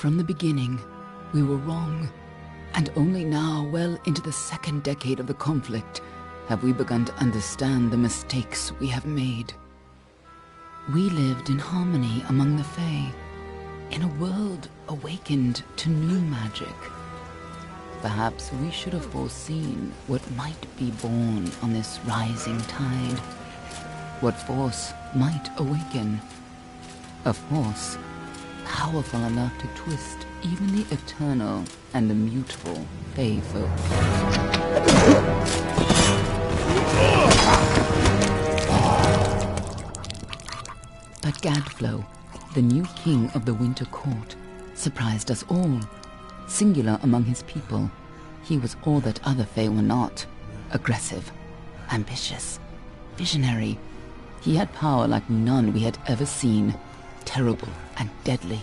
From the beginning, we were wrong. And only now, well into the second decade of the conflict, have we begun to understand the mistakes we have made. We lived in harmony among the Fae, in a world awakened to new magic. Perhaps we should have foreseen what might be born on this rising tide. What force might awaken. A force powerful enough to twist even the eternal and immutable Fae folk. But Gadflow, the new king of the Winter Court, surprised us all. Singular among his people, he was all that other Fae were not. Aggressive, ambitious, visionary. He had power like none we had ever seen, terrible and deadly.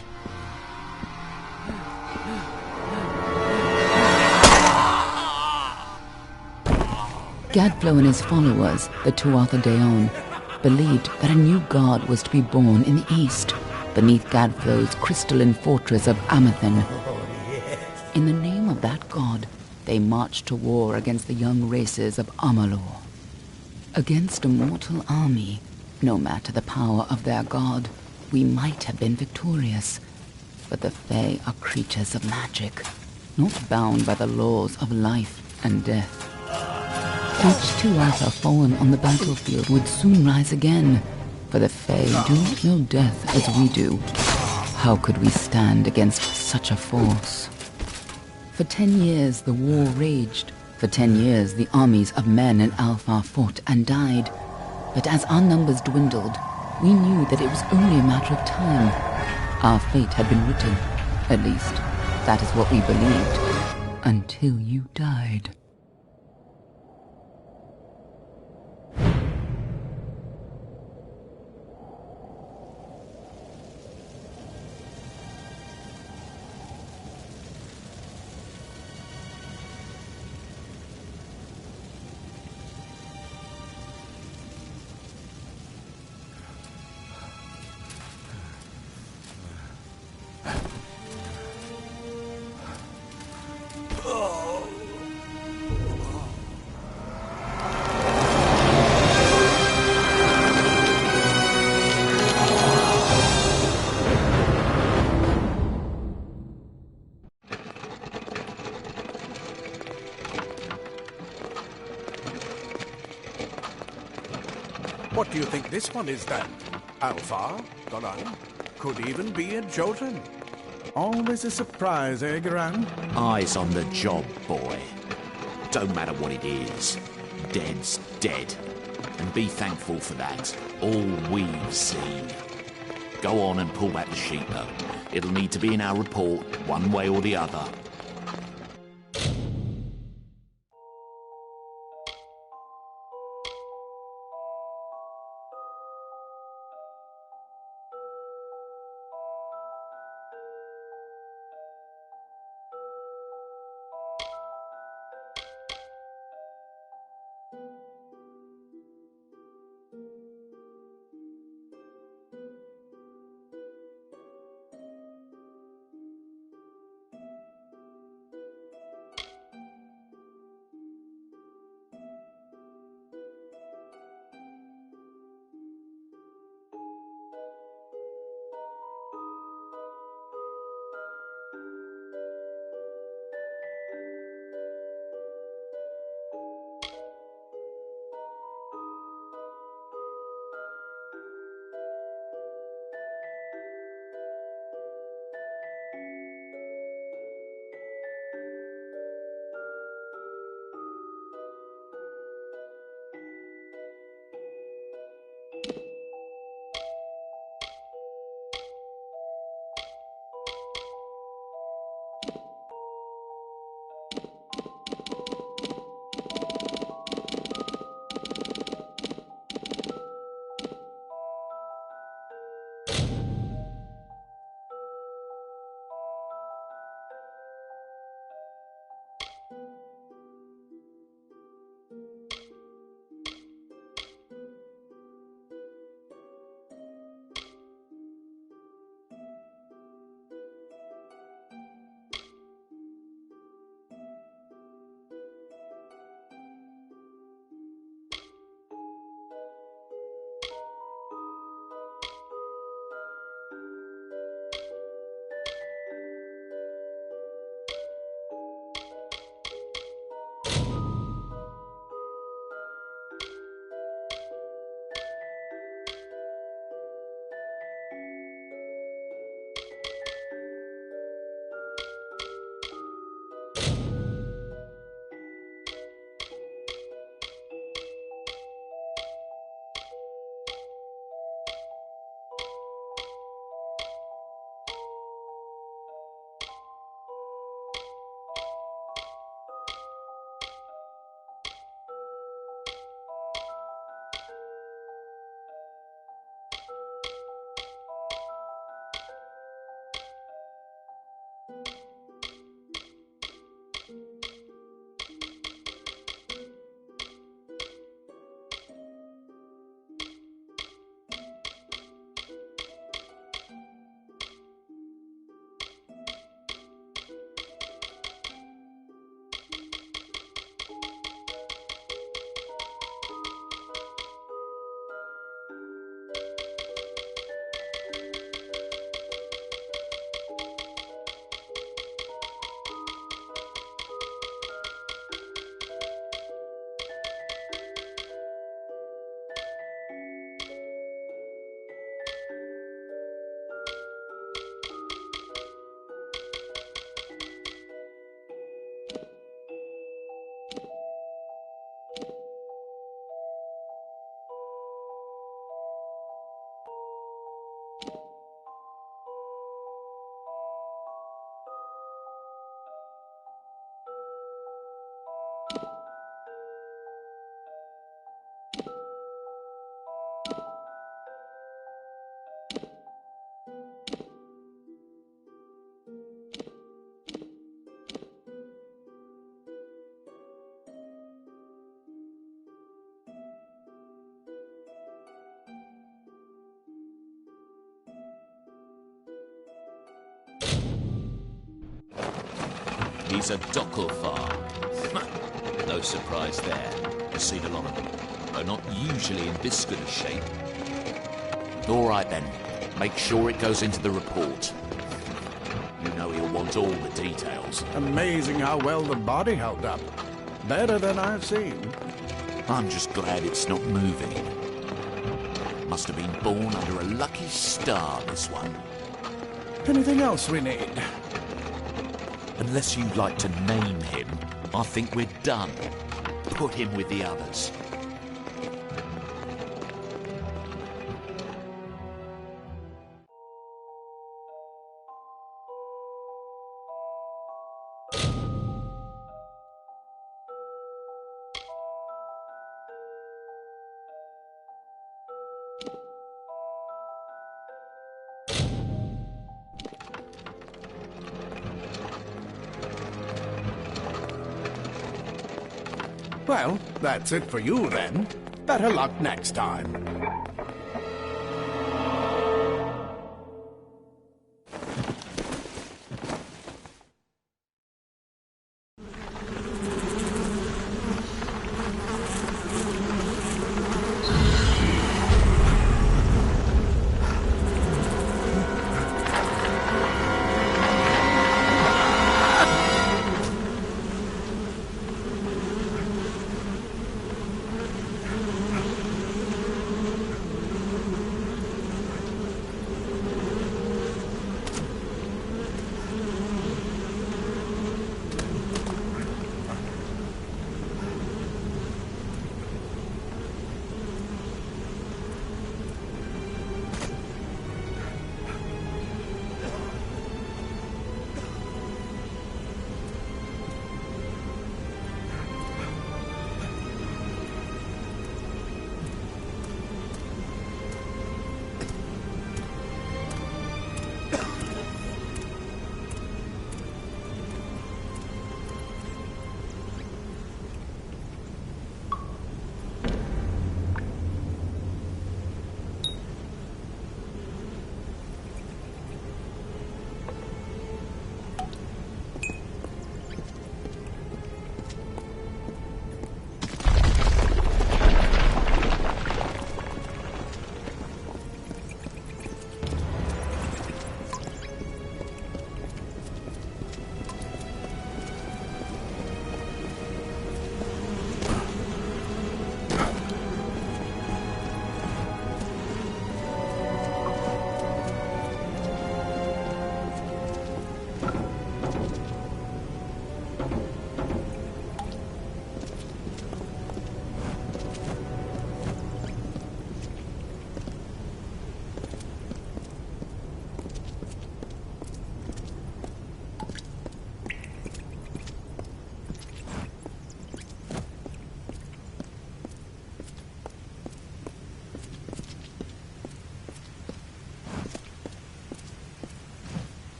Gadflow and his followers, the Tuatha Deon, believed that a new god was to be born in the east, beneath Gadflow's crystalline fortress of Amathen. In the name of that god, they marched to war against the young races of Amalur. Against a mortal army, no matter the power of their god, we might have been victorious. But the Fae are creatures of magic, not bound by the laws of life and death. Each Tuatha fallen on the battlefield would soon rise again, for the Fae do not know death as we do. How could we stand against such a force? For 10 years the war raged. For 10 years the armies of Men and Alpha fought and died. But as our numbers dwindled, we knew that it was only a matter of time. Our fate had been written. At least, that is what we believed. Until you died. What do you think this one is then? Alpha? Goran? Could even be a Jotun. Always a surprise, eh, Goran? Eyes on the job, boy. Don't matter what it is. Dead's dead. And be thankful for that. All we've seen. Go on and pull back the sheet, though. It'll need to be in our report, one way or the other. He's a Dockelfar. No surprise there. I've seen a lot of them, though not usually in this good a shape. All right then. Make sure it goes into the report. You know he'll want all the details. Amazing how well the body held up. Better than I've seen. I'm just glad it's not moving. Must have been born under a lucky star, this one. Anything else we need? Unless you'd like to name him, I think we're done. Put him with the others. Well, that's it for you then. Better luck next time.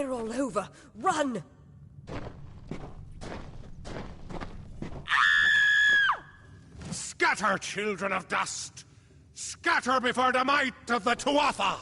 They're all over. Run! Scatter, children of dust! Scatter before the might of the Tuatha!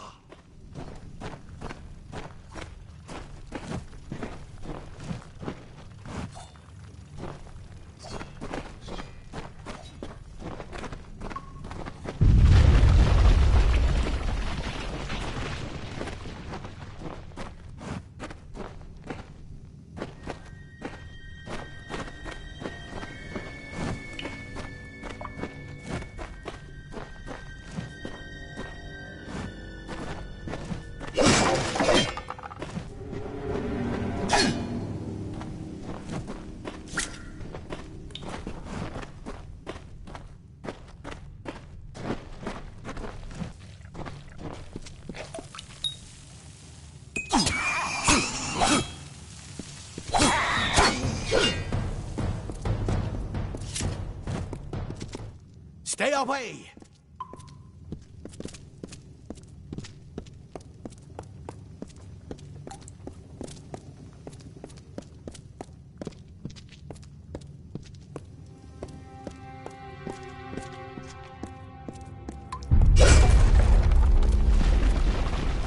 Stay away!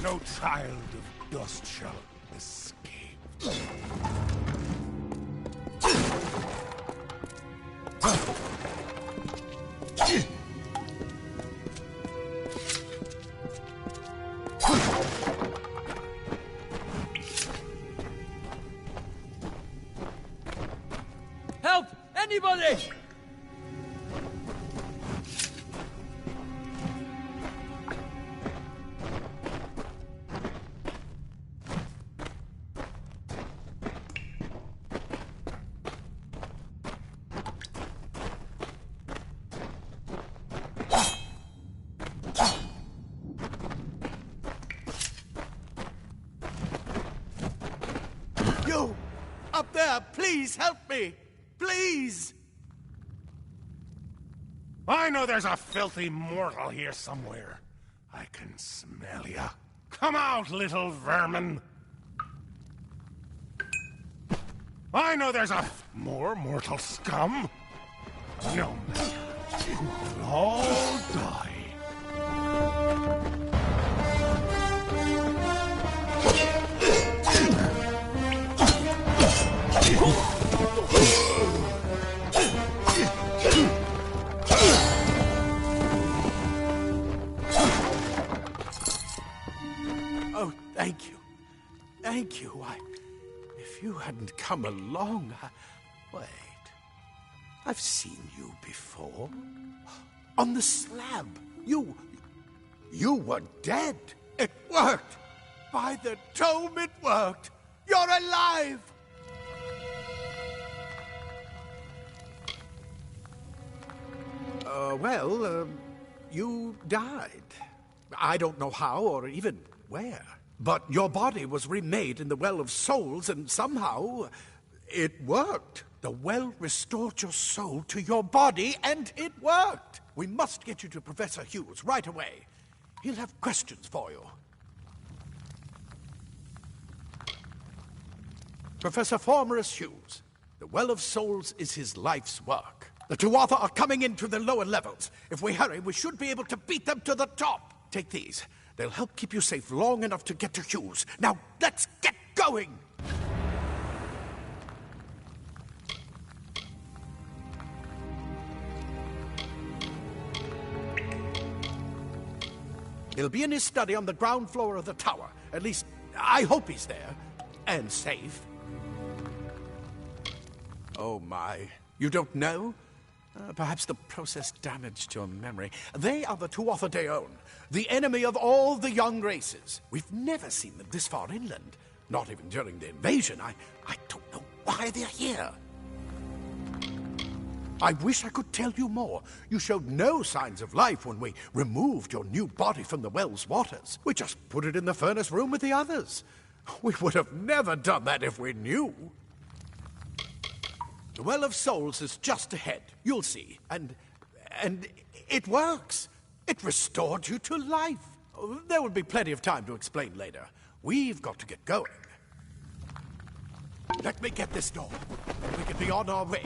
No child of dust shall escape. Help! Anybody! You! Up there, please help me! Please! I know there's a filthy mortal here somewhere. I can smell ya. Come out, little vermin! I know there's a more mortal scum. No matter. You'll all die. Oh, thank you. Thank you. If you hadn't come along, Wait. I've seen you before. On the slab. You were dead. It worked. By the tome, it worked. You're alive. You died. I don't know how or even where. But your body was remade in the Well of Souls, and somehow it worked. The well restored your soul to your body, and it worked. We must get you to Professor Hughes right away. He'll have questions for you. Professor Formorus Hughes, the Well of Souls is his life's work. The Tuatha are coming into the lower levels. If we hurry, we should be able to beat them to the top. Take these. They'll help keep you safe long enough to get to Hughes. Now, let's get going! He'll be in his study on the ground floor of the tower. At least, I hope he's there. And safe. Oh, my. You don't know? Perhaps the process damaged your memory. They are the Tuatha Deon, the enemy of all the young races. We've never seen them this far inland. Not even during the invasion. I don't know why they're here. I wish I could tell you more. You showed no signs of life when we removed your new body from the well's waters. We just put it in the furnace room with the others. We would have never done that if we knew. The Well of Souls is just ahead. You'll see. And it works. It restored you to life. There will be plenty of time to explain later. We've got to get going. Let me get this door. We can be on our way.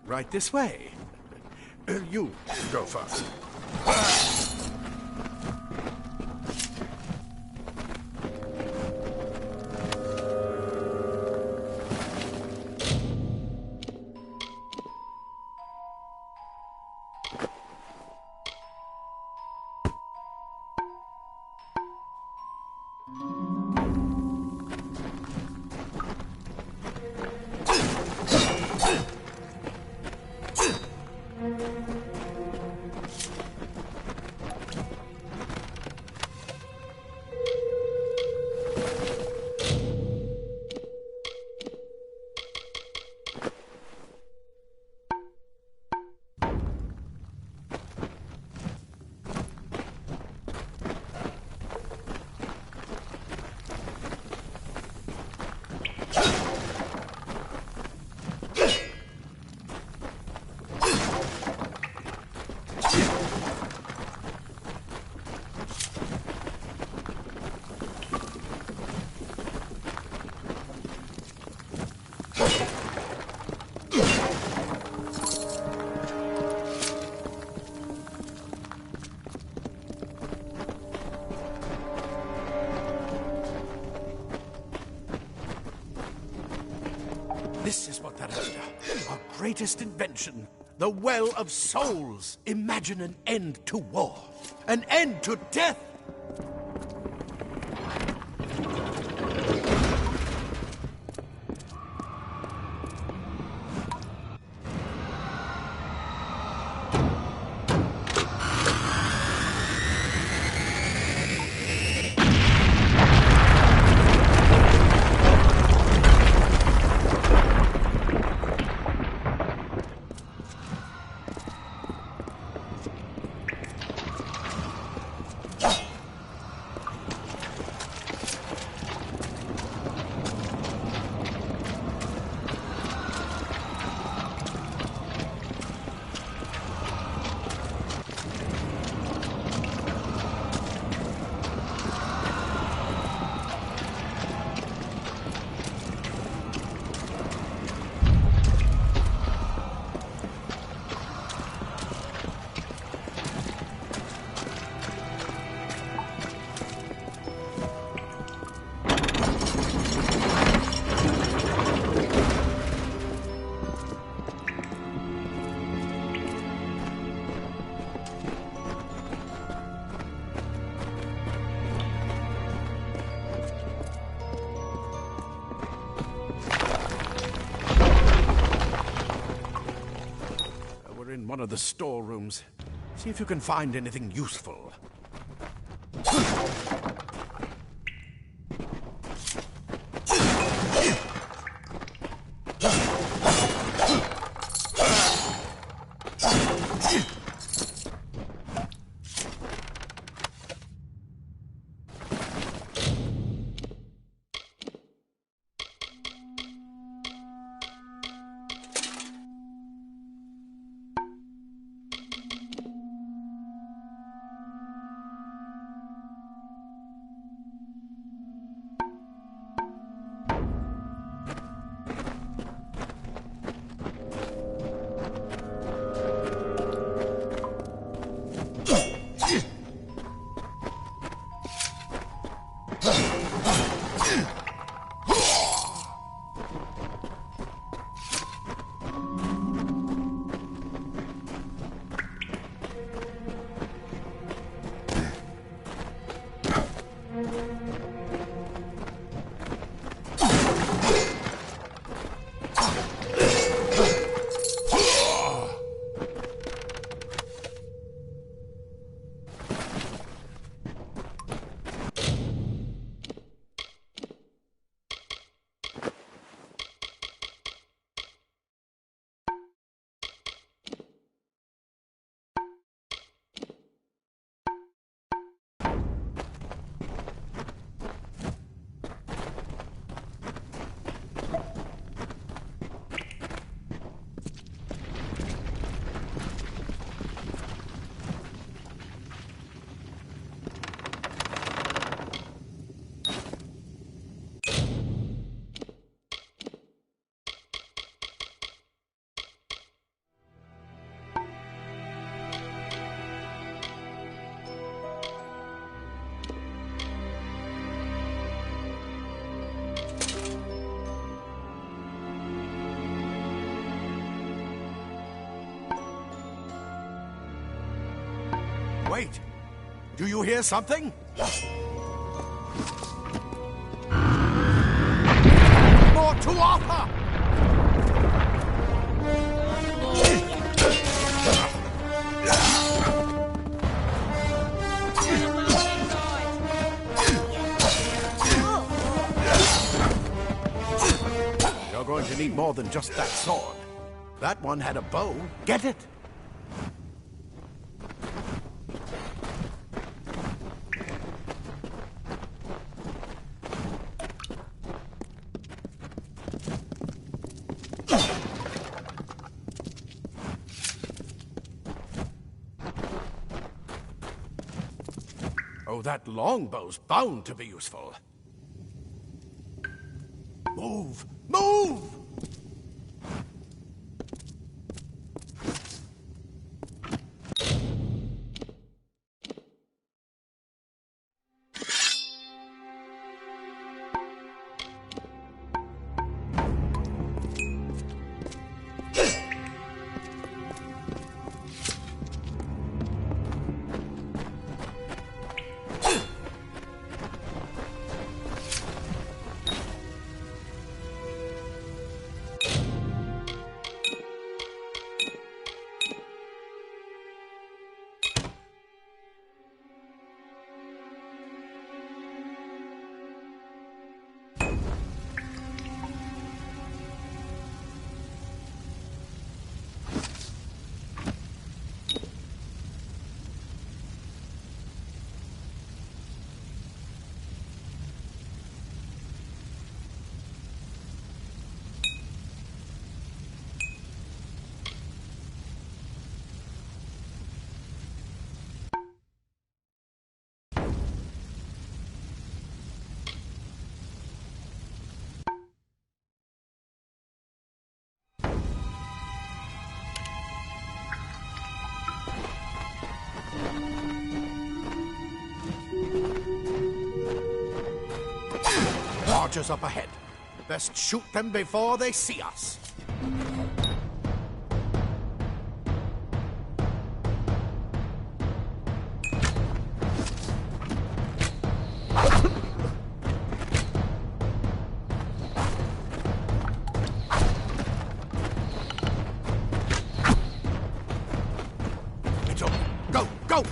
Right this way. You go first. This is what they're after. Our greatest invention. The Well of Souls. Imagine an end to war. An end to death. In one of the storerooms. See if you can find anything useful. Wait! Do you hear something? More Tuatha! You're going to need more than just that sword. That one had a bow. Get it? Oh, that longbow's bound to be useful. Move! Move! Archers up ahead. Best shoot them before they see us. It's over. Go, go!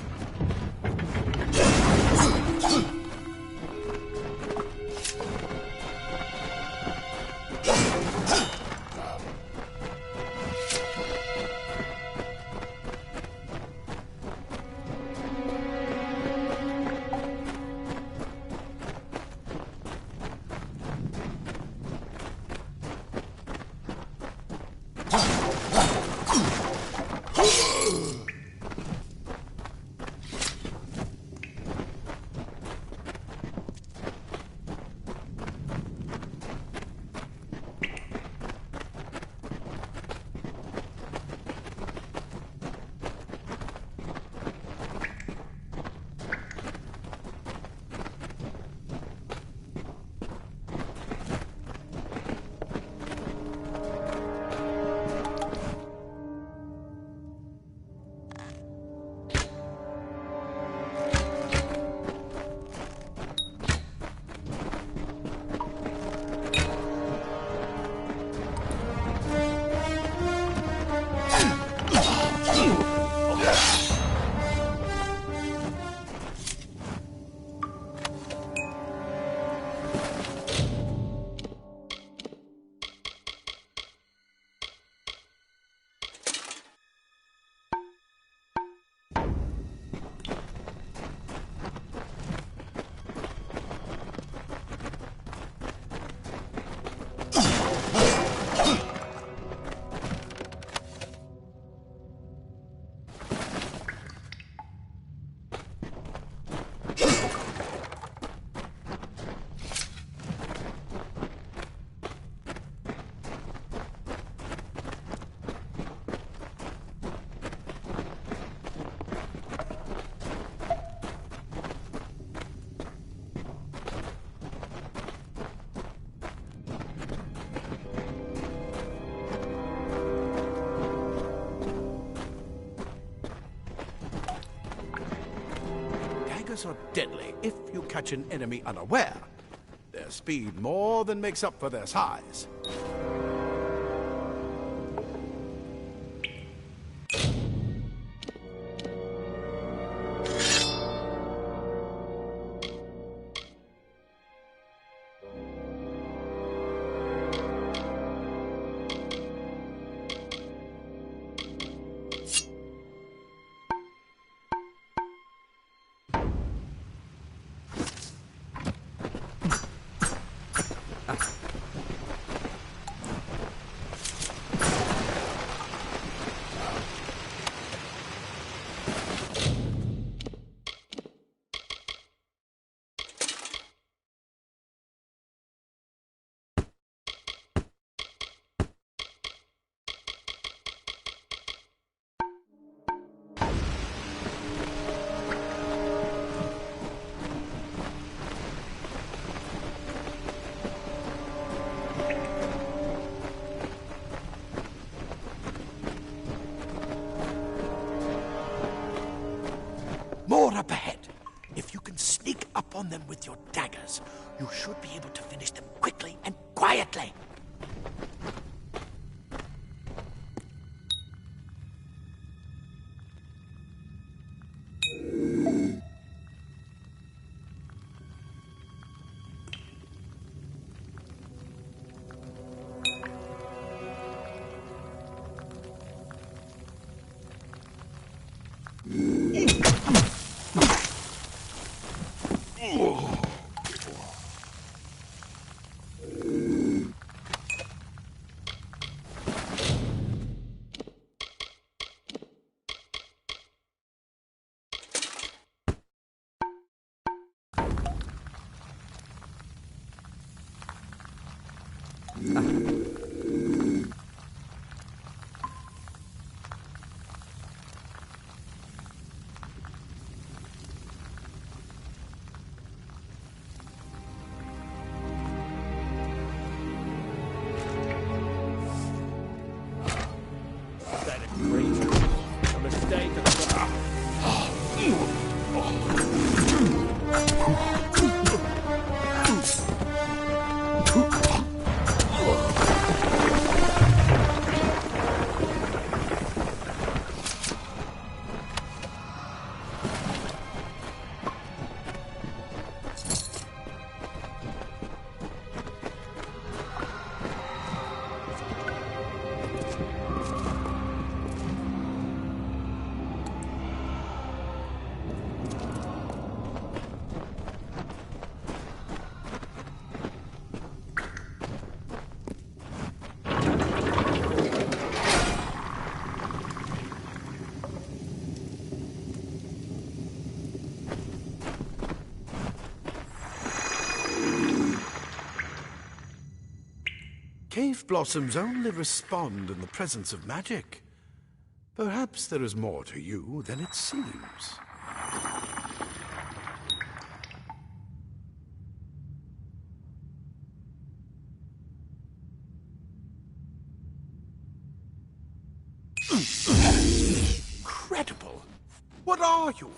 daggers are deadly if you catch an enemy unaware. Their speed more than makes up for their size. More up ahead. If you can sneak up on them with your daggers, you should be able to finish them quickly and quietly. Cave blossoms only respond in the presence of magic. Perhaps there is more to you than it seems. Incredible! What are you?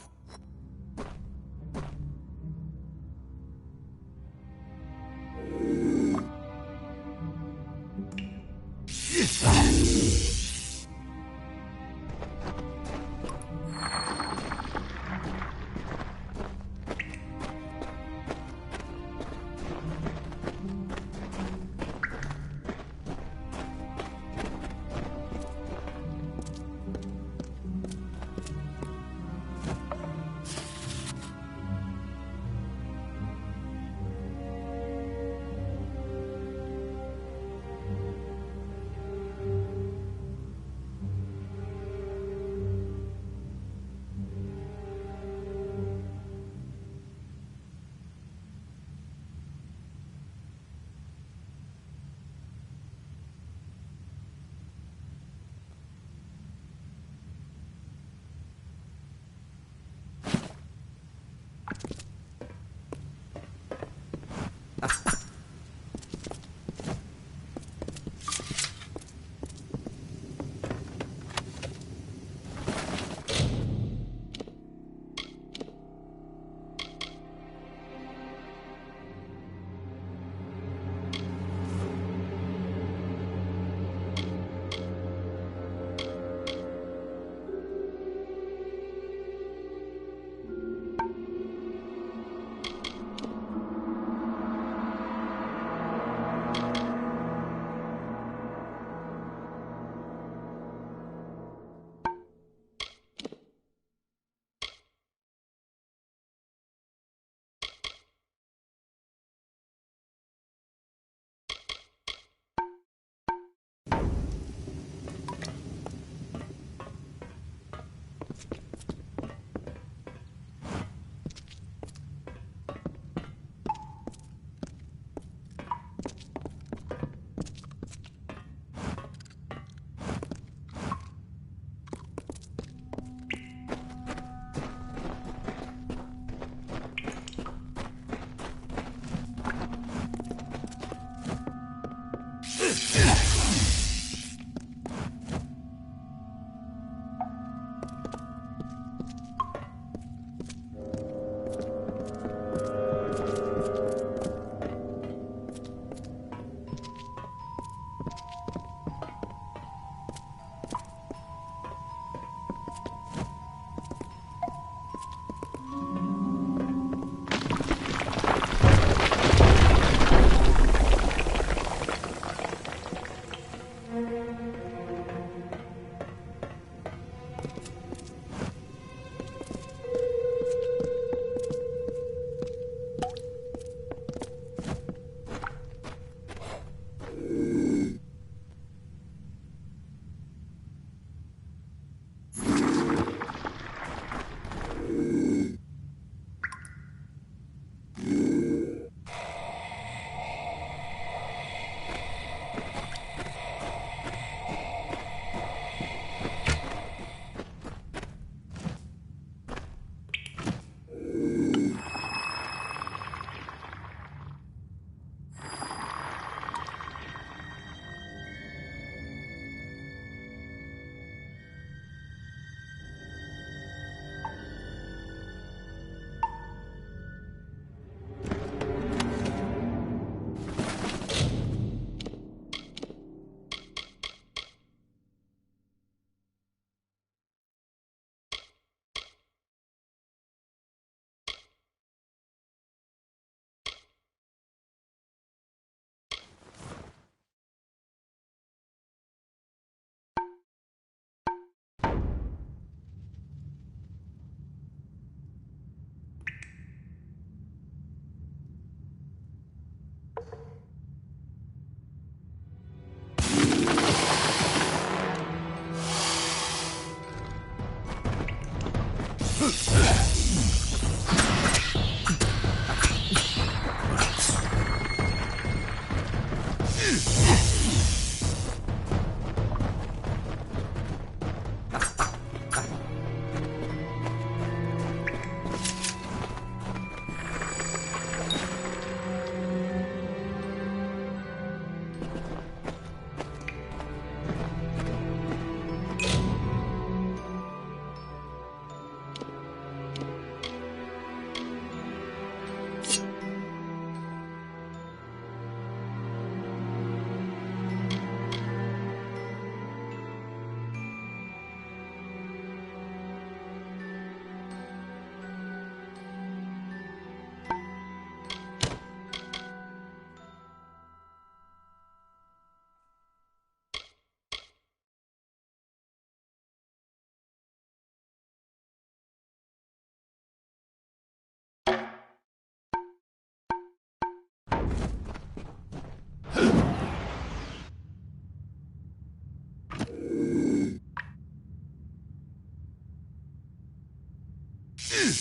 It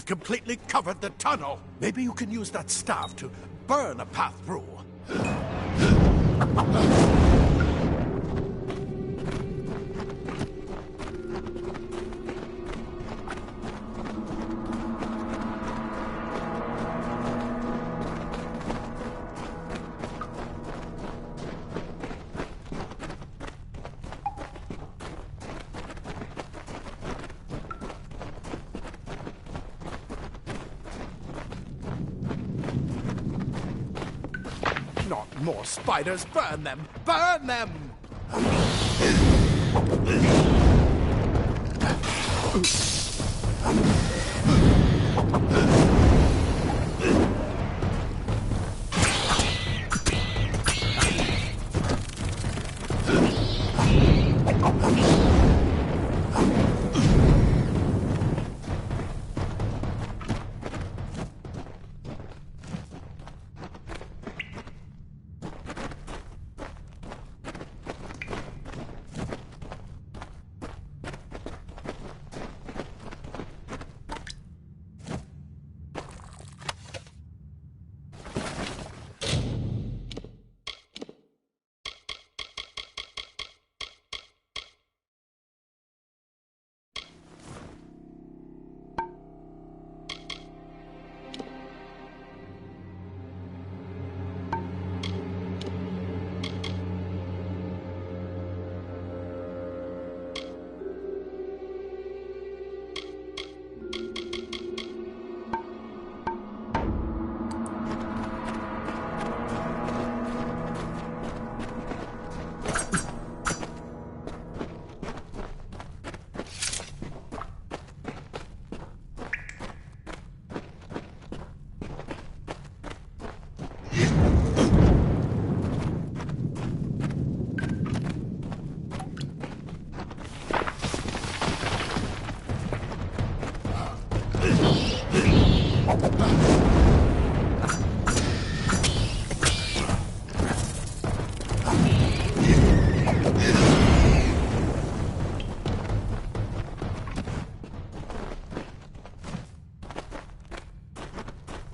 completely covered the tunnel. Maybe you can use that staff to burn a path through. Not more spiders! Burn them! Burn them!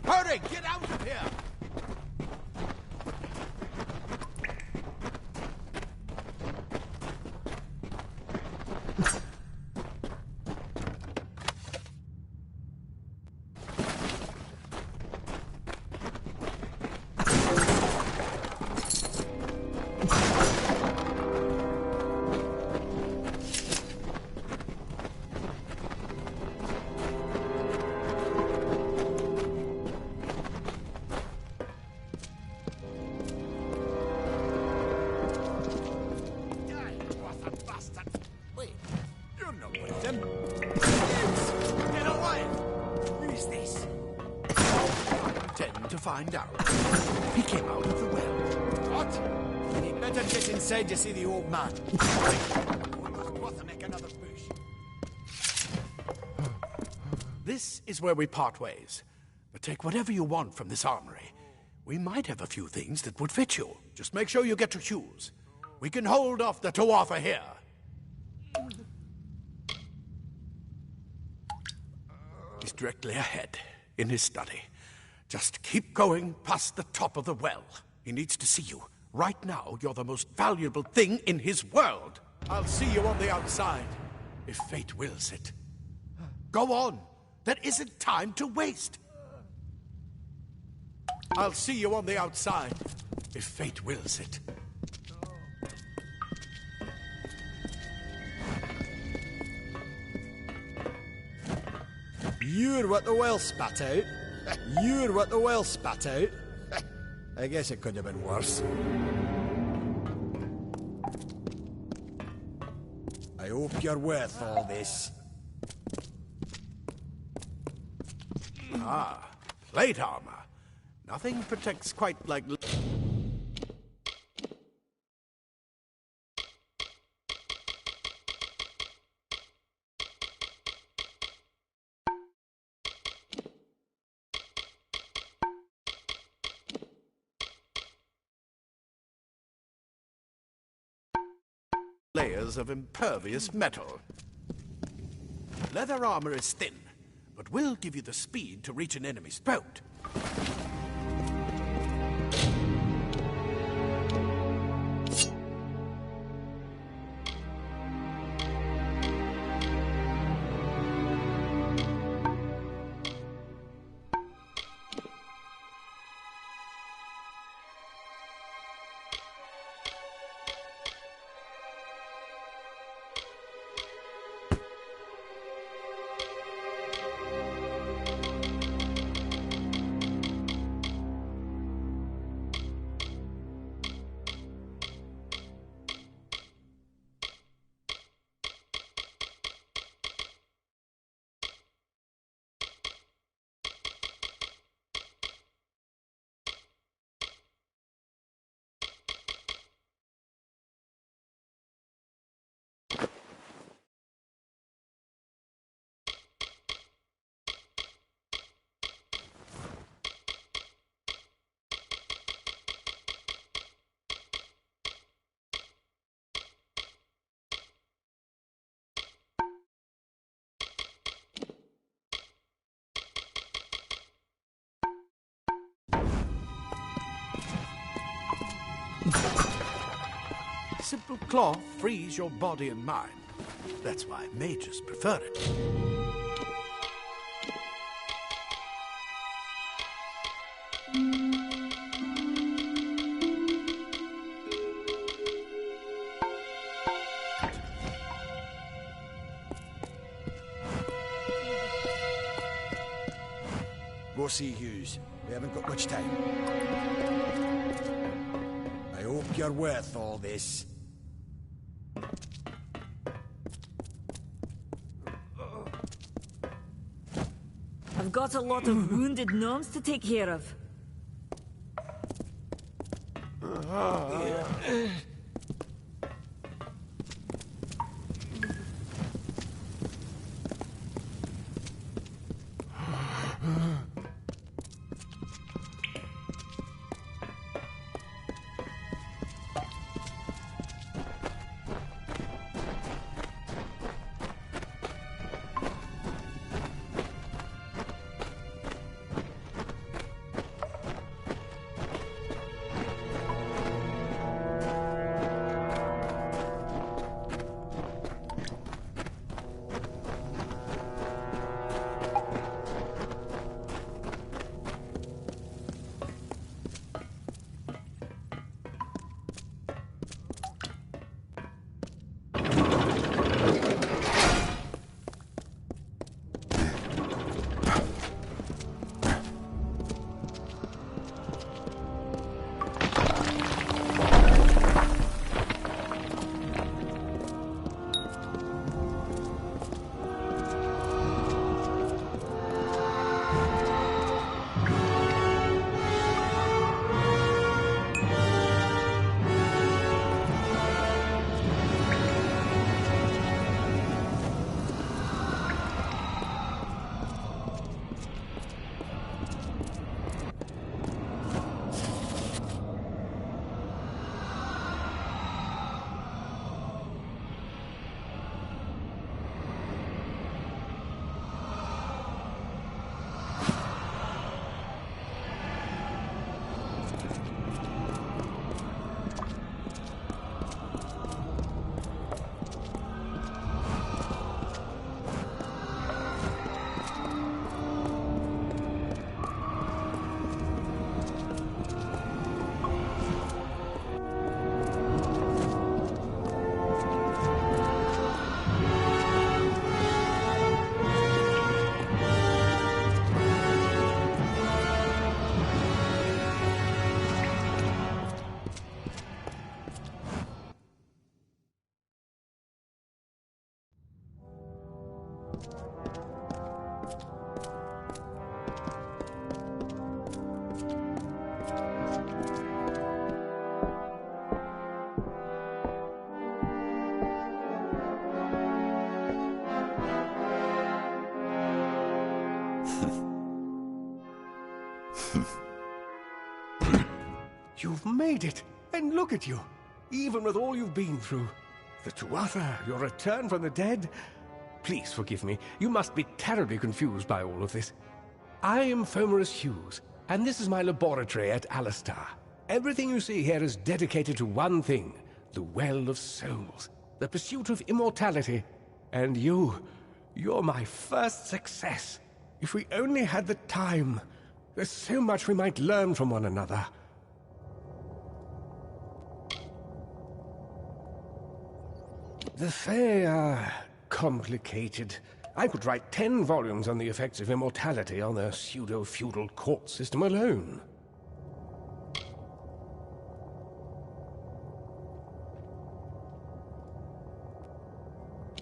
Hurry! Get out of here! To find out. He came out of the well. What? He'd better get inside to see the old man. Make another push. This is where we part ways. But take whatever you want from this armory. We might have a few things that would fit you. Just make sure you get your shoes. We can hold off the Tuatha here. He's directly ahead, in his study. Just keep going past the top of the well. He needs to see you. Right now, you're the most valuable thing in his world. I'll see you on the outside, if fate wills it. Go on. There isn't time to waste. I'll see you on the outside, if fate wills it. You're what the well spat out. You're what the well spat out. I guess it could have been worse. I hope you're worth all this. Ah, plate armor. Nothing protects quite like... layers of impervious metal. Leather armor is thin, but will give you the speed to reach an enemy's throat. Simple cloth frees your body and mind. That's why mages prefer it. Go see Hughes. We haven't got much time. I hope you're worth all this. I've got a lot of wounded gnomes to take care of. You've made it! And look at you! Even with all you've been through. The Tuatha, your return from the dead? Please forgive me. You must be terribly confused by all of this. I am Fomerus Hughes, and this is my laboratory at Alistar. Everything you see here is dedicated to one thing, the Well of Souls, the pursuit of immortality. And you're my first success. If we only had the time, there's so much we might learn from one another. The Fae are complicated. I could write 10 volumes on the effects of immortality on their pseudo-feudal court system alone.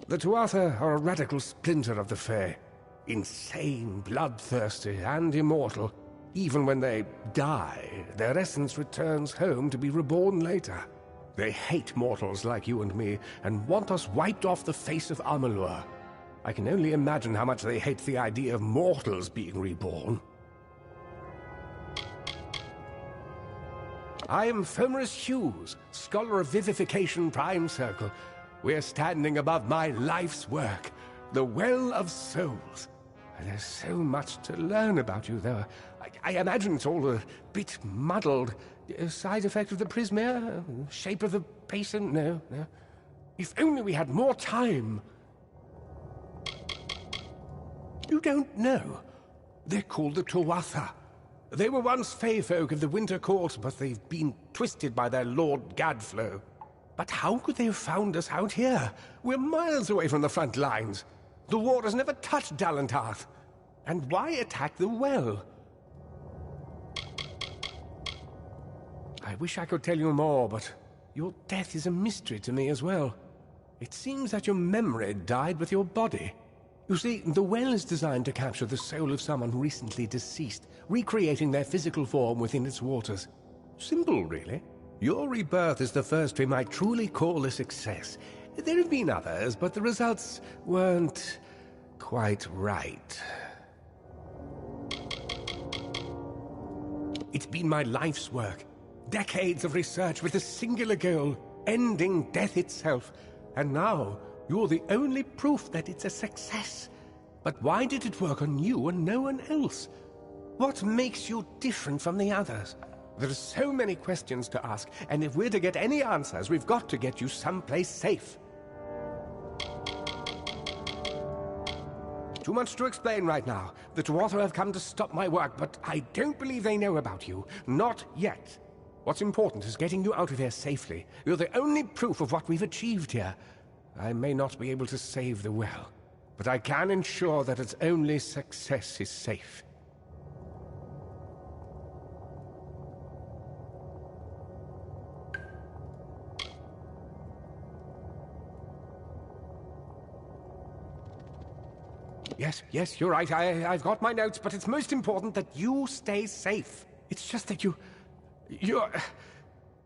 The Tuatha are a radical splinter of the Fae. Insane, bloodthirsty, and immortal. Even when they die, their essence returns home to be reborn later. They hate mortals like you and me, and want us wiped off the face of Amalur. I can only imagine how much they hate the idea of mortals being reborn. I am Fomerus Hughes, Scholar of Vivification Prime Circle. We're standing above my life's work, the Well of Souls. There's so much to learn about you, though. I imagine it's all a bit muddled. A side effect of the prismere? Shape of the basin? No. If only we had more time. You don't know. They're called the Tuatha. They were once Fae folk of the Winter Court, but they've been twisted by their Lord Gadflow. But how could they have found us out here? We're miles away from the front lines. The war has never touched Dalantarth. And why attack the well? I wish I could tell you more, but your death is a mystery to me as well. It seems that your memory died with your body. You see, the well is designed to capture the soul of someone recently deceased, recreating their physical form within its waters. Simple, really. Your rebirth is the first we might truly call a success. There have been others, but the results weren't quite right. It's been my life's work. Decades of research with a singular goal, ending death itself. And now, you're the only proof that it's a success. But why did it work on you and no one else? What makes you different from the others? There are so many questions to ask, and if we're to get any answers, we've got to get you someplace safe. Too much to explain right now. The Tuatha have come to stop my work, but I don't believe they know about you. Not yet. What's important is getting you out of here safely. You're the only proof of what we've achieved here. I may not be able to save the well, but I can ensure that its only success is safe. Yes, you're right. I've got my notes, but it's most important that you stay safe. It's just that you're...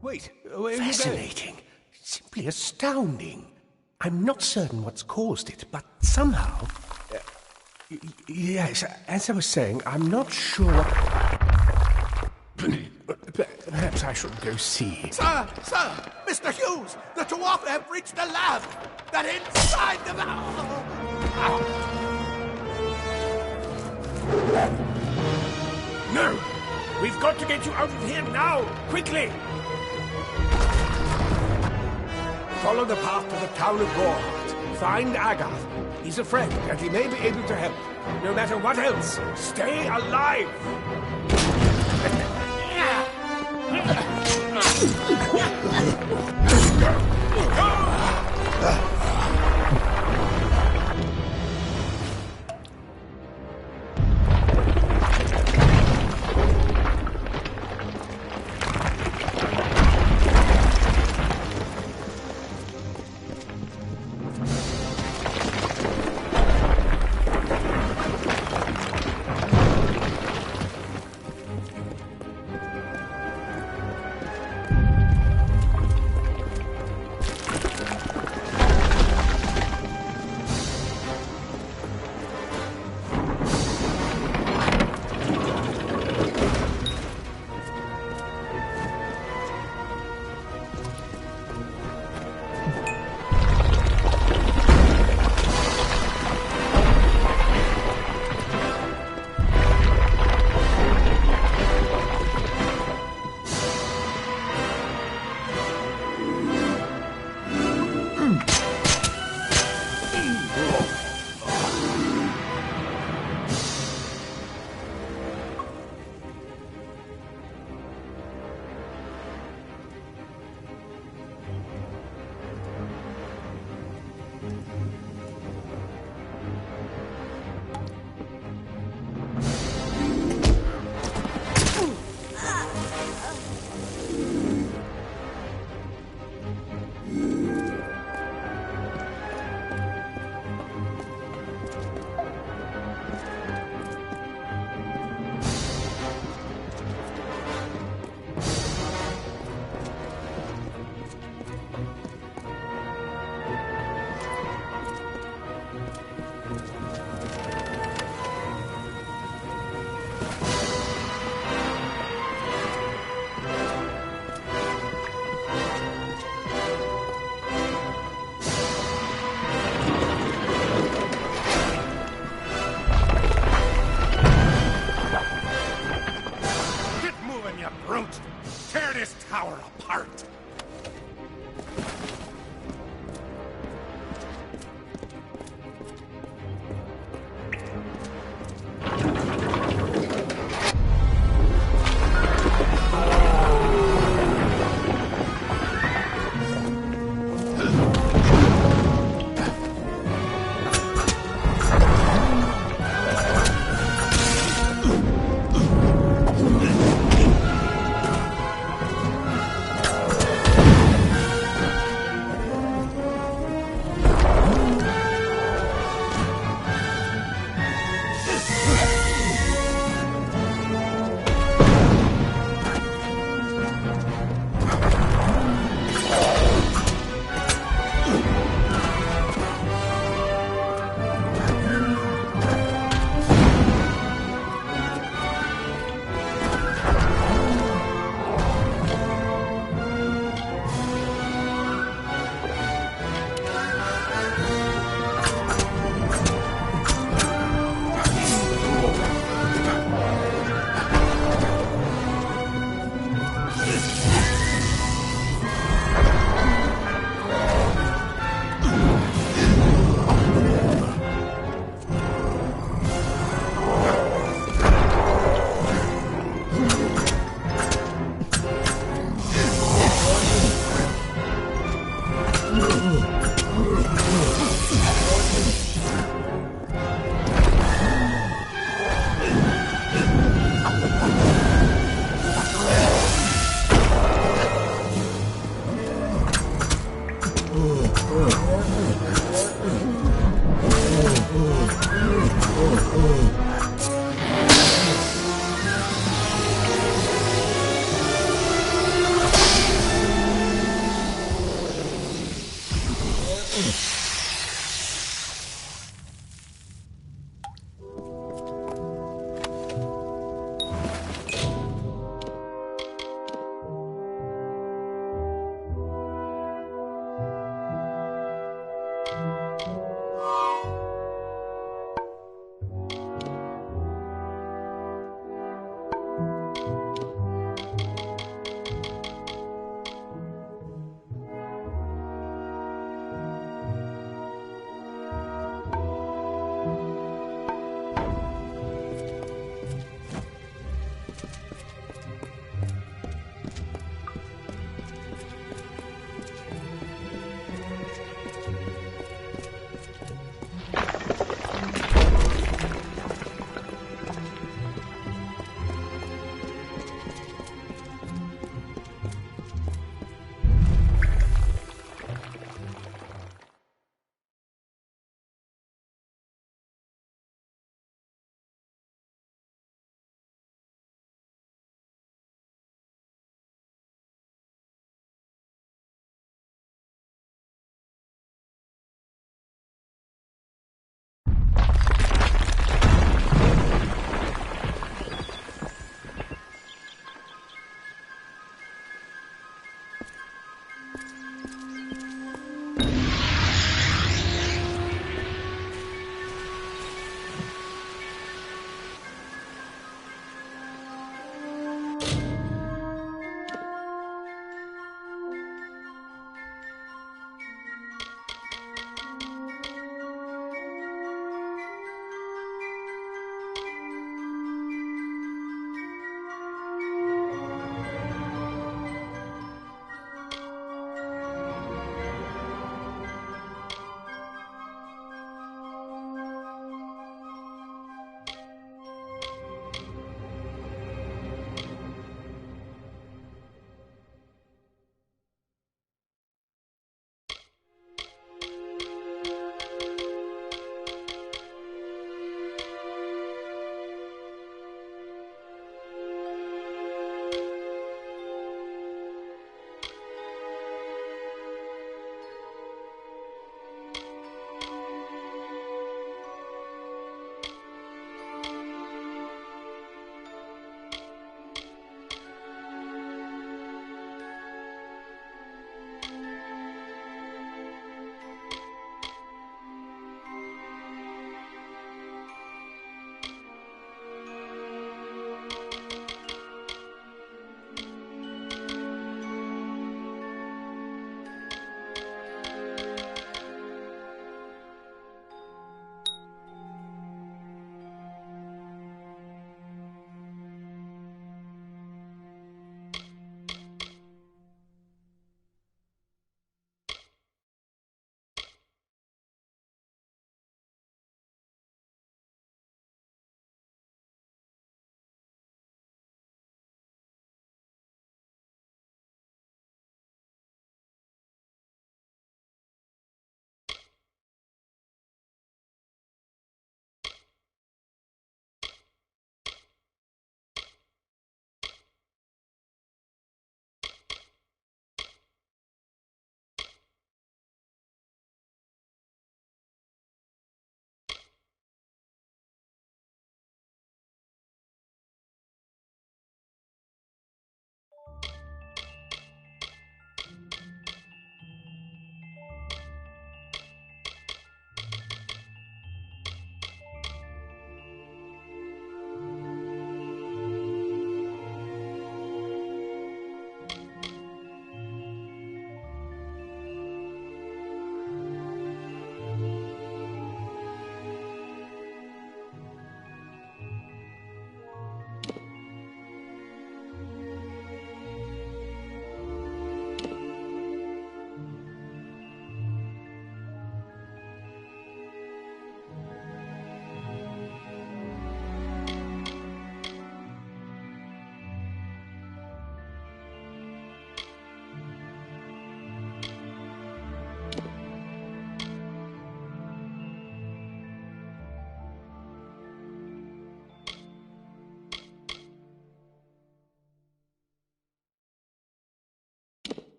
Wait, where are you going? Fascinating. Simply astounding. I'm not certain what's caused it, but somehow... Yes, as I was saying, I'm not sure what... Perhaps I should go see. Sir! Mr. Hughes! The Tuatha have reached the lab! They're inside the lab! No! We've got to get you out of here now! Quickly! Follow the path to the town of Gorhart. Find Agath. He's a friend, and he may be able to help. No matter what else, stay alive!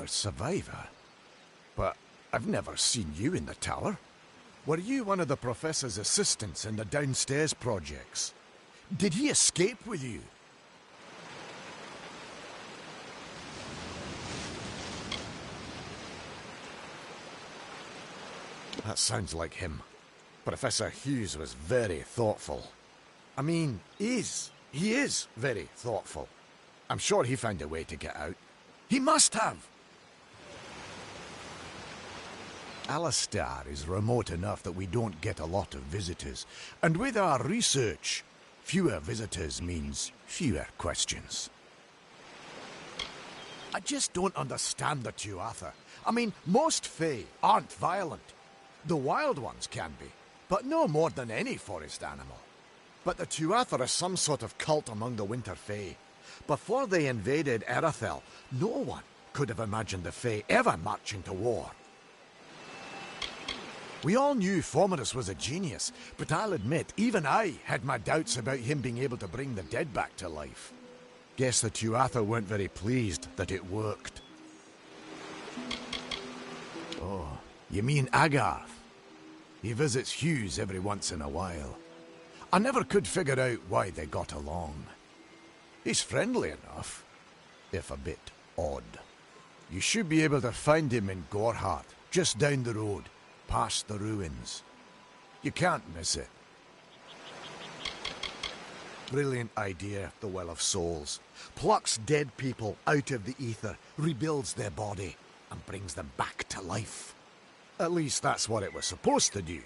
Another survivor? But I've never seen you in the tower. Were you one of the Professor's assistants in the downstairs projects? Did he escape with you? That sounds like him. Professor Hughes was very thoughtful. I mean, he is very thoughtful. I'm sure he found a way to get out. He must have! Alistair is remote enough that we don't get a lot of visitors. And with our research, fewer visitors means fewer questions. I just don't understand the Tuatha. I mean, most Fae aren't violent. The wild ones can be, but no more than any forest animal. But the Tuatha are some sort of cult among the Winter Fae. Before they invaded Erythel, no one could have imagined the Fae ever marching to war. We all knew Fomerus was a genius, but I'll admit, even I had my doubts about him being able to bring the dead back to life. Guess the Tuatha weren't very pleased that it worked. Oh, you mean Agarth? He visits Hughes every once in a while. I never could figure out why they got along. He's friendly enough, if a bit odd. You should be able to find him in Gorhart, just down the road. Past the ruins. You can't miss it. Brilliant idea, the Well of Souls. Plucks dead people out of the ether, rebuilds their body, and brings them back to life. At least that's what it was supposed to do.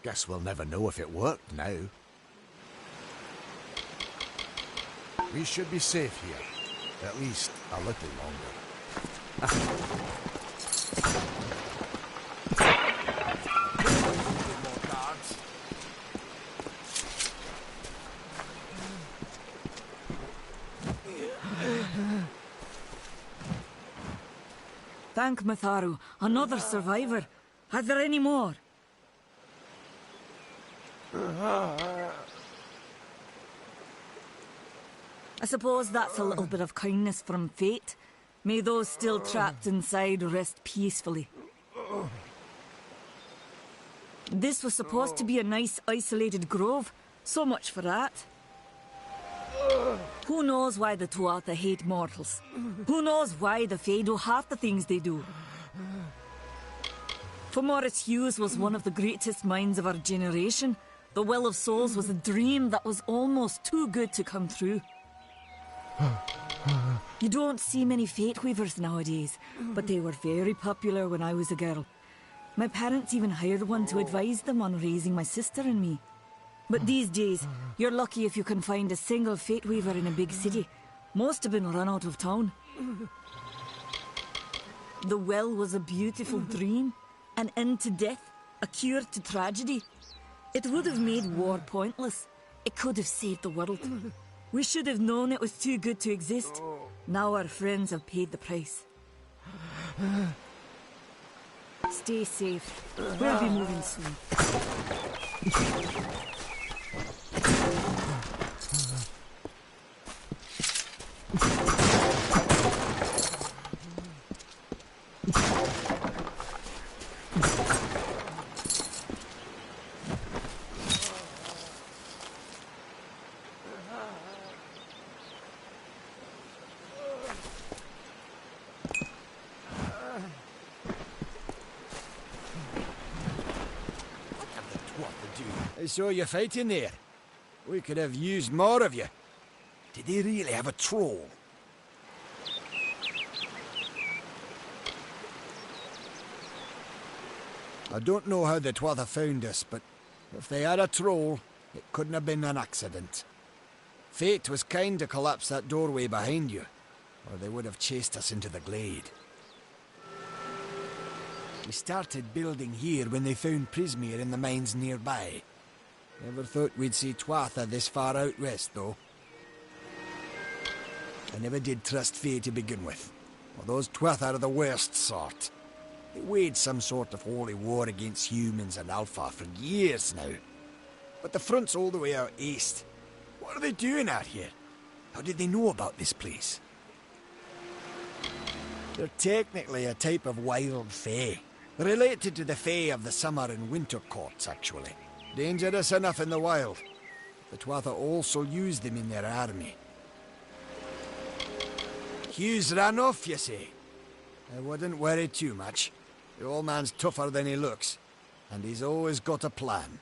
Guess we'll never know if it worked now. We should be safe here. At least a little longer. Thank Matharu. Another survivor. Are there any more? I suppose that's a little bit of kindness from fate. May those still trapped inside rest peacefully. This was supposed to be a nice isolated grove. So much for that. Who knows why the Tuatha hate mortals? Who knows why the Fae do half the things they do? Fomerus Hughes was one of the greatest minds of our generation. The Well of Souls was a dream that was almost too good to come true. You don't see many Fate Weavers nowadays, but they were very popular when I was a girl. My parents even hired one to advise them on raising my sister and me. But these days, you're lucky if you can find a single Fate Weaver in a big city. Most have been run out of town. The well was a beautiful dream, an end to death, a cure to tragedy. It would have made war pointless. It could have saved the world. We should have known it was too good to exist. Now our friends have paid the price. Stay safe. We'll be moving soon. I saw you fighting there. We could have used more of you. Did they really have a troll? I don't know how the Tuatha found us, but if they had a troll, it couldn't have been an accident. Fate was kind to collapse that doorway behind you, or they would have chased us into the glade. We started building here when they found Prismere in the mines nearby. Never thought we'd see Tuatha this far out west, though. I never did trust Fae to begin with. Well, those Tuatha are the worst sort. They waged some sort of holy war against humans and Alpha for years now. But the front's all the way out east. What are they doing out here? How did they know about this place? They're technically a type of wild fae. Related to the fae of the summer and winter courts, actually. Dangerous enough in the wild. The Tuatha also use them in their army. Hughes ran off, you say? I wouldn't worry too much. The old man's tougher than he looks, and he's always got a plan.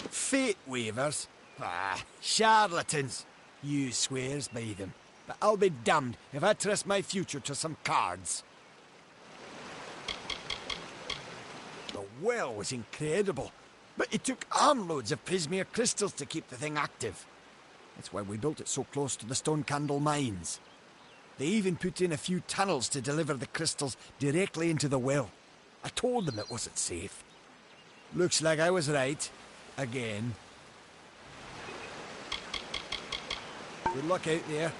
Fate weavers? Ah, charlatans. Hughes swears by them, but I'll be damned if I trust my future to some cards. The well was incredible, but it took armloads of Prismere crystals to keep the thing active. That's why we built it so close to the Stone Candle mines. They even put in a few tunnels to deliver the crystals directly into the well. I told them it wasn't safe. Looks like I was right. Again. Good luck out there.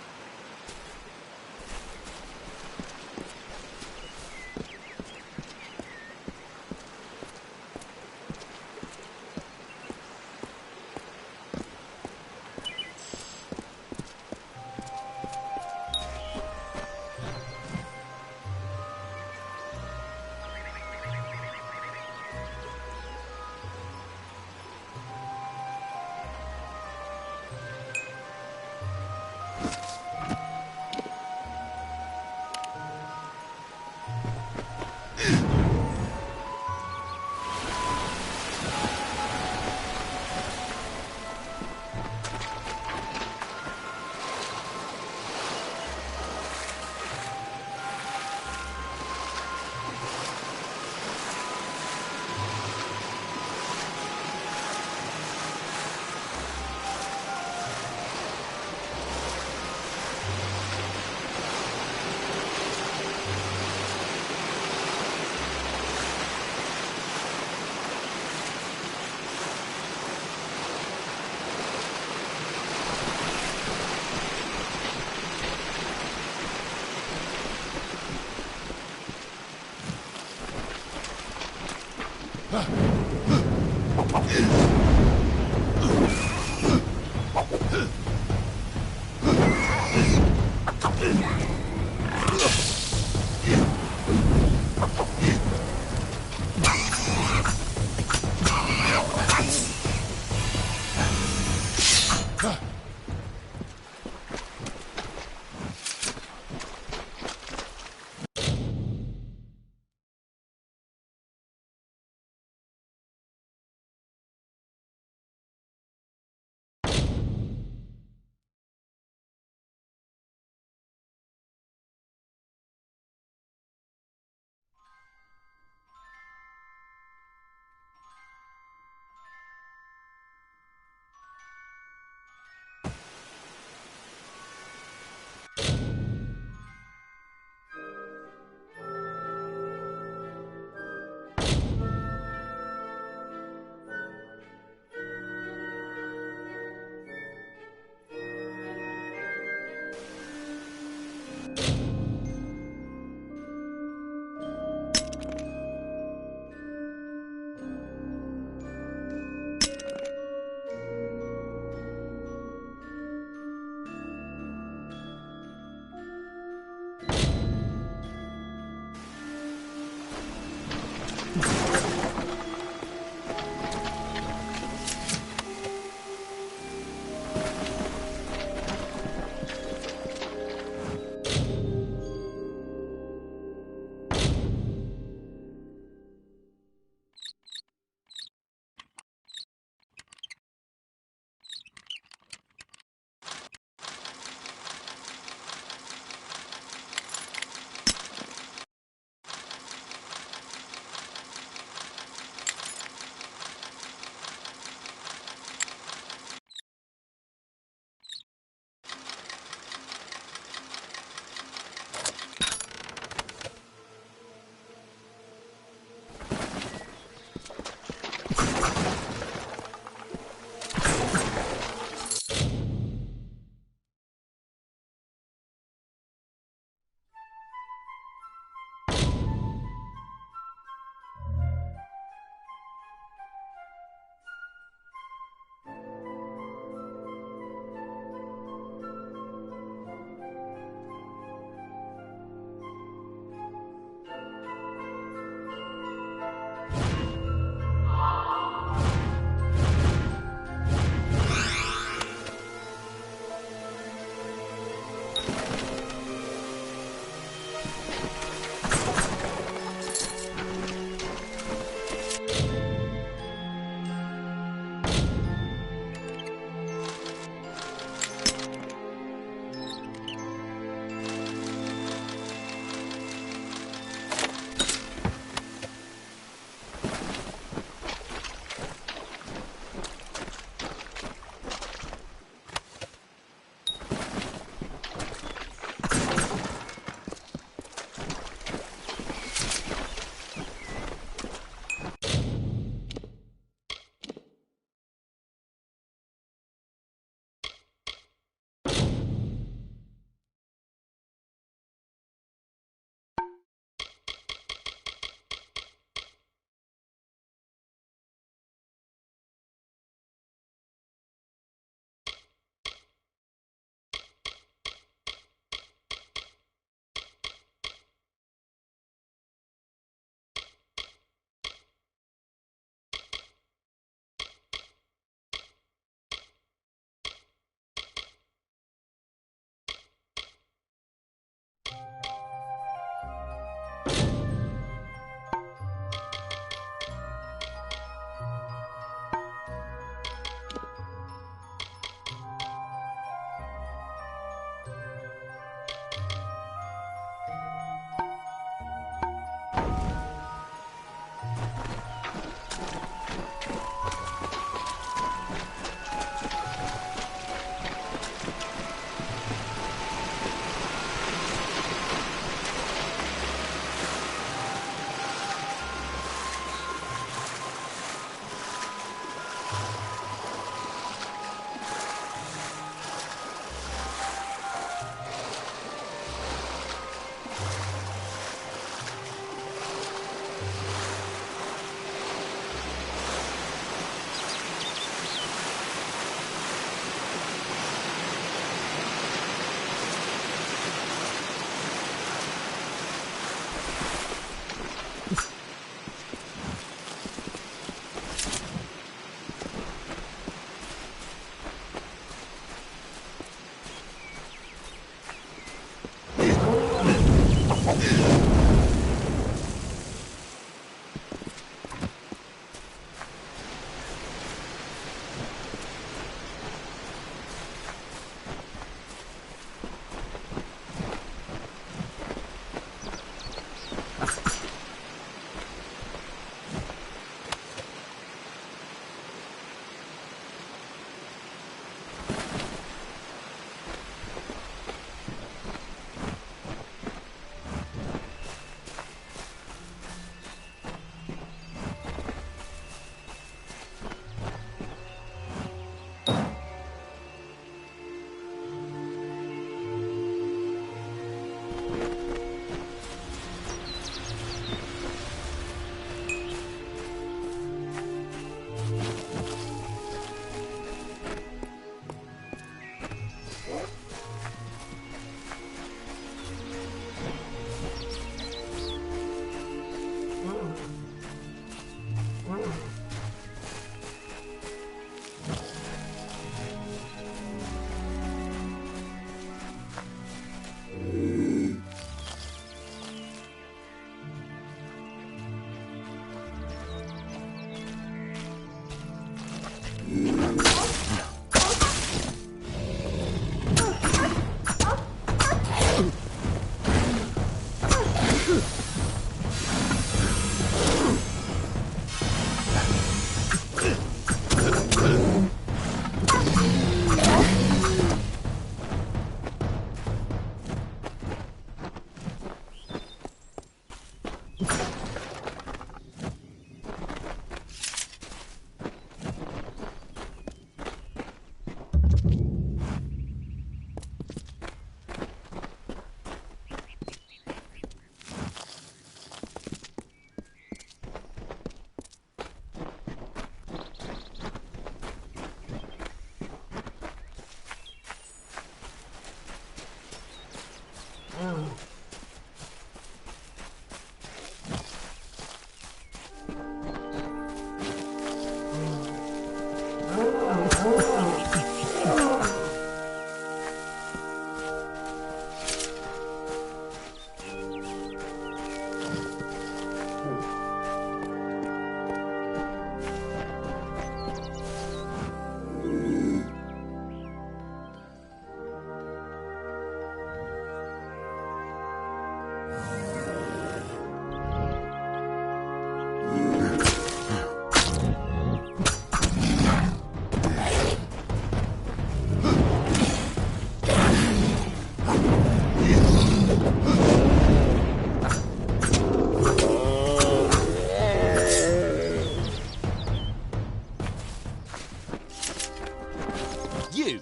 you!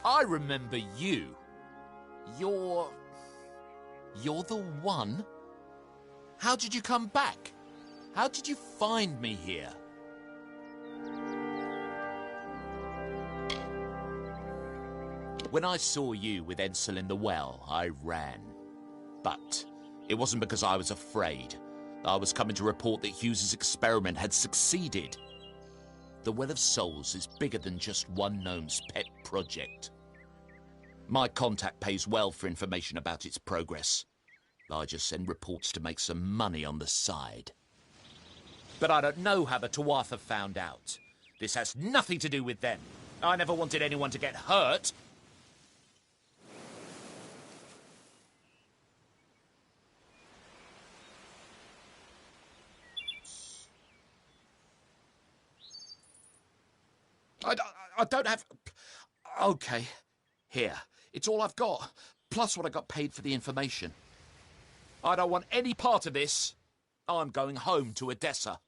I remember you. You're the one? How did you come back? How did you find me here? When I saw you with Edsel in the well, I ran. But it wasn't because I was afraid. I was coming to report that Hughes's experiment had succeeded. The Well of Souls is bigger than just one gnome's pet project. My contact pays well for information about its progress. I just send reports to make some money on the side. But I don't know how the Tuatha found out. This has nothing to do with them. I never wanted anyone to get hurt. I don't have... Okay. Here. It's all I've got. Plus what I got paid for the information. I don't want any part of this. I'm going home to Odessa.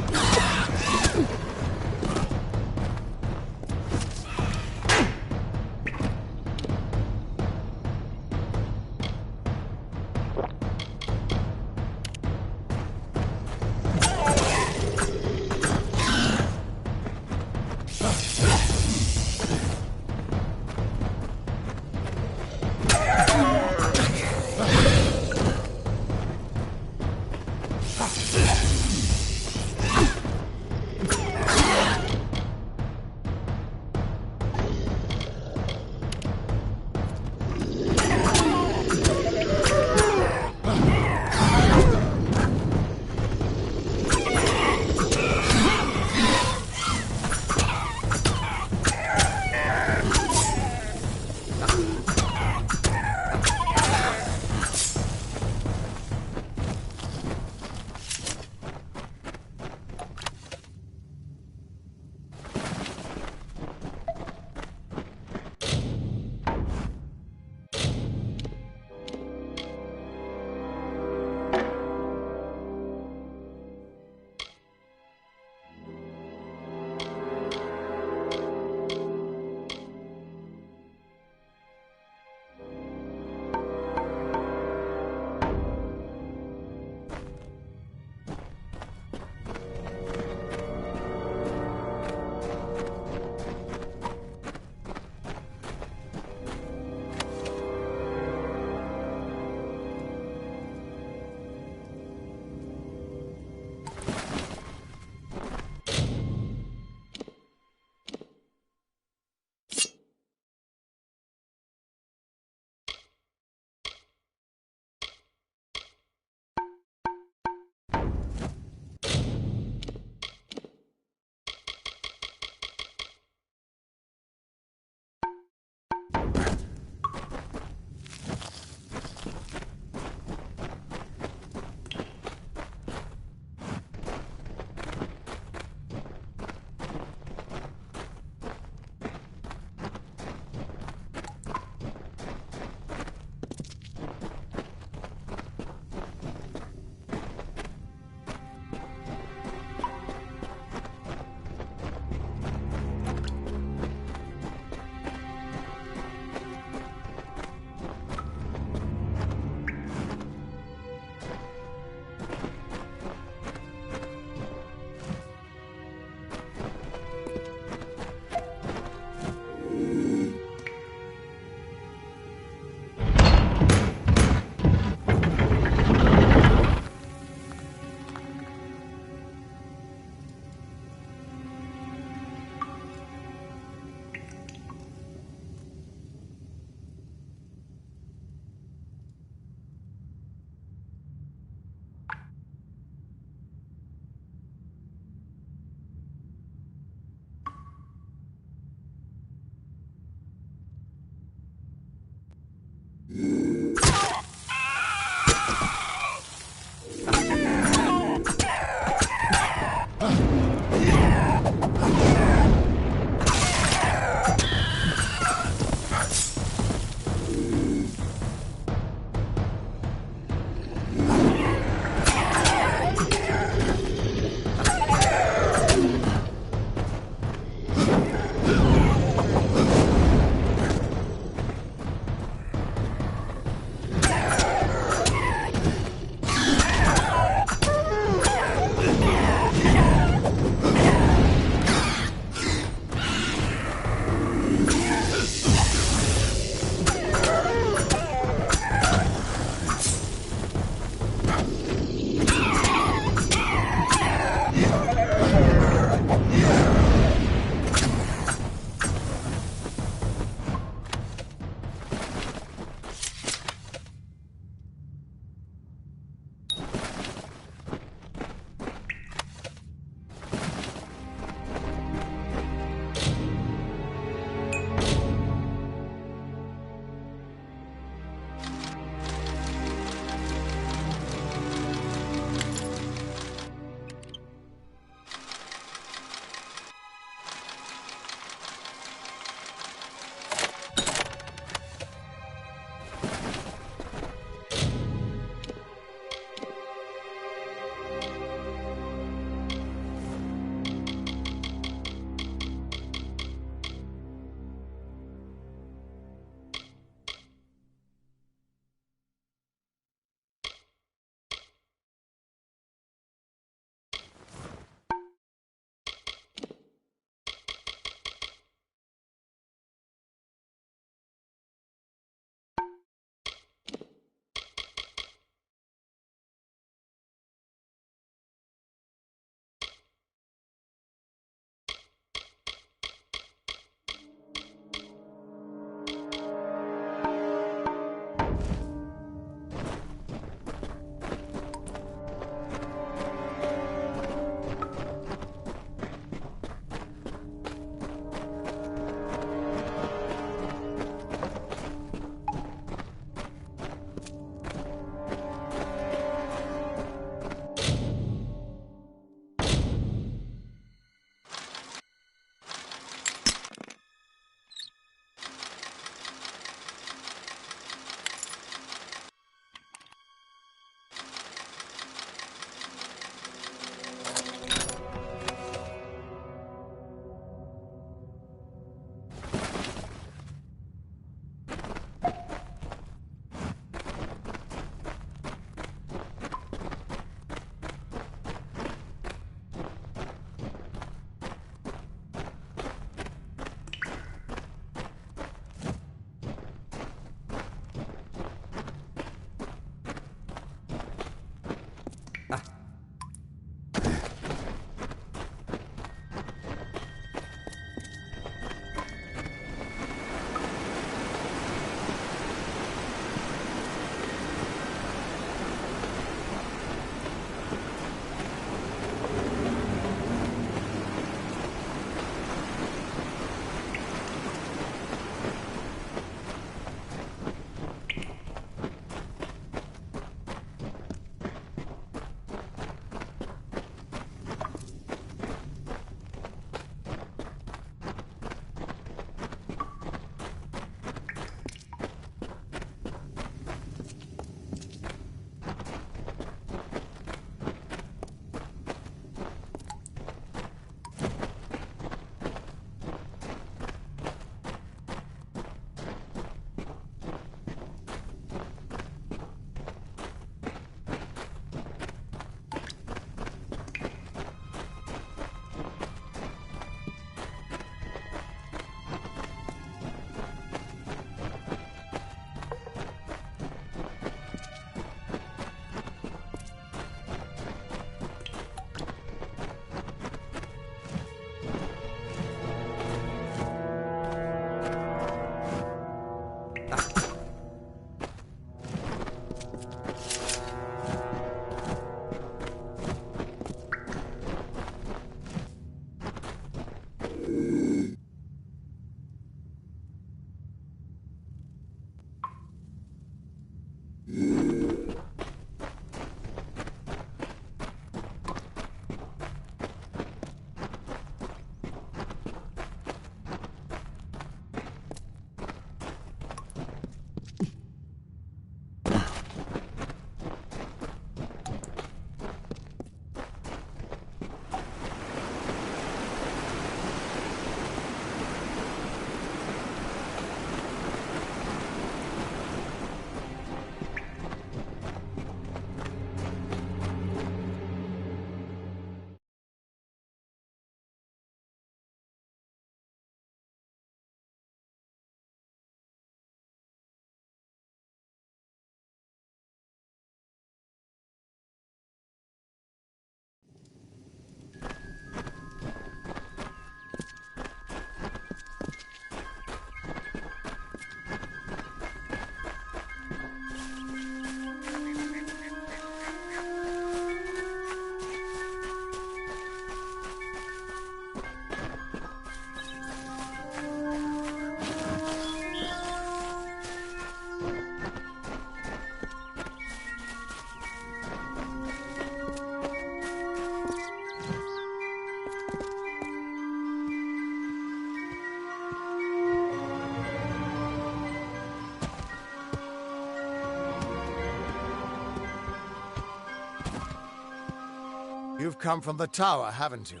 You've come from the tower, haven't you?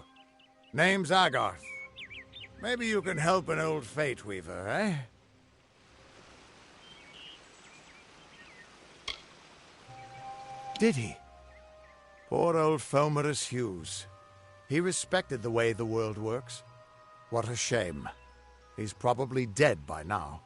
Name's Agarth. Maybe you can help an old Fate Weaver, eh? Did he? Poor old Fomerus Hughes. He respected the way the world works. What a shame. He's probably dead by now.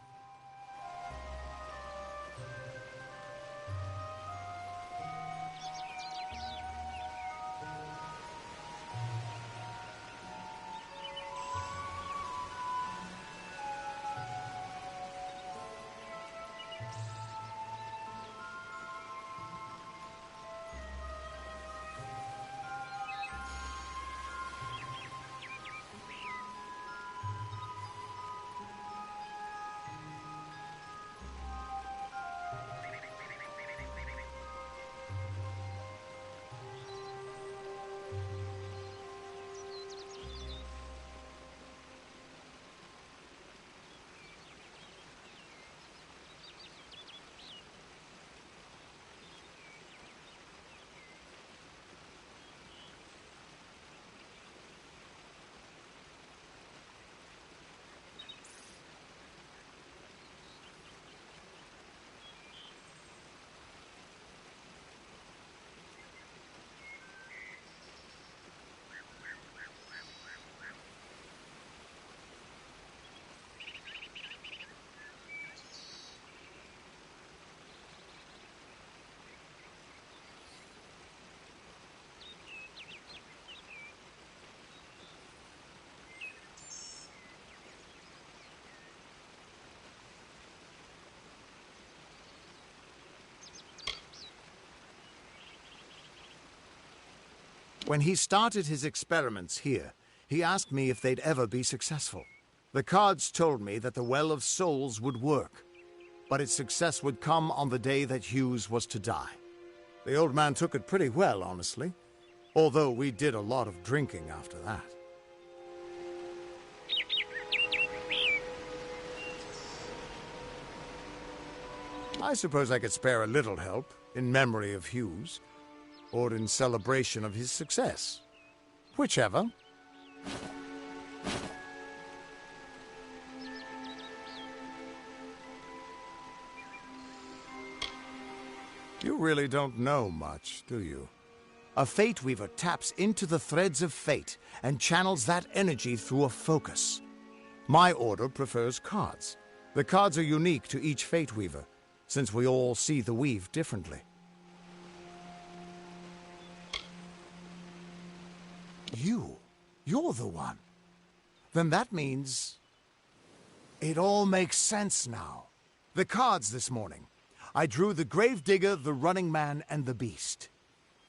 When he started his experiments here, he asked me if they'd ever be successful. The cards told me that the Well of Souls would work, but its success would come on the day that Hughes was to die. The old man took it pretty well, honestly, although we did a lot of drinking after that. I suppose I could spare a little help in memory of Hughes, or in celebration of his success. Whichever. You really don't know much, do you? A Fate Weaver taps into the threads of fate and channels that energy through a focus. My order prefers cards. The cards are unique to each Fate Weaver, since we all see the weave differently. You're the one. Then that means... It all makes sense now. The cards this morning. I drew the Gravedigger, the Running Man, and the Beast.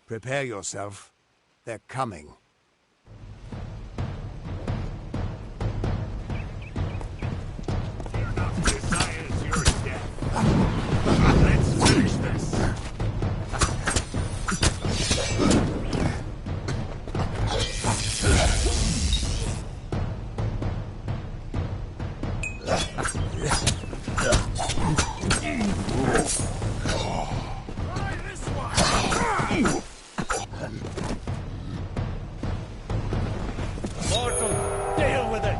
Prepare yourself. They're coming. Desires your death. Let's finish this. Mortal, deal with it!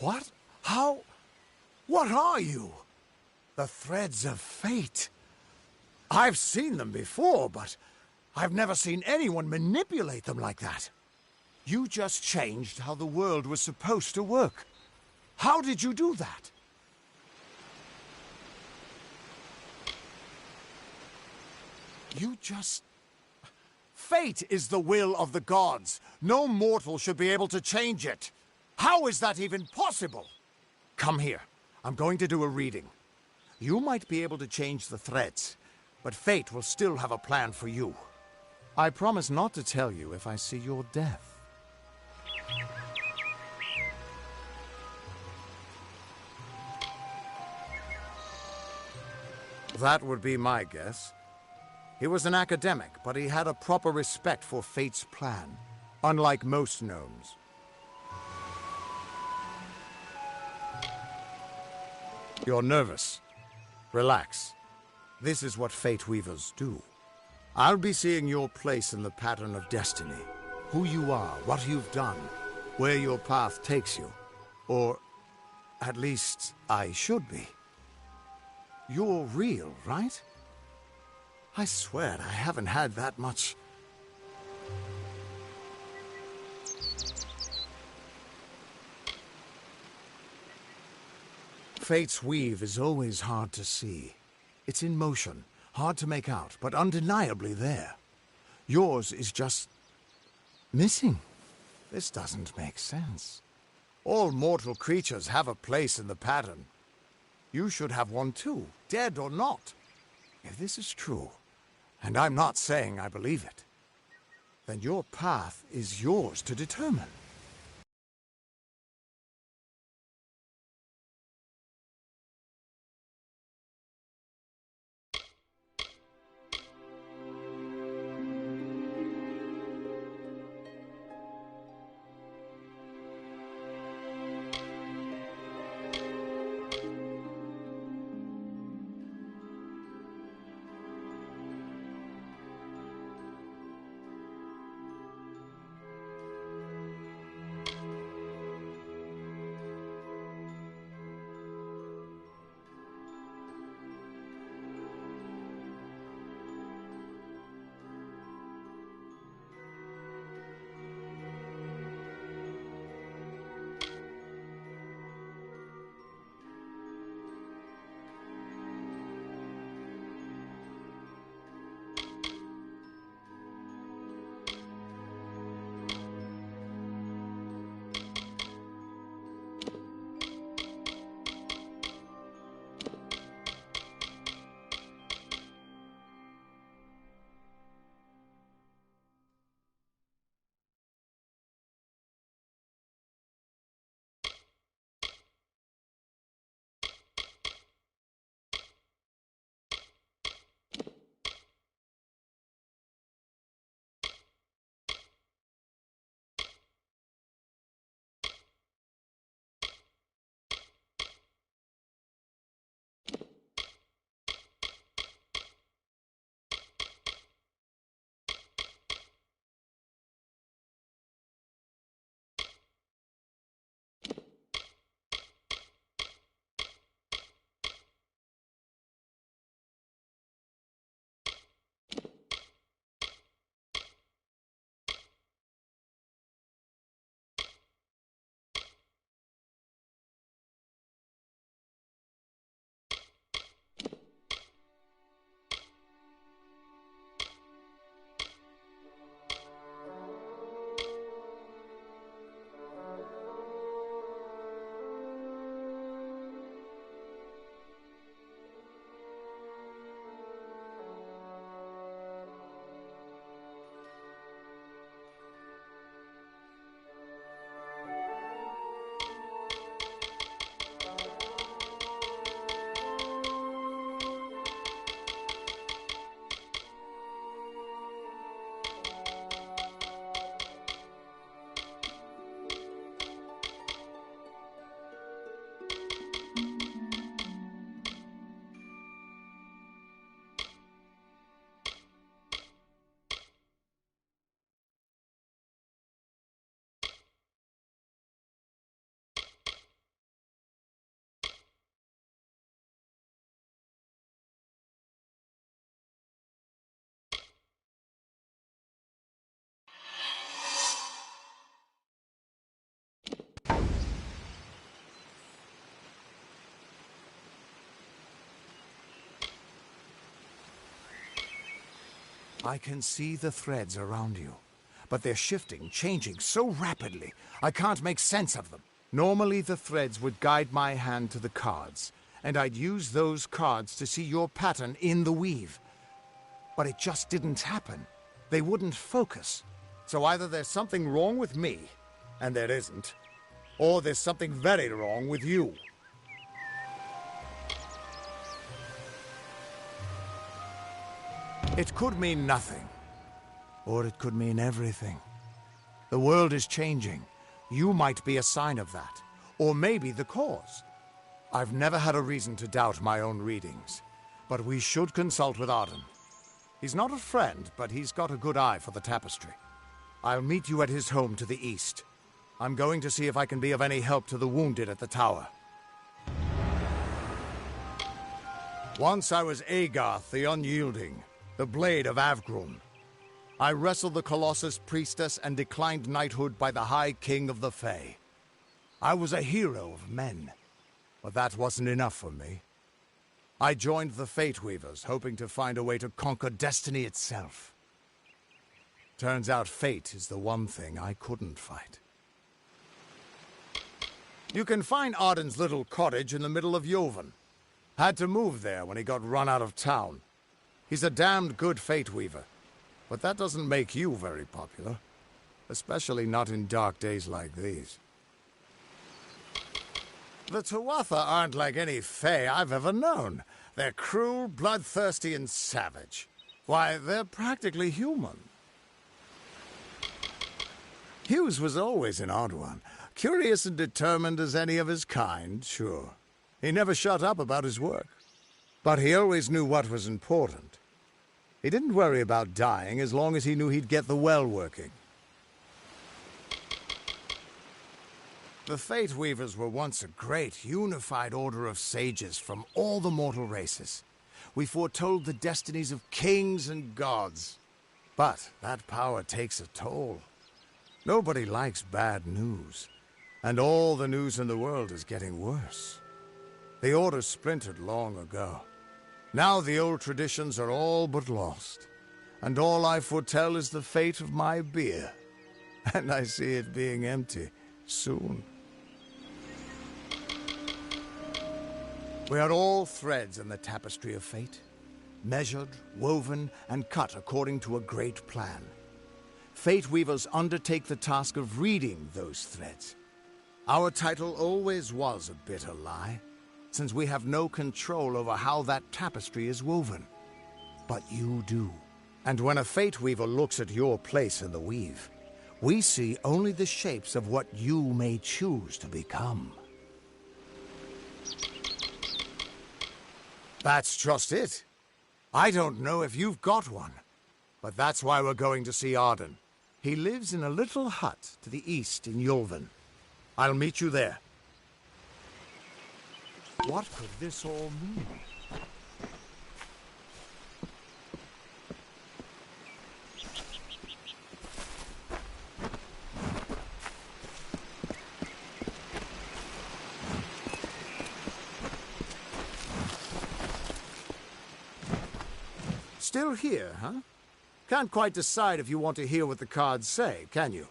What? How? What are you? The threads of fate. I've seen them before, but I've never seen anyone manipulate them like that. You just changed how the world was supposed to work. How did you do that? You just... Fate is the will of the gods. No mortal should be able to change it. How is that even possible? Come here. I'm going to do a reading. You might be able to change the threads, but fate will still have a plan for you. I promise not to tell you if I see your death. That would be my guess. He was an academic, but he had a proper respect for fate's plan, unlike most gnomes. You're nervous. Relax. This is what fate weavers do. I'll be seeing your place in the pattern of destiny. Who you are, what you've done, where your path takes you. Or, at least, I should be. You're real, right? I swear I haven't had that much... Fate's weave is always hard to see. It's in motion, hard to make out, but undeniably there. Yours is just... missing. This doesn't make sense. All mortal creatures have a place in the pattern. You should have one too, dead or not. If this is true, and I'm not saying I believe it, then your path is yours to determine. I can see the threads around you, but they're shifting, changing so rapidly, I can't make sense of them. Normally the threads would guide my hand to the cards, and I'd use those cards to see your pattern in the weave. But it just didn't happen. They wouldn't focus. So either there's something wrong with me, and there isn't, or there's something very wrong with you. It could mean nothing, or it could mean everything. The world is changing. You might be a sign of that, or maybe the cause. I've never had a reason to doubt my own readings, but we should consult with Arden. He's not a friend, but he's got a good eye for the tapestry. I'll meet you at his home to the east. I'm going to see if I can be of any help to the wounded at the tower. Once I was Agarth the Unyielding, the Blade of Avgrun. I wrestled the Colossus Priestess and declined knighthood by the High King of the Fae. I was a hero of men, but that wasn't enough for me. I joined the Fate Weavers, hoping to find a way to conquer destiny itself. Turns out fate is the one thing I couldn't fight. You can find Arden's little cottage in the middle of Yovan. Had to move there when he got run out of town. He's a damned good Fate Weaver, but that doesn't make you very popular. Especially not in dark days like these. The Tuatha aren't like any Fae I've ever known. They're cruel, bloodthirsty, and savage. Why, they're practically human. Hughes was always an odd one. Curious and determined as any of his kind, sure. He never shut up about his work. But he always knew what was important. He didn't worry about dying as long as he knew he'd get the well working. The Fate Weavers were once a great, unified order of sages from all the mortal races. We foretold the destinies of kings and gods. But that power takes a toll. Nobody likes bad news. And all the news in the world is getting worse. The order splintered long ago. Now the old traditions are all but lost. And all I foretell is the fate of my beer. And I see it being empty soon. We are all threads in the tapestry of fate. Measured, woven, and cut according to a great plan. Fate Weavers undertake the task of reading those threads. Our title always was a bitter lie, since we have no control over how that tapestry is woven. But you do. And when a Fate Weaver looks at your place in the weave, we see only the shapes of what you may choose to become. That's just it. I don't know if you've got one, but that's why we're going to see Arden. He lives in a little hut to the east in Yulven. I'll meet you there. What could this all mean? Still here, huh? Can't quite decide if you want to hear what the cards say, can you?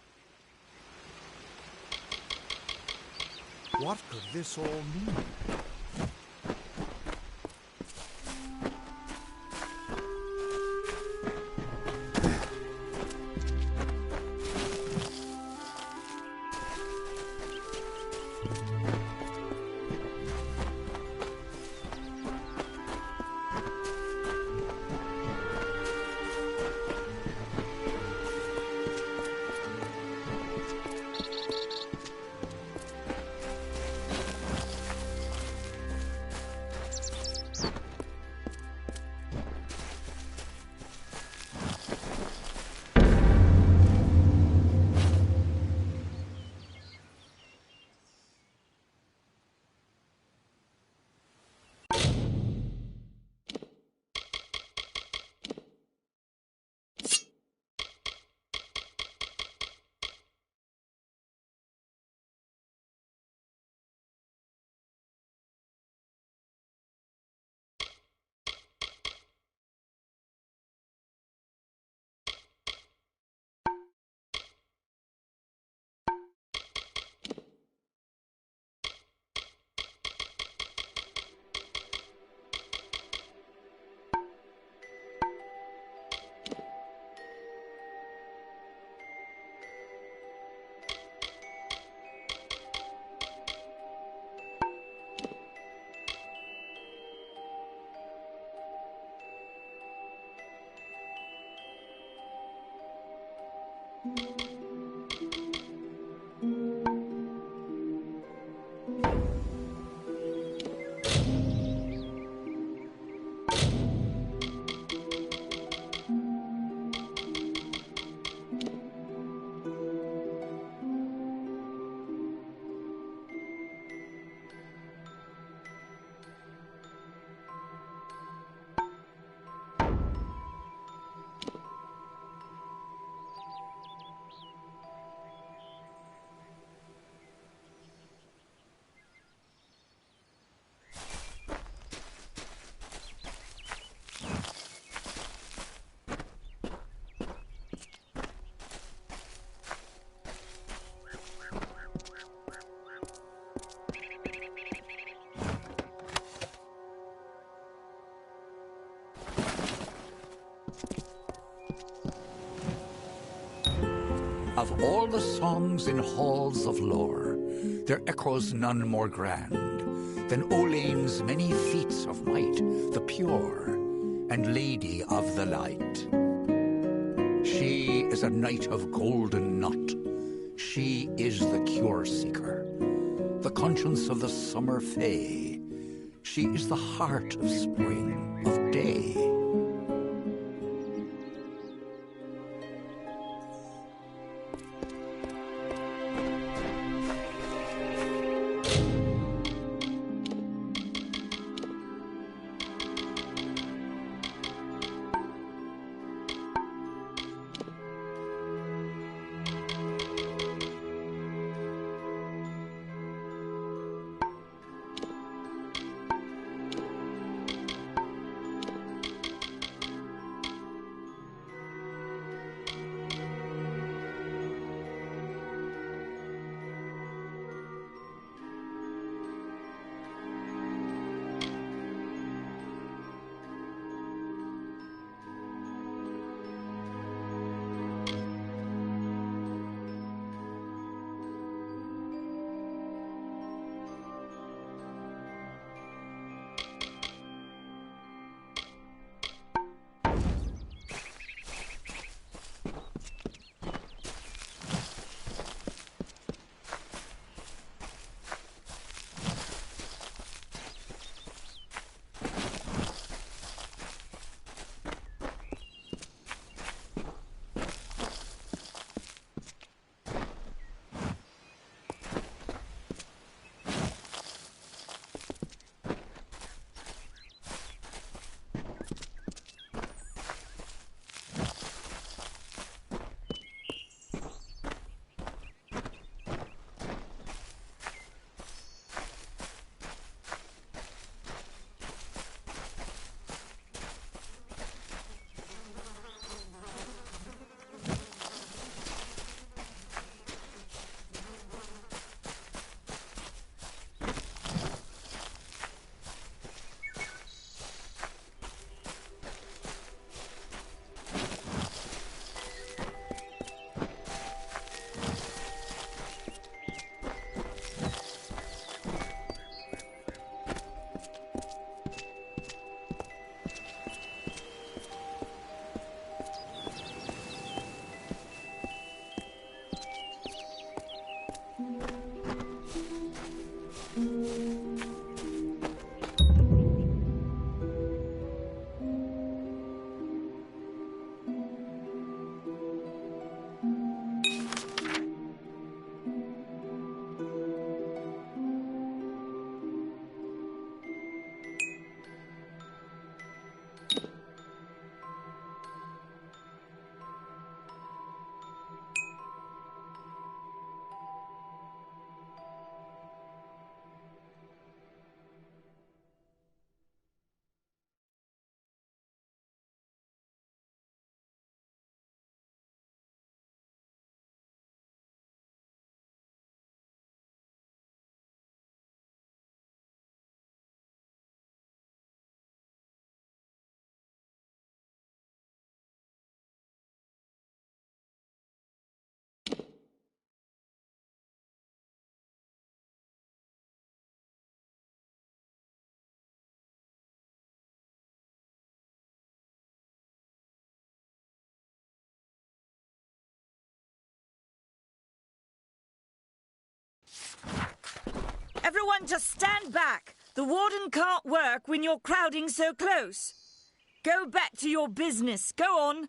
What could this all mean? Of all the songs in halls of lore, there echoes none more grand than Olane's many feats of might, the pure and lady of the light. She is a knight of golden knot. She is the cure seeker, the conscience of the summer fae. She is the heart of spring, of day. Everyone just stand back. The warden can't work when you're crowding so close. Go back to your business. Go on.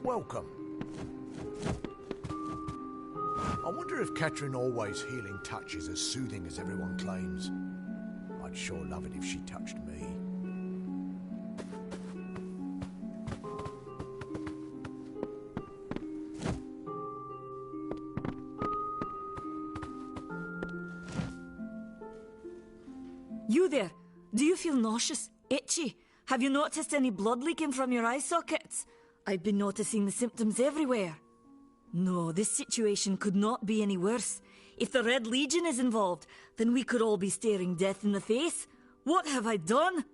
Welcome. I wonder if Catherine Allway's healing touch is as soothing as everyone claims. I'd sure love it if she touched me. You there. Do you feel nauseous? Itchy? Have you noticed any blood leaking from your eye sockets? I've been noticing the symptoms everywhere. No, this situation could not be any worse. If the Red Legion is involved, then we could all be staring death in the face. What have I done?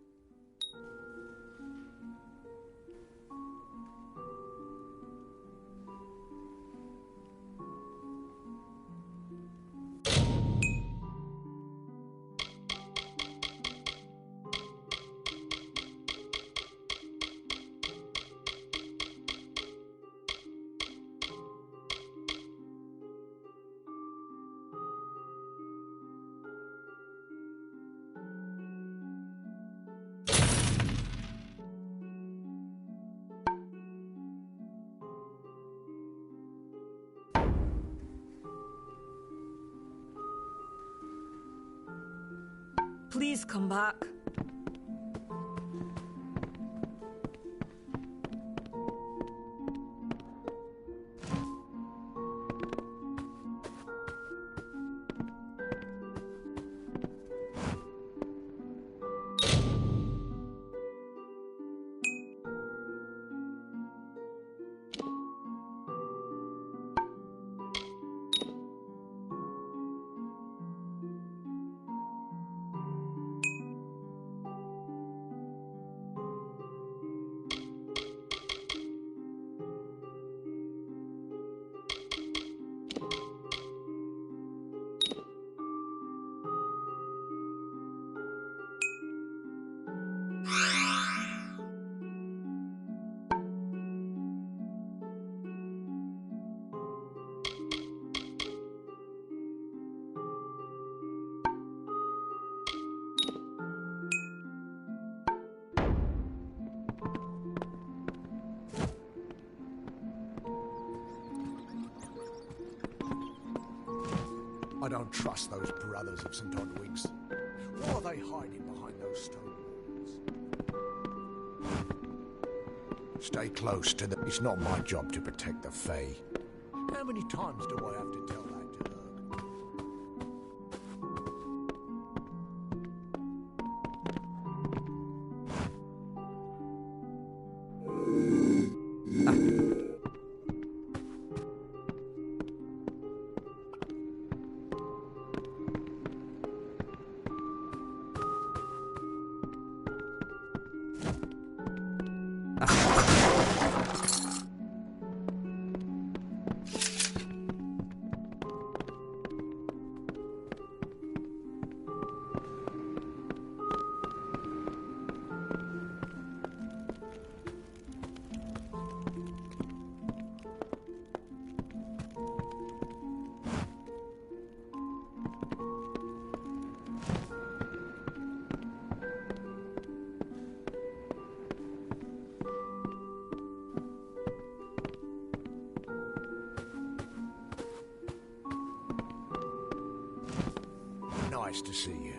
Please come back. I don't trust those brothers of St. Odwig's. What are they hiding behind those stone walls? Stay close to the... It's not my job to protect the Fae. How many times do I have to tell that to her? Nice to see you.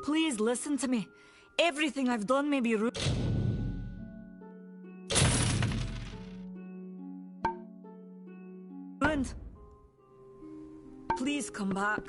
Please listen to me. Everything I've done may be ruined. Please come back.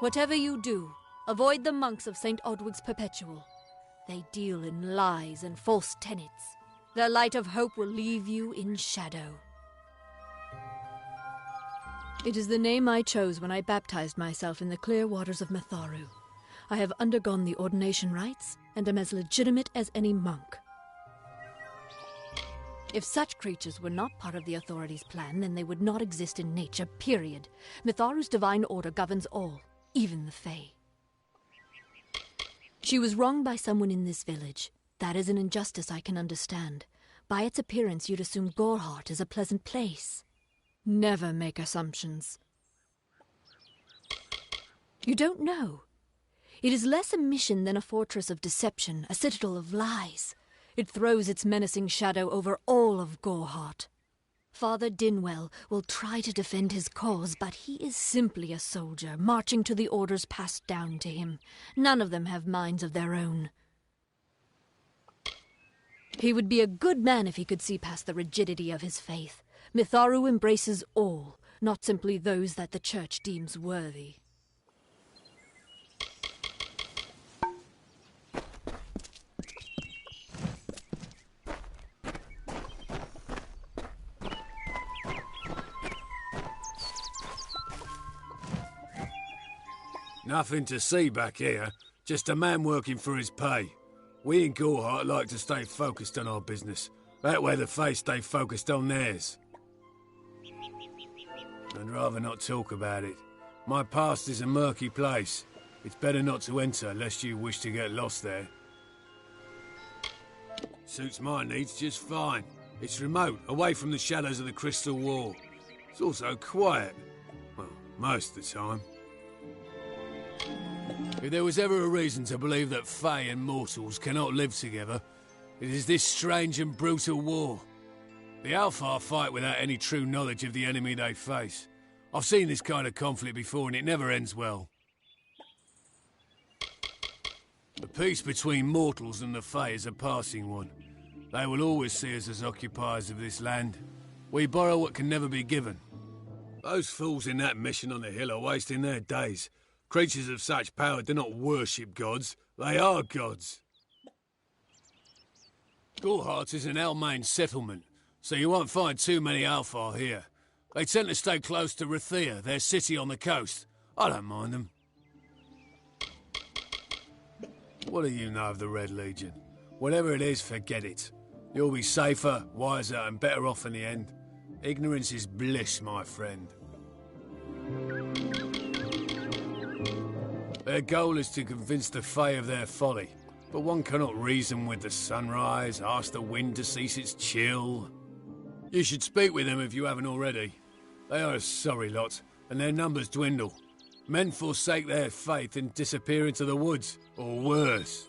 Whatever you do, avoid the monks of St. Odwig's Perpetual. They deal in lies and false tenets. Their light of hope will leave you in shadow. It is the name I chose when I baptized myself in the clear waters of Matharu. I have undergone the ordination rites, and am as legitimate as any monk. If such creatures were not part of the authorities' plan, then they would not exist in nature, period. Mitharu's divine order governs all, even the Fae. She was wronged by someone in this village. That is an injustice I can understand. By its appearance, you'd assume Goreheart is a pleasant place. Never make assumptions. You don't know. It is less a mission than a fortress of deception, a citadel of lies. It throws its menacing shadow over all of Goreheart. Father Dinwell will try to defend his cause, but he is simply a soldier, marching to the orders passed down to him. None of them have minds of their own. He would be a good man if he could see past the rigidity of his faith. Mitharu embraces all, not simply those that the Church deems worthy. Nothing to see back here, just a man working for his pay. We in Goreheart like to stay focused on our business. That way the Fae stay focused on theirs. I'd rather not talk about it. My past is a murky place. It's better not to enter, lest you wish to get lost there. Suits my needs just fine. It's remote, away from the shadows of the Crystal Wall. It's also quiet. Well, most of the time. If there was ever a reason to believe that Fae and mortals cannot live together, it is this strange and brutal war. The Alfar fight without any true knowledge of the enemy they face. I've seen this kind of conflict before and it never ends well. The peace between mortals and the Fae is a passing one. They will always see us as occupiers of this land. We borrow what can never be given. Those fools in that mission on the hill are wasting their days. Creatures of such power do not worship gods, they are gods. Goreheart is an Almain settlement, so you won't find too many Alfar here. They tend to stay close to Rathia, their city on the coast. I don't mind them. What do you know of the Red Legion? Whatever it is, forget it. You'll be safer, wiser, and better off in the end. Ignorance is bliss, my friend. Their goal is to convince the Fae of their folly, but one cannot reason with the sunrise, ask the wind to cease its chill. You should speak with them if you haven't already. They are a sorry lot, and their numbers dwindle. Men forsake their faith and disappear into the woods, or worse.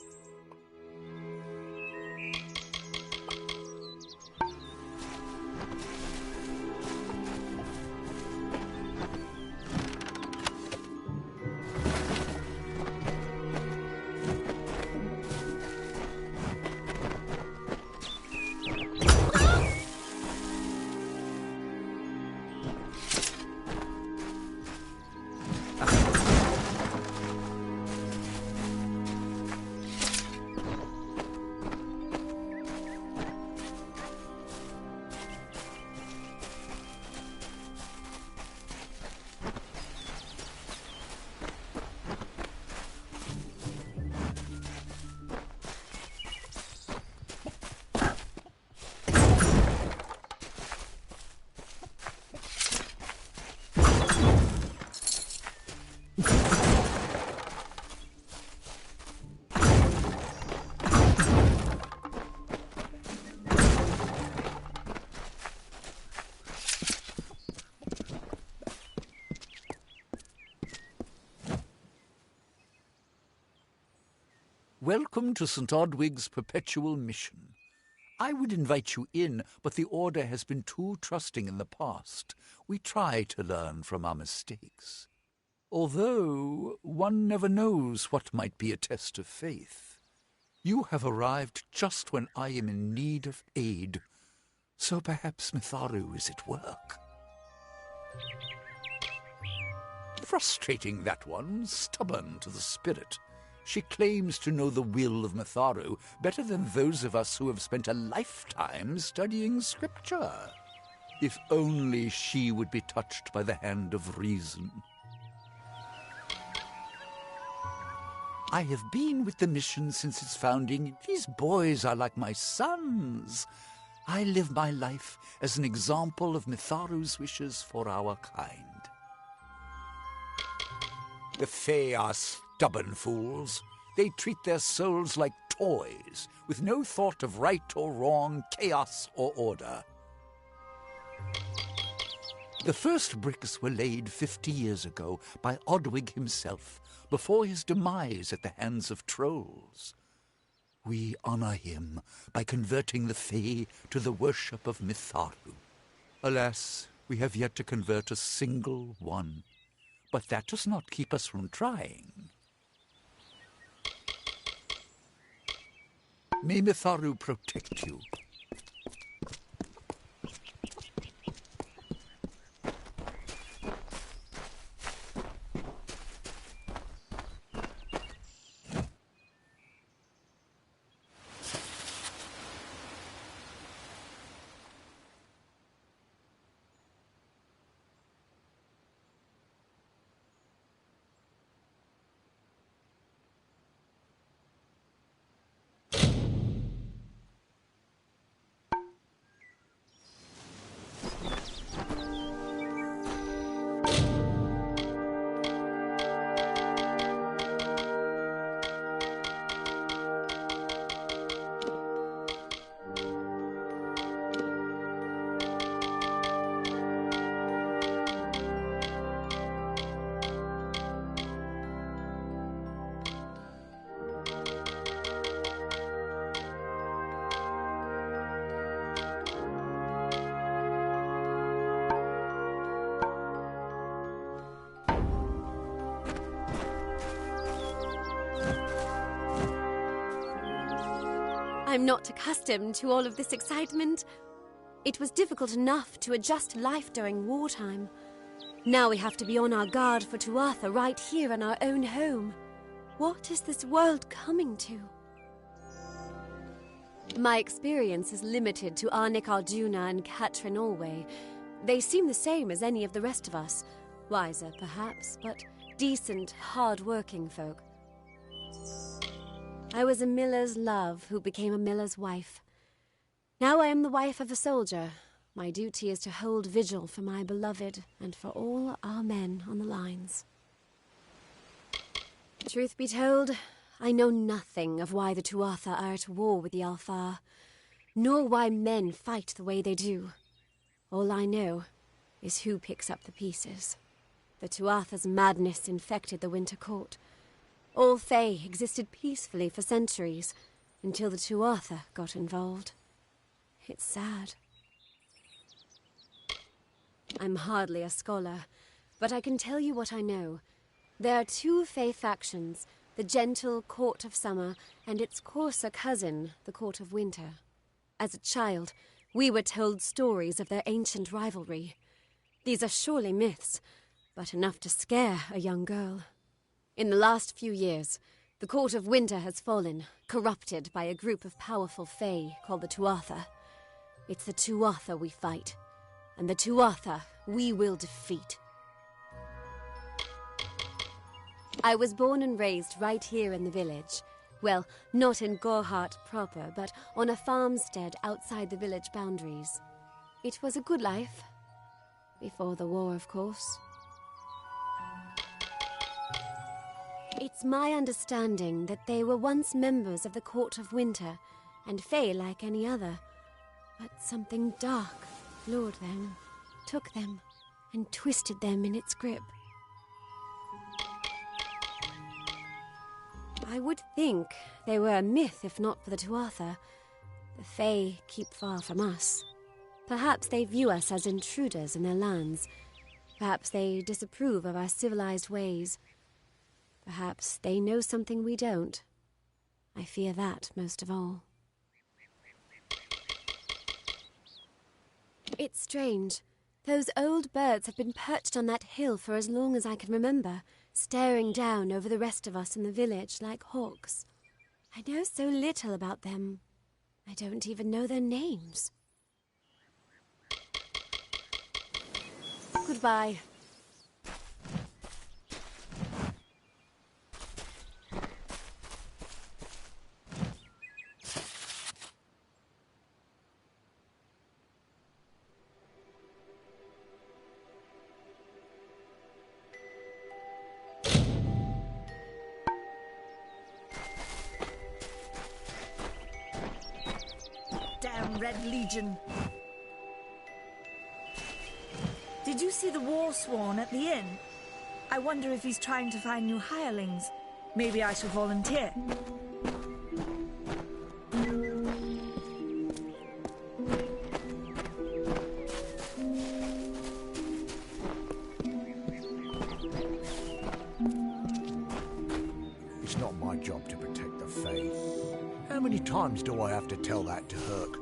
Welcome to St. Odwig's Perpetual Mission. I would invite you in, but the Order has been too trusting in the past. We try to learn from our mistakes. Although one never knows what might be a test of faith. You have arrived just when I am in need of aid, so perhaps Mitharu is at work. Frustrating, that one, stubborn to the spirit. She claims to know the will of Mitharu better than those of us who have spent a lifetime studying scripture. If only she would be touched by the hand of reason. I have been with the mission since its founding. These boys are like my sons. I live my life as an example of Mitharu's wishes for our kind. The Fae are stubborn fools. They treat their souls like toys, with no thought of right or wrong, chaos or order. The first bricks were laid 50 years ago by Odwig himself, before his demise at the hands of trolls. We honor him by converting the Fae to the worship of Mitharu. Alas, we have yet to convert a single one. But that does not keep us from trying. May Mitharu protect you. I'm not accustomed to all of this excitement. It was difficult enough to adjust to life during wartime. Now we have to be on our guard for Tuatha right here in our own home. What is this world coming to? My experience is limited to Arnik Arjuna and Katrin Alway. They seem the same as any of the rest of us. Wiser, perhaps, but decent, hard-working folk. I was a miller's love who became a miller's wife. Now I am the wife of a soldier. My duty is to hold vigil for my beloved and for all our men on the lines. Truth be told, I know nothing of why the Tuatha are at war with the Alfar, nor why men fight the way they do. All I know is who picks up the pieces. The Tuatha's madness infected the Winter Court. All Fae existed peacefully for centuries, until the Tuatha got involved. It's sad. I'm hardly a scholar, but I can tell you what I know. There are two Fae factions, the gentle Court of Summer and its coarser cousin, the Court of Winter. As a child, we were told stories of their ancient rivalry. These are surely myths, but enough to scare a young girl. In the last few years, the Court of Winter has fallen, corrupted by a group of powerful Fae called the Tuatha. It's the Tuatha we fight, and the Tuatha we will defeat. I was born and raised right here in the village. Well, not in Gorhart proper, but on a farmstead outside the village boundaries. It was a good life. Before the war, of course. It's my understanding that they were once members of the Court of Winter, and Fae like any other. But something dark lured them, took them, and twisted them in its grip. I would think they were a myth if not for the Tuatha. The Fae keep far from us. Perhaps they view us as intruders in their lands. Perhaps they disapprove of our civilized ways. Perhaps they know something we don't. I fear that most of all. It's strange. Those old birds have been perched on that hill for as long as I can remember, staring down over the rest of us in the village like hawks. I know so little about them. I don't even know their names. Goodbye. Down, Red Legion. Did you see the war sworn at the inn? I wonder if he's trying to find new hirelings. Maybe I should volunteer. It's not my job to protect the faith. How many times do I have to tell that to Herc?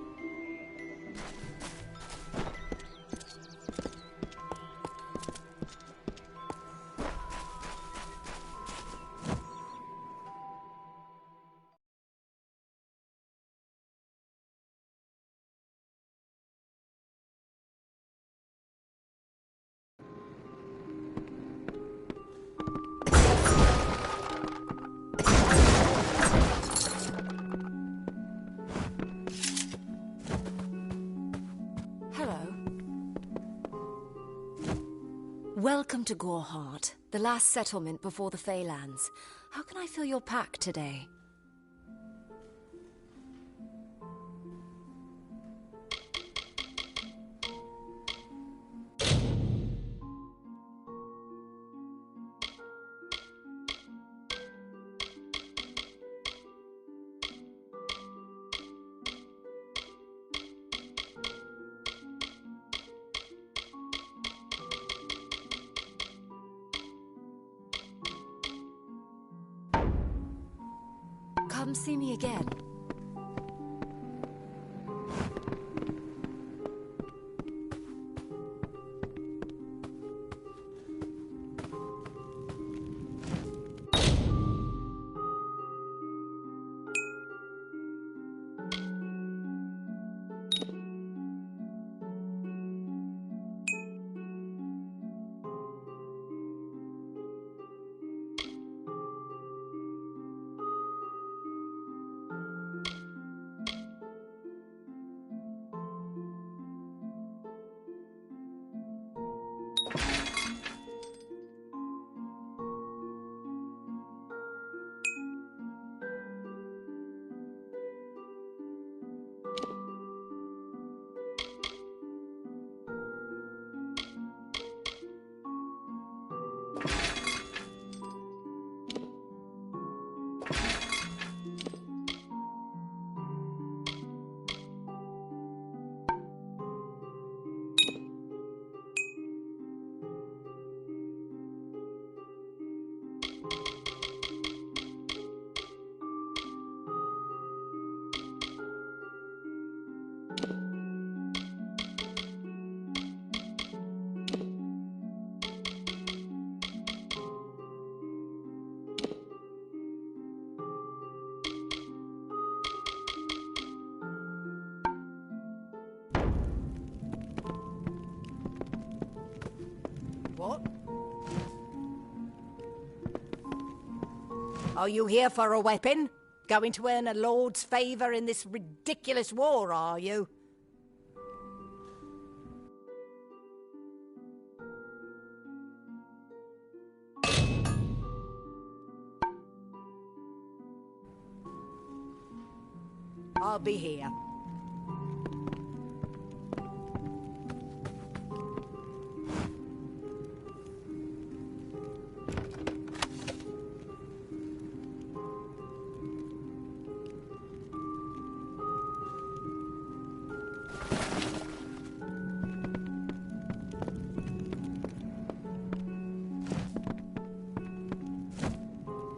Welcome to Goreheart, the last settlement before the Feylands. How can I fill your pack today? Come see me again. What? Are you here for a weapon? Going to earn a lord's favour in this ridiculous war, are you? I'll be here.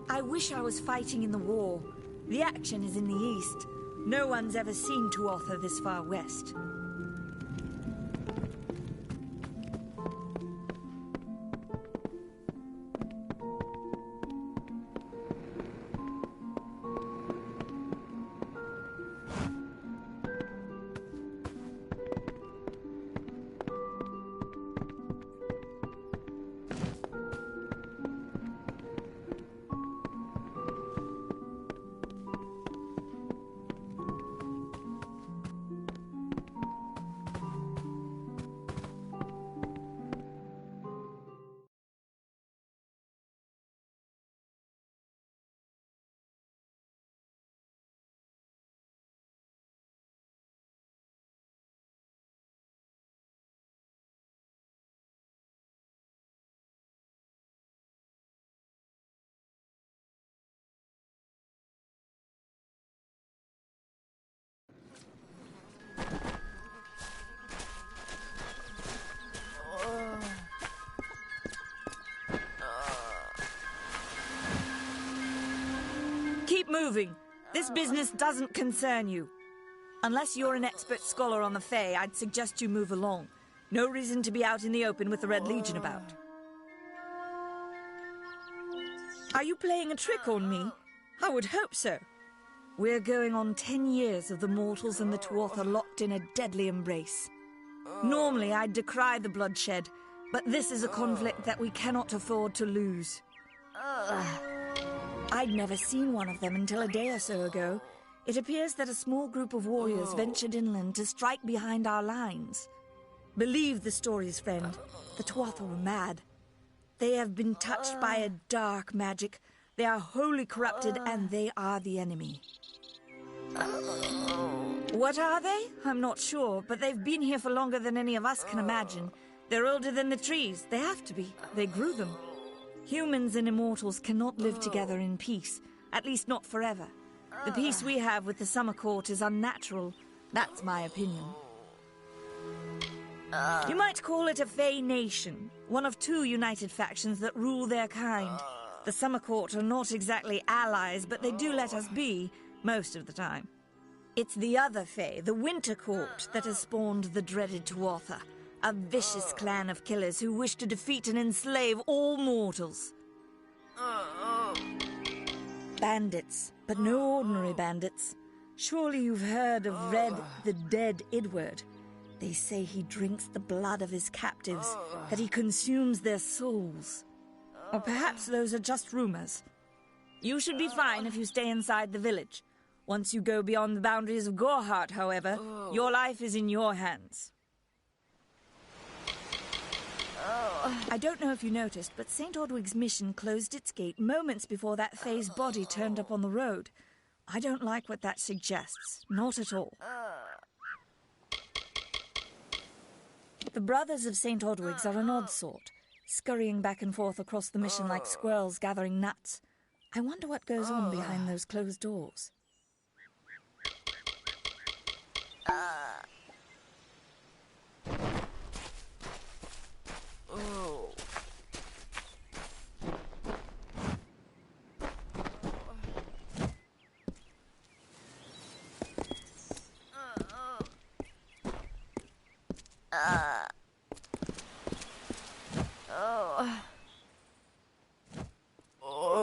I wish I was fighting in the war. The action is in the east. No one's ever seen Tuatha this far west. moving. This business doesn't concern you. Unless you're an expert scholar on the Fae, I'd suggest you move along. No reason to be out in the open with the Red Legion about. Are you playing a trick on me? I would hope so. We're going on 10 years of the mortals and the Tuatha locked in a deadly embrace. Normally, I'd decry the bloodshed, but this is a conflict that we cannot afford to lose. I'd never seen one of them until a day or so ago. It appears that a small group of warriors ventured inland to strike behind our lines. Believe the stories, friend. The Tuatha were mad. They have been touched by a dark magic. They are wholly corrupted, and they are the enemy. What are they? I'm not sure, but they've been here for longer than any of us can imagine. They're older than the trees. They have to be. They grew them. Humans and immortals cannot live together in peace, at least not forever. The peace we have with the Summer Court is unnatural. That's my opinion. You might call it a Fae nation, one of two united factions that rule their kind. The Summer Court are not exactly allies, but they do let us be, most of the time. It's the other Fae, the Winter Court, that has spawned the dreaded Tuatha, a vicious clan of killers who wish to defeat and enslave all mortals. Bandits, but no ordinary bandits. Surely you've heard of Red, the dead Idward. They say he drinks the blood of his captives, that he consumes their souls. Or perhaps those are just rumors. You should be fine if you stay inside the village. Once you go beyond the boundaries of Gorhart, however, your life is in your hands. I don't know if you noticed, but St. Ordwig's mission closed its gate moments before that Fae's body turned up on the road. I don't like what that suggests. Not at all. The Brothers of St. Ordwig's are an odd sort, scurrying back and forth across the mission like squirrels gathering nuts. I wonder what goes on behind those closed doors.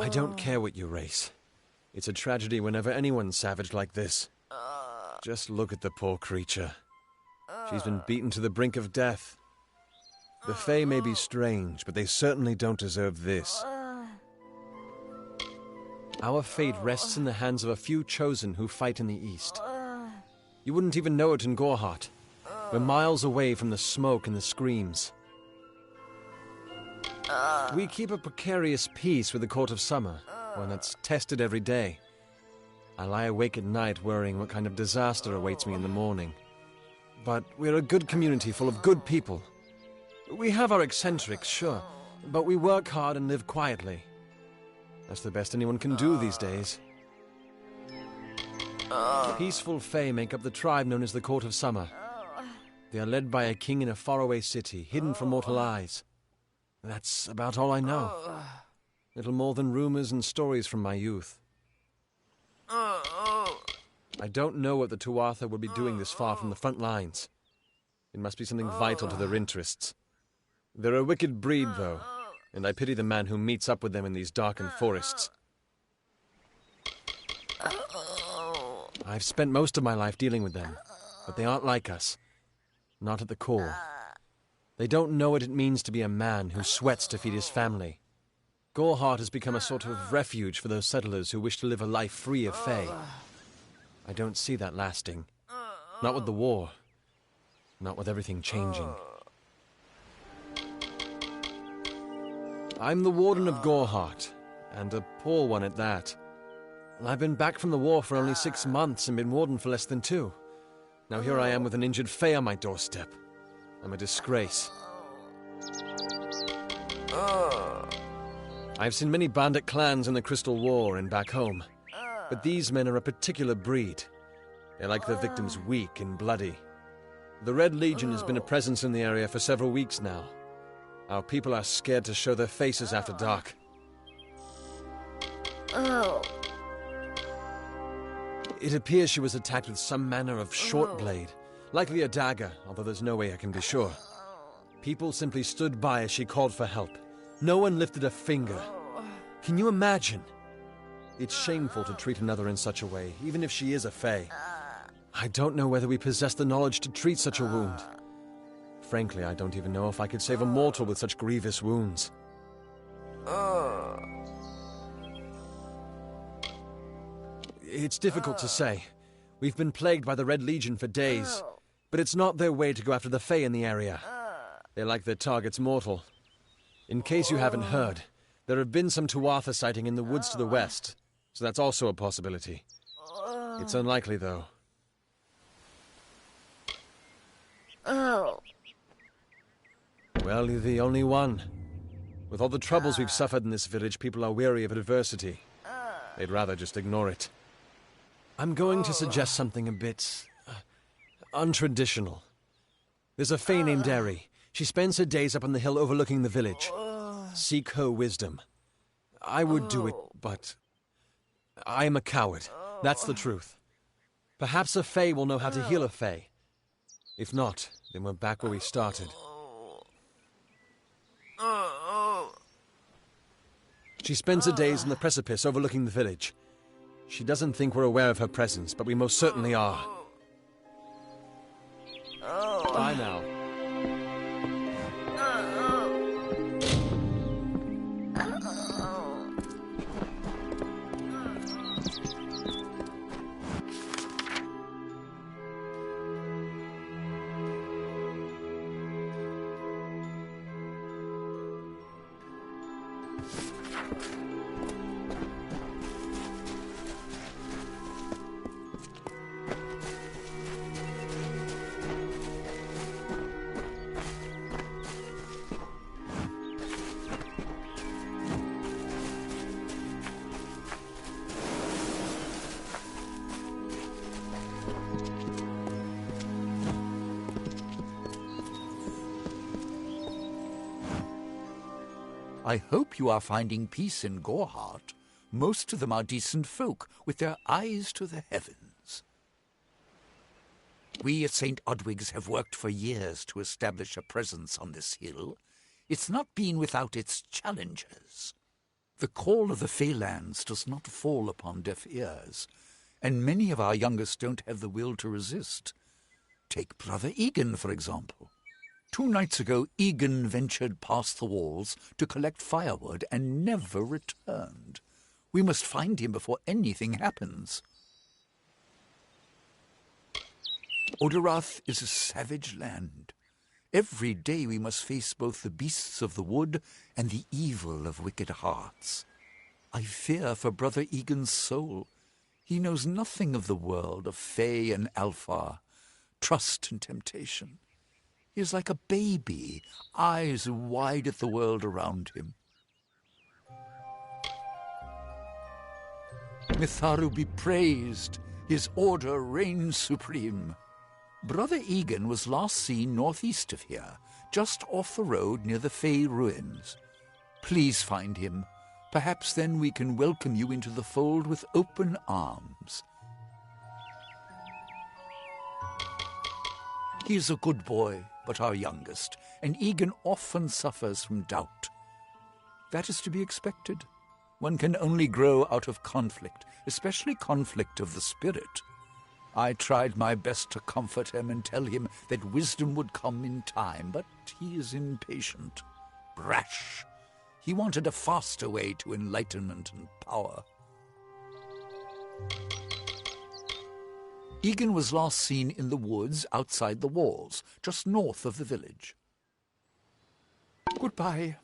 I don't care what you race. It's a tragedy whenever anyone's savage like this. Just look at the poor creature. She's been beaten to the brink of death. The Fae may be strange, but they certainly don't deserve this. Our fate rests in the hands of a few chosen who fight in the east. You wouldn't even know it in Gorhart. We're miles away from the smoke and the screams. We keep a precarious peace with the Court of Summer, one that's tested every day. I lie awake at night worrying what kind of disaster awaits me in the morning. But we're a good community full of good people. We have our eccentrics, sure, but we work hard and live quietly. That's the best anyone can do these days. Peaceful Fae make up the tribe known as the Court of Summer. They are led by a king in a faraway city, hidden from mortal eyes. That's about all I know. Little more than rumors and stories from my youth. I don't know what the Tuatha would be doing this far from the front lines. It must be something vital to their interests. They're a wicked breed, though, and I pity the man who meets up with them in these darkened forests. I've spent most of my life dealing with them, but they aren't like us. Not at the core. They don't know what it means to be a man who sweats to feed his family. Gorhart has become a sort of refuge for those settlers who wish to live a life free of Fae. I don't see that lasting. Not with the war. Not with everything changing. I'm the Warden of Gorhart, and a poor one at that. I've been back from the war for only 6 months and been Warden for less than 2. Now here I am with an injured Fae on my doorstep. I'm a disgrace. I've seen many bandit clans in the Crystal War and back home, but these men are a particular breed. They like their victims weak and bloody. The Red Legion has been a presence in the area for several weeks now. Our people are scared to show their faces after dark. It appears she was attacked with some manner of short blade, likely a dagger, although there's no way I can be sure. People simply stood by as she called for help. No one lifted a finger. Can you imagine? It's shameful to treat another in such a way, even if she is a fae. I don't know whether we possess the knowledge to treat such a wound. Frankly, I don't even know if I could save a mortal with such grievous wounds. It's difficult to say. We've been plagued by the Red Legion for days, but it's not their way to go after the fae in the area. They like their targets mortal. In case you haven't heard, there have been some Tuatha sighting in the woods to the west, so that's also a possibility. It's unlikely, though. Well, you're the only one. With all the troubles we've suffered in this village, people are weary of adversity. They'd rather just ignore it. I'm going to suggest something a bit untraditional. There's a fae named Eri. She spends her days up on the hill overlooking the village. Seek her wisdom. I would do it, but I am a coward. That's the truth. Perhaps a fae will know how to heal a fae. If not, then we're back where we started. She spends her days on the precipice overlooking the village. She doesn't think we're aware of her presence, but we most certainly are. Bye now. I hope you are finding peace in Goreheart. Most of them are decent folk, with their eyes to the heavens. We at St. Odwig's have worked for years to establish a presence on this hill. It's not been without its challenges. The call of the Feylands does not fall upon deaf ears, and many of our youngest don't have the will to resist. Take Brother Egan, for example. 2 nights ago, Egan ventured past the walls to collect firewood and never returned. We must find him before anything happens. Oderath is a savage land. Every day we must face both the beasts of the wood and the evil of wicked hearts. I fear for Brother Egan's soul. He knows nothing of the world of Fae and Alpha, trust and temptation. He is like a baby, eyes wide at the world around him. Mitharu be praised, his order reigns supreme. Brother Egan was last seen northeast of here, just off the road near the Fey ruins. Please find him. Perhaps then we can welcome you into the fold with open arms. He is a good boy, but our youngest, and Egan often suffers from doubt. That is to be expected. One can only grow out of conflict, especially conflict of the spirit. I tried my best to comfort him and tell him that wisdom would come in time, but he is impatient, brash. He wanted a faster way to enlightenment and power. Egan was last seen in the woods outside the walls, just north of the village. Goodbye.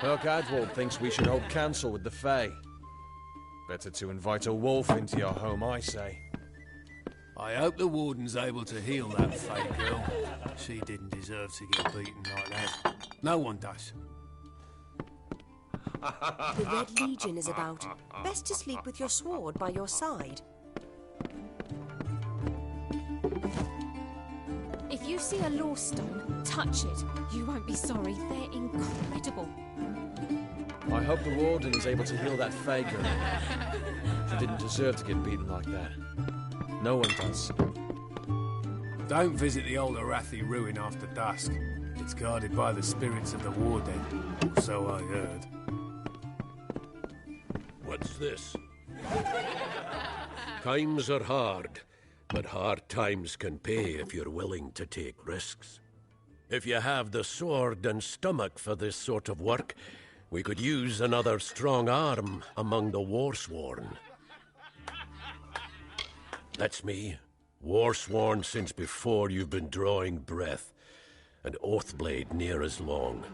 Adwald thinks we should hold council with the Fae. Better to invite a wolf into your home, I say. I hope the Warden's able to heal that Fae girl. She didn't deserve to get beaten like that. No one does. The Red Legion is about. Best to sleep with your sword by your side. If you see a law stone, touch it. You won't be sorry. They're incredible. I hope the Warden is able to heal that Fae girl. She didn't deserve to get beaten like that. No one does. Don't visit the old Arathi ruin after dusk. It's guarded by the spirits of the Warden, or so I heard. What's this? Times are hard, but hard times can pay if you're willing to take risks. If you have the sword and stomach for this sort of work, we could use another strong arm among the Warsworn. That's me, Warsworn since before you've been drawing breath, and Oathblade near as long.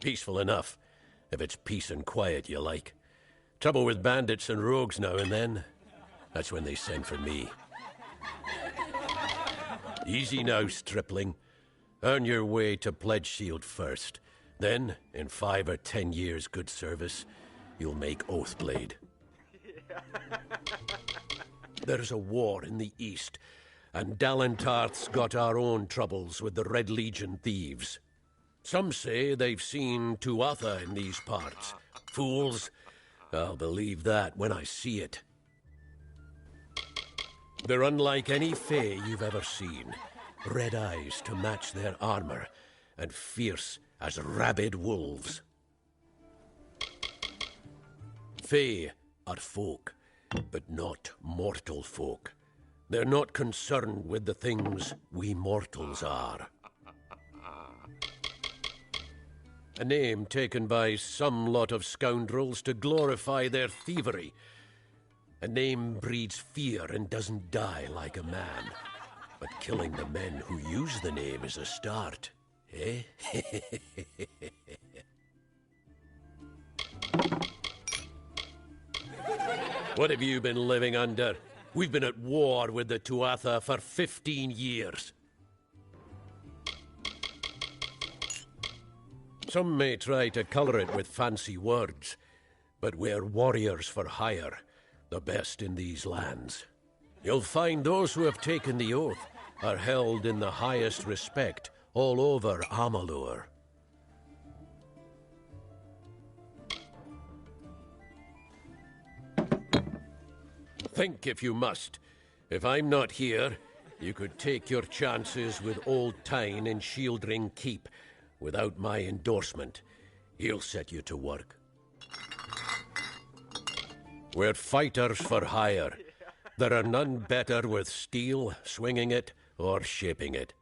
Peaceful enough, if it's peace and quiet you like. Trouble with bandits and rogues now and then, that's when they send for me. Easy now, stripling. Earn your way to Pledge Shield first. Then, in 5 or 10 years' good service, you'll make Oathblade. There's a war in the east, and Dalentarth's got our own troubles with the Red Legion thieves. Some say they've seen Tuatha in these parts. Fools. I'll believe that when I see it. They're unlike any Fae you've ever seen. Red eyes to match their armor, and fierce as rabid wolves. Fae are folk, but not mortal folk. They're not concerned with the things we mortals are. A name taken by some lot of scoundrels to glorify their thievery. A name breeds fear and doesn't die like a man. But killing the men who use the name is a start, eh? What have you been living under? We've been at war with the Tuatha for 15 years. Some may try to colour it with fancy words, but we're warriors for hire, the best in these lands. You'll find those who have taken the oath are held in the highest respect all over Amalur. Think if you must. If I'm not here, you could take your chances with Old Tyne in Shieldring Keep. Without my endorsement, he'll set you to work. We're fighters for hire. There are none better with steel, swinging it, or shaping it,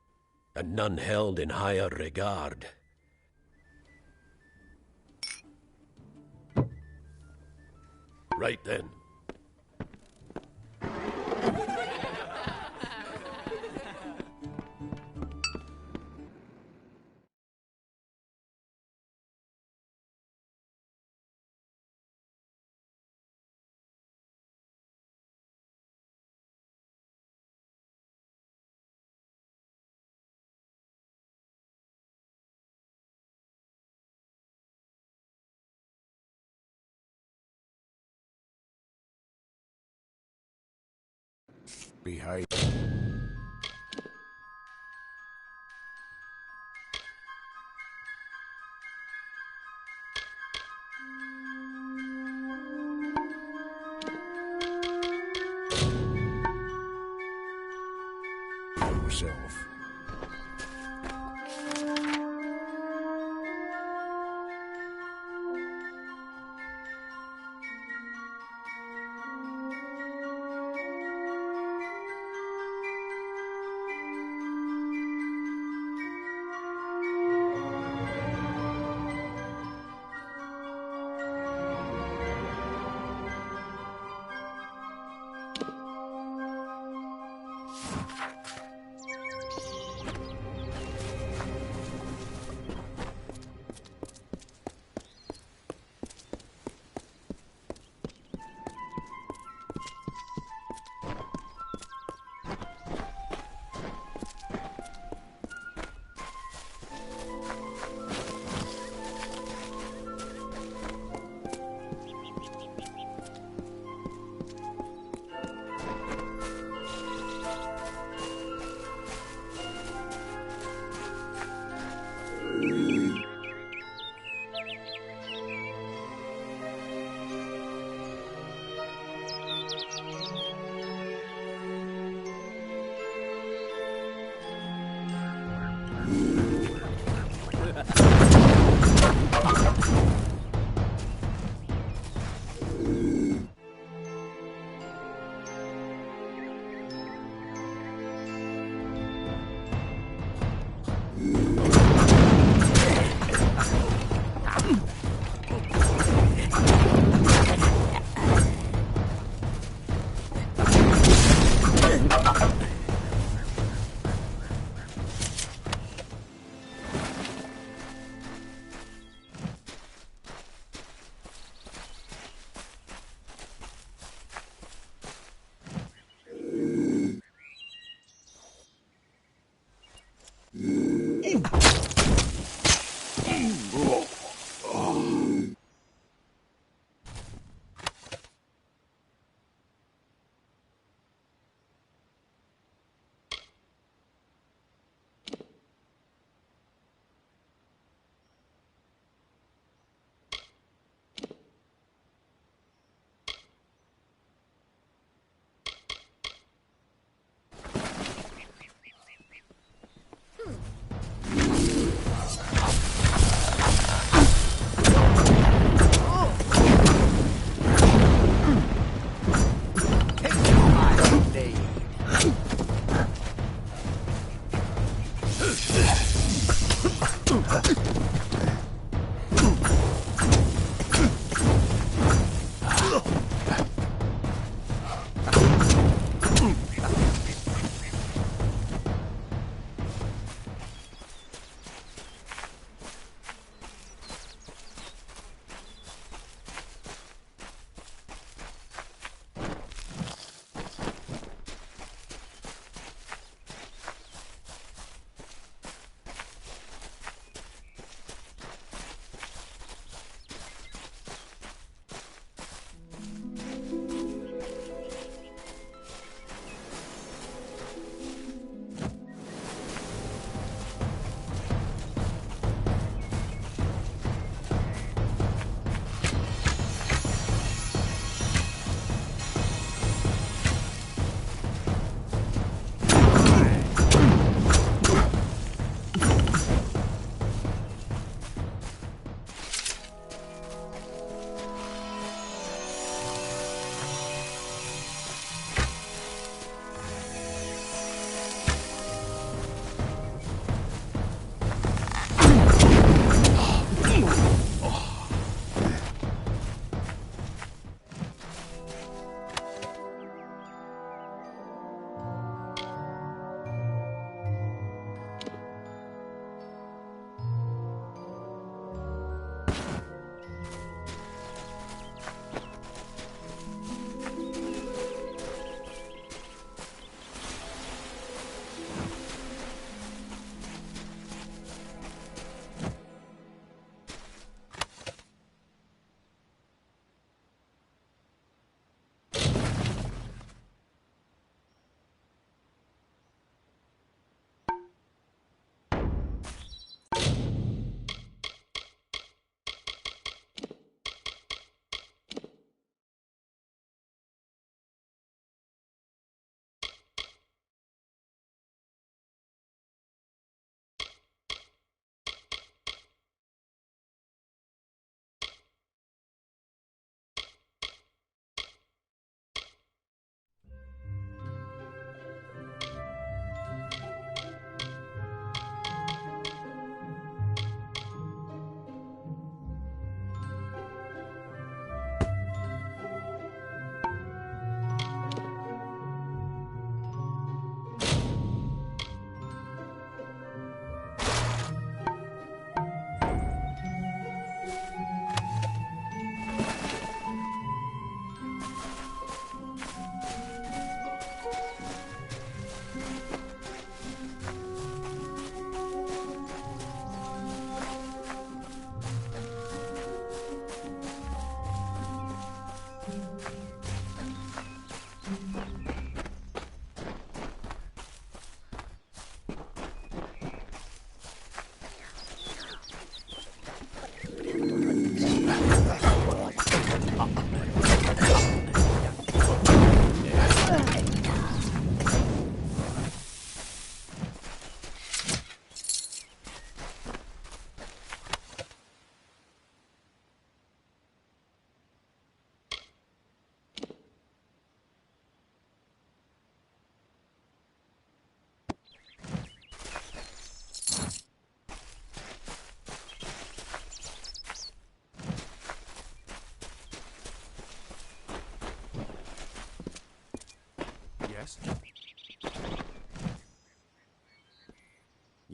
and none held in higher regard. Right then. Behind. Yourself.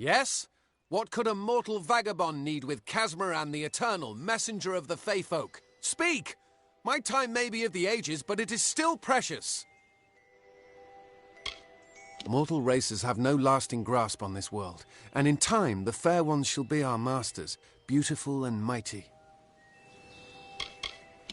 Yes? What could a mortal vagabond need with Casmaran the Eternal, messenger of the Fae Folk? Speak! My time may be of the ages, but it is still precious. Mortal races have no lasting grasp on this world, and in time the fair ones shall be our masters, beautiful and mighty.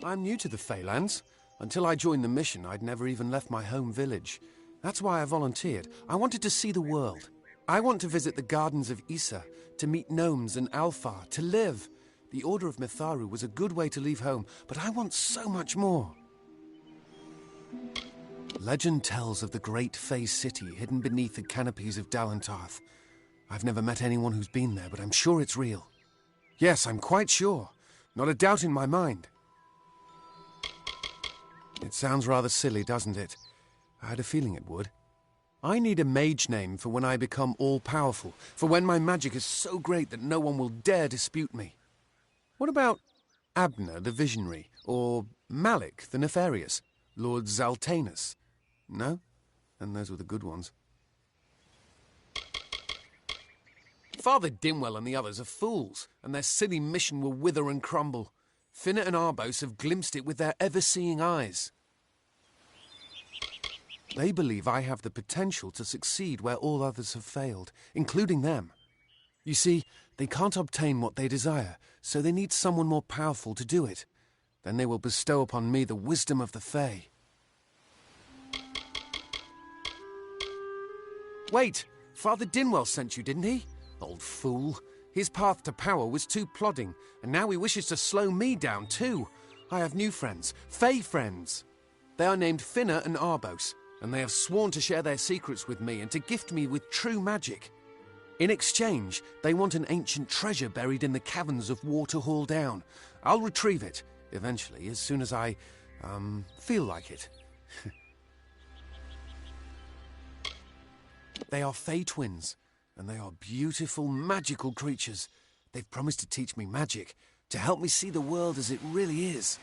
I'm new to the Feylands. Until I joined the mission, I'd never even left my home village. That's why I volunteered. I wanted to see the world. I want to visit the gardens of Issa, to meet gnomes and Alfar, to live. The Order of Mitharu was a good way to leave home, but I want so much more. Legend tells of the great Fey city hidden beneath the canopies of Dalantarth. I've never met anyone who's been there, but I'm sure it's real. Yes, I'm quite sure. Not a doubt in my mind. It sounds rather silly, doesn't it? I had a feeling it would. I need a mage name for when I become all-powerful, for when my magic is so great that no one will dare dispute me. What about Abner the Visionary, or Malik the Nefarious, Lord Zaltanus? No? And those were the good ones. Father Dinwell and the others are fools, and their silly mission will wither and crumble. Finnet and Arbos have glimpsed it with their ever-seeing eyes. They believe I have the potential to succeed where all others have failed, including them. You see, they can't obtain what they desire, so they need someone more powerful to do it. Then they will bestow upon me the wisdom of the Fae. Wait! Father Dinwell sent you, didn't he? Old fool. His path to power was too plodding, and now he wishes to slow me down too. I have new friends, Fae friends. They are named Finna and Arbos, and they have sworn to share their secrets with me and to gift me with true magic. In exchange, they want an ancient treasure buried in the caverns of Waterhall Down. I'll retrieve it, eventually, as soon as I, feel like it. They are Fae twins, and they are beautiful, magical creatures. They've promised to teach me magic, to help me see the world as it really is.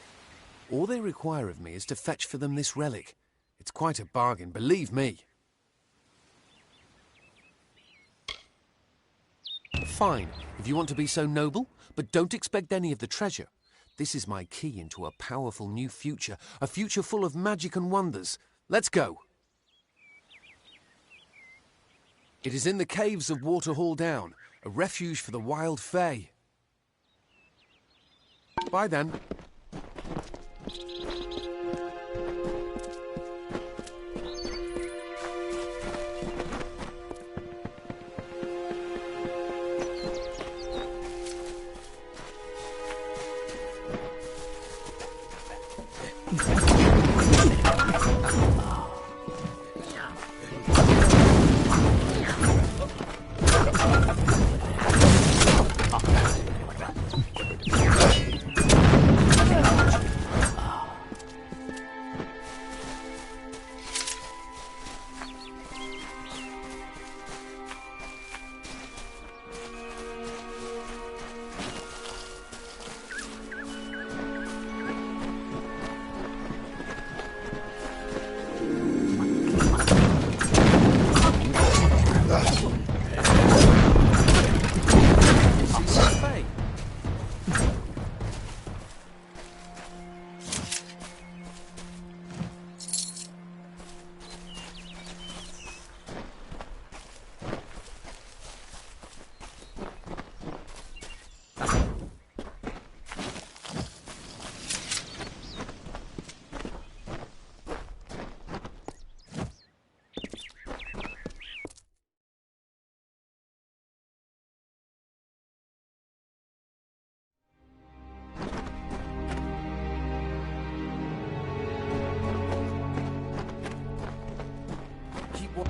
All they require of me is to fetch for them this relic. It's quite a bargain, believe me. Fine, if you want to be so noble, but don't expect any of the treasure. This is my key into a powerful new future, a future full of magic and wonders. Let's go. It is in the caves of Waterhall Down, a refuge for the wild Fae. Bye then.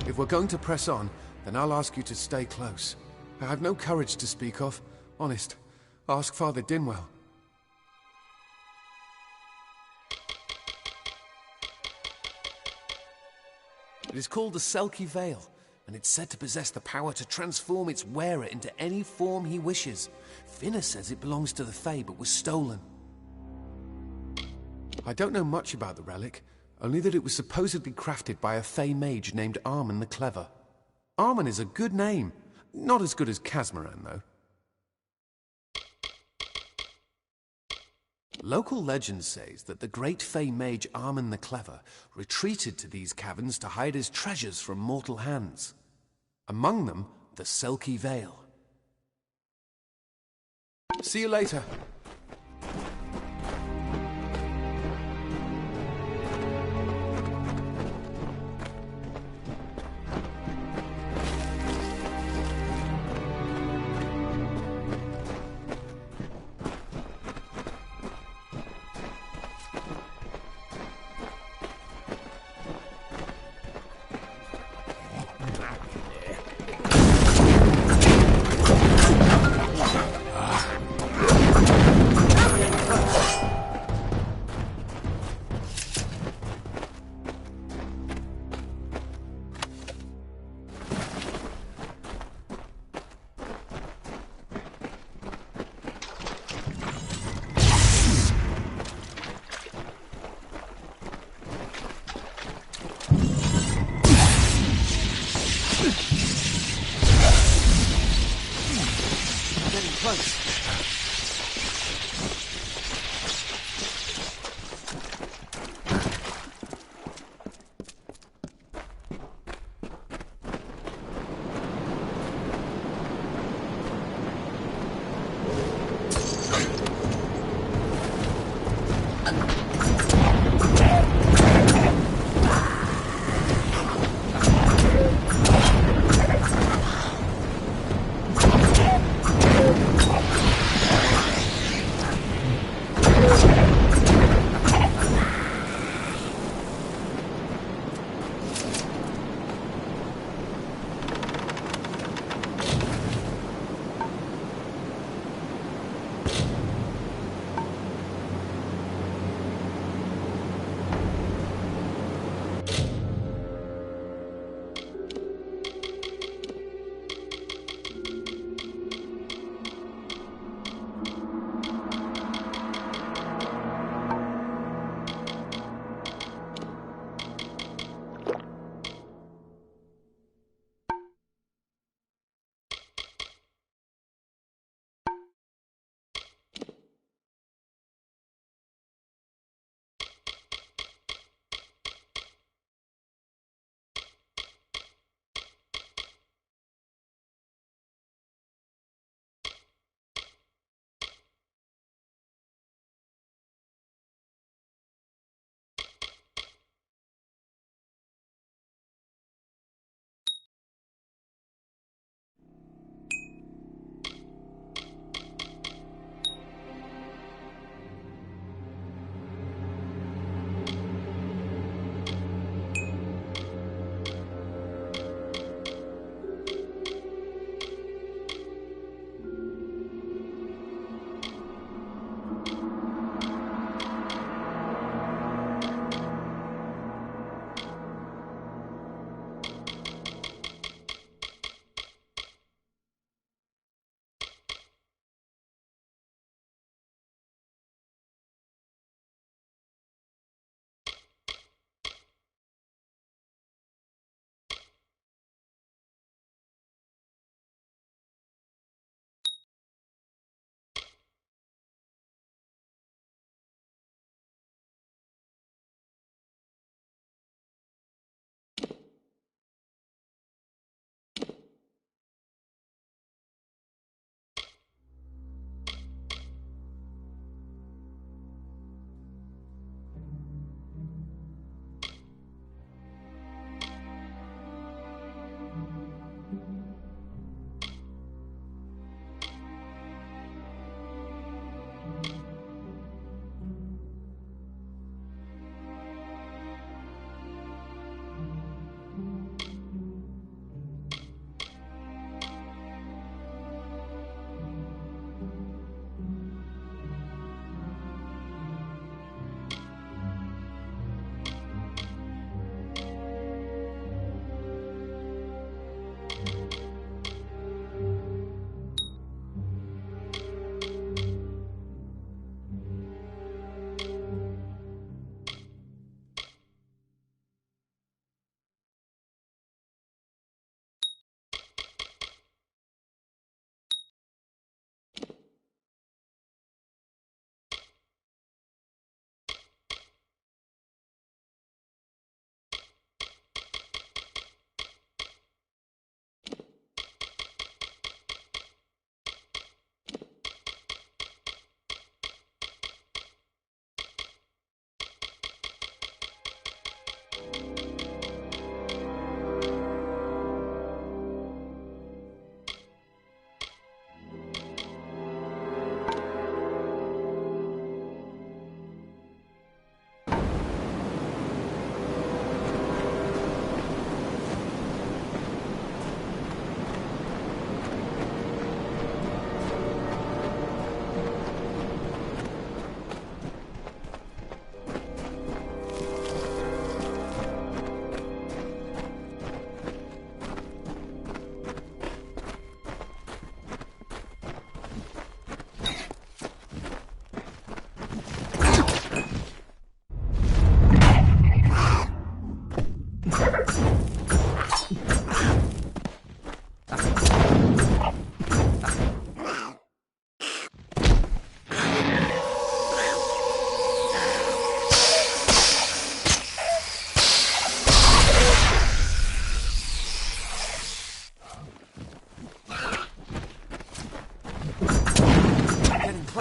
If we're going to press on, then I'll ask you to stay close. I have no courage to speak of. Honest. Ask Father Dinwell. It is called the Selkie Veil, and it's said to possess the power to transform its wearer into any form he wishes. Finna says it belongs to the Fae, but was stolen. I don't know much about the relic, only that it was supposedly crafted by a Fae mage named Armen the Clever. Armen is a good name. Not as good as Casmaran, though. Local legend says that the great Fey mage Armin the Clever retreated to these caverns to hide his treasures from mortal hands. Among them, the Selkie Veil. See you later.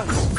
close.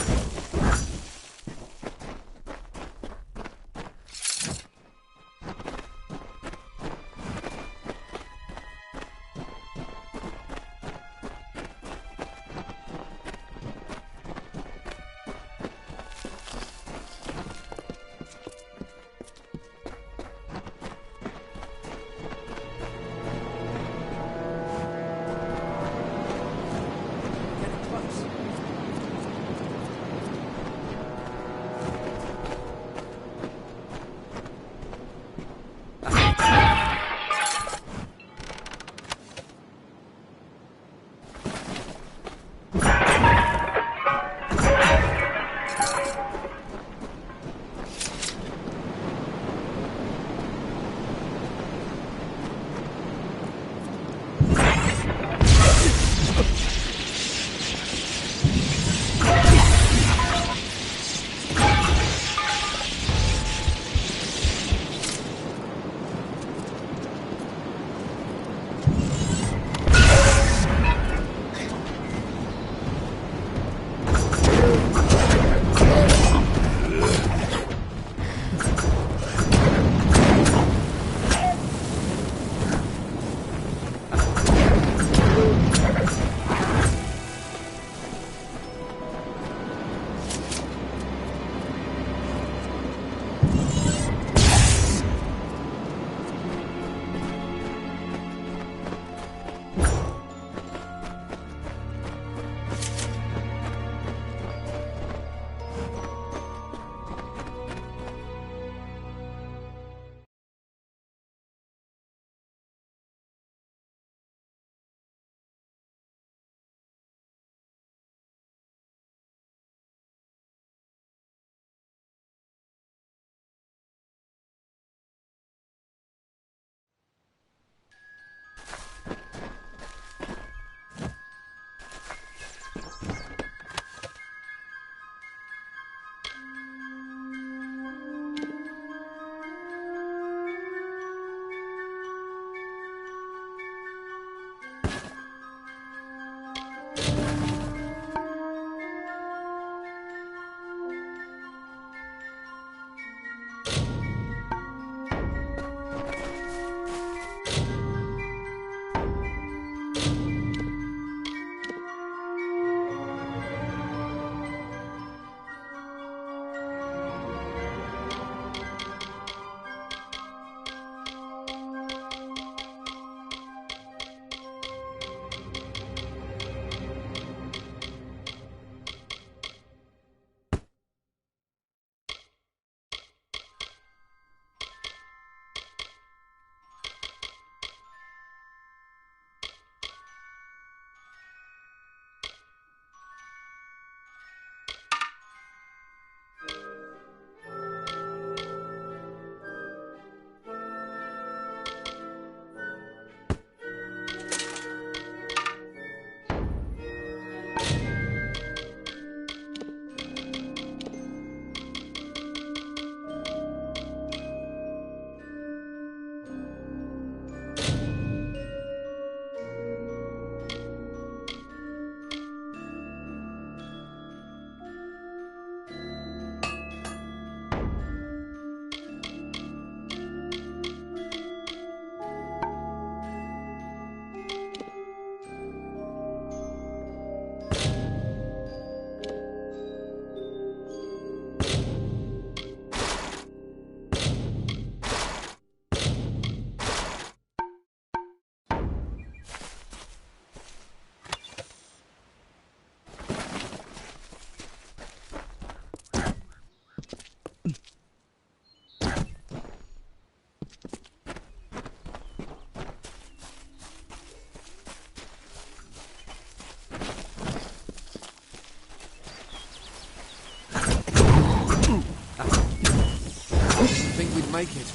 Make it.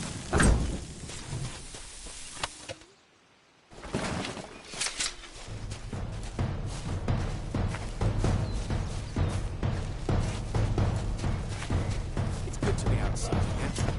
It's good to be outside again.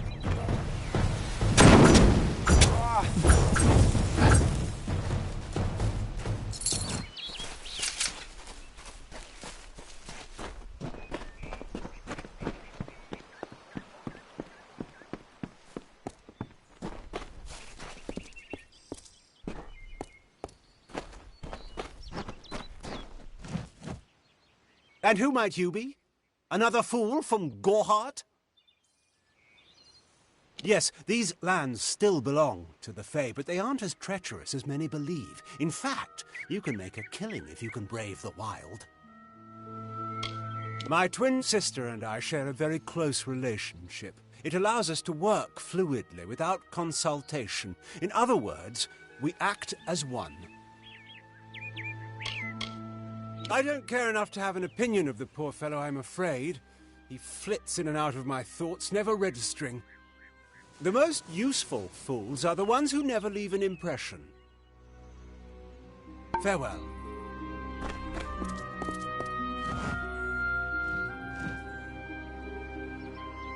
And who might you be? Another fool from Gorhart? Yes, these lands still belong to the Fae, but they aren't as treacherous as many believe. In fact, you can make a killing if you can brave the wild. My twin sister and I share a very close relationship. It allows us to work fluidly without consultation. In other words, we act as one. I don't care enough to have an opinion of the poor fellow, I'm afraid. He flits in and out of my thoughts, never registering. The most useful fools are the ones who never leave an impression. Farewell.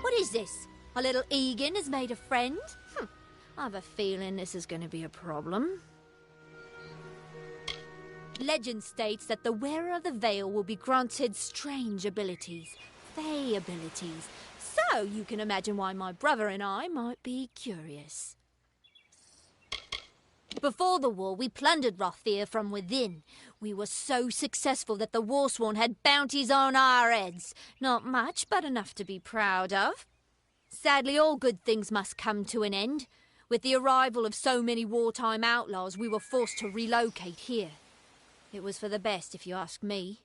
What is this? Our little Egan has made a friend? I have a feeling this is going to be a problem. Legend states that the wearer of the veil will be granted strange abilities, Fae abilities. So you can imagine why my brother and I might be curious. Before the war, we plundered Rothir from within. We were so successful that the Warsworn had bounties on our heads. Not much, but enough to be proud of. Sadly, all good things must come to an end. With the arrival of so many wartime outlaws, we were forced to relocate here. It was for the best, if you ask me.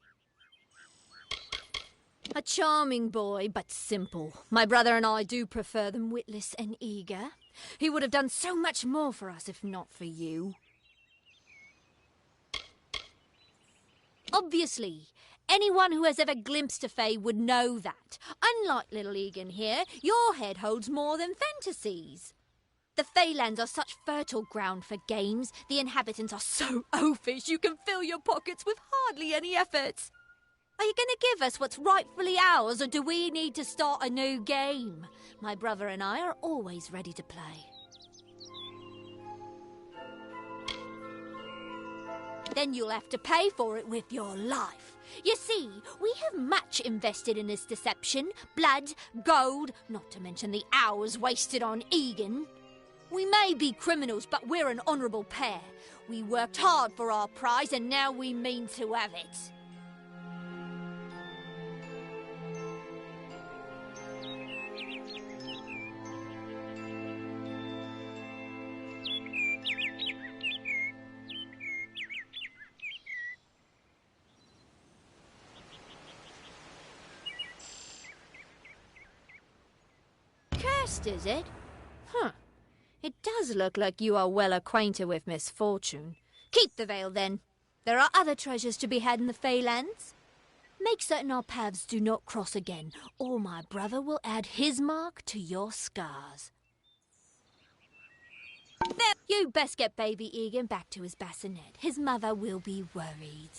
A charming boy, but simple. My brother and I do prefer them witless and eager. He would have done so much more for us if not for you. Obviously, anyone who has ever glimpsed a Fae would know that. Unlike little Egan here, your head holds more than fantasies. The Feylands are such fertile ground for games. The inhabitants are so oafish you can fill your pockets with hardly any effort. Are you going to give us what's rightfully ours, or do we need to start a new game? My brother and I are always ready to play. Then you'll have to pay for it with your life. You see, we have much invested in this deception. Blood, gold, not to mention the hours wasted on Egan. We may be criminals, but we're an honourable pair. We worked hard for our prize, and now we mean to have it. Cursed, is it? It does look like you are well acquainted with misfortune. Keep the veil, then. There are other treasures to be had in the Feylands. Make certain our paths do not cross again, or my brother will add his mark to your scars. There, you best get baby Egan back to his bassinet. His mother will be worried.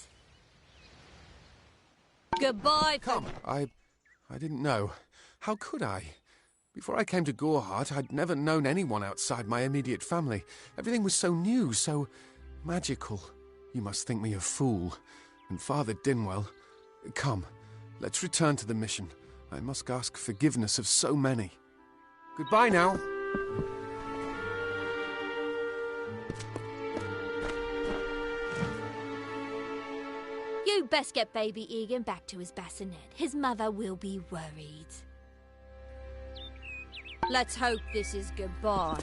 Goodbye. Come. I didn't know. How could I? Before I came to Gorhart, I'd never known anyone outside my immediate family. Everything was so new, so magical. You must think me a fool. And Father Dinwell... Come, let's return to the mission. I must ask forgiveness of so many. Goodbye now. You best get baby Egan back to his bassinet. His mother will be worried. Let's hope this is goodbye.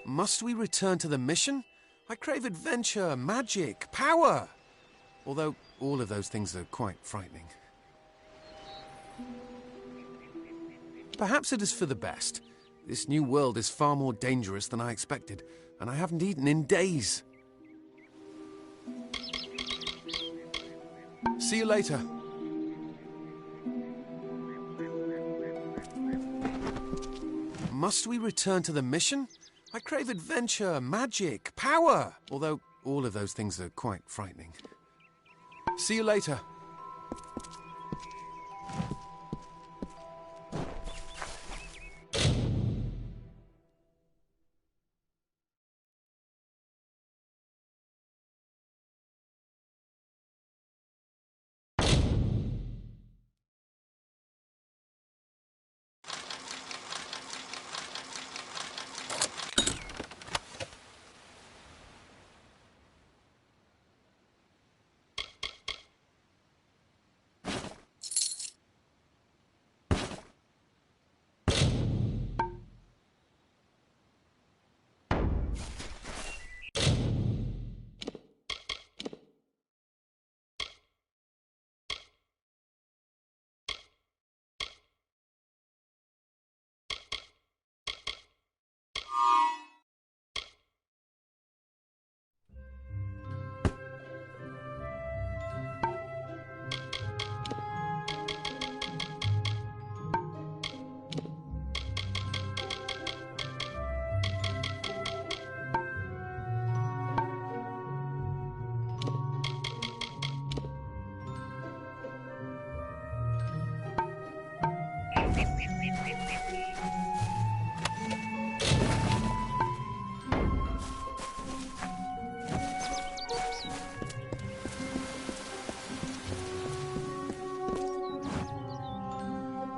Must we return to the mission? I crave adventure, magic, power. Although all of those things are quite frightening. Perhaps it is for the best. This new world is far more dangerous than I expected, and I haven't eaten in days. See you later. Must we return to the mission? I crave adventure, magic, power, although all of those things are quite frightening. See you later.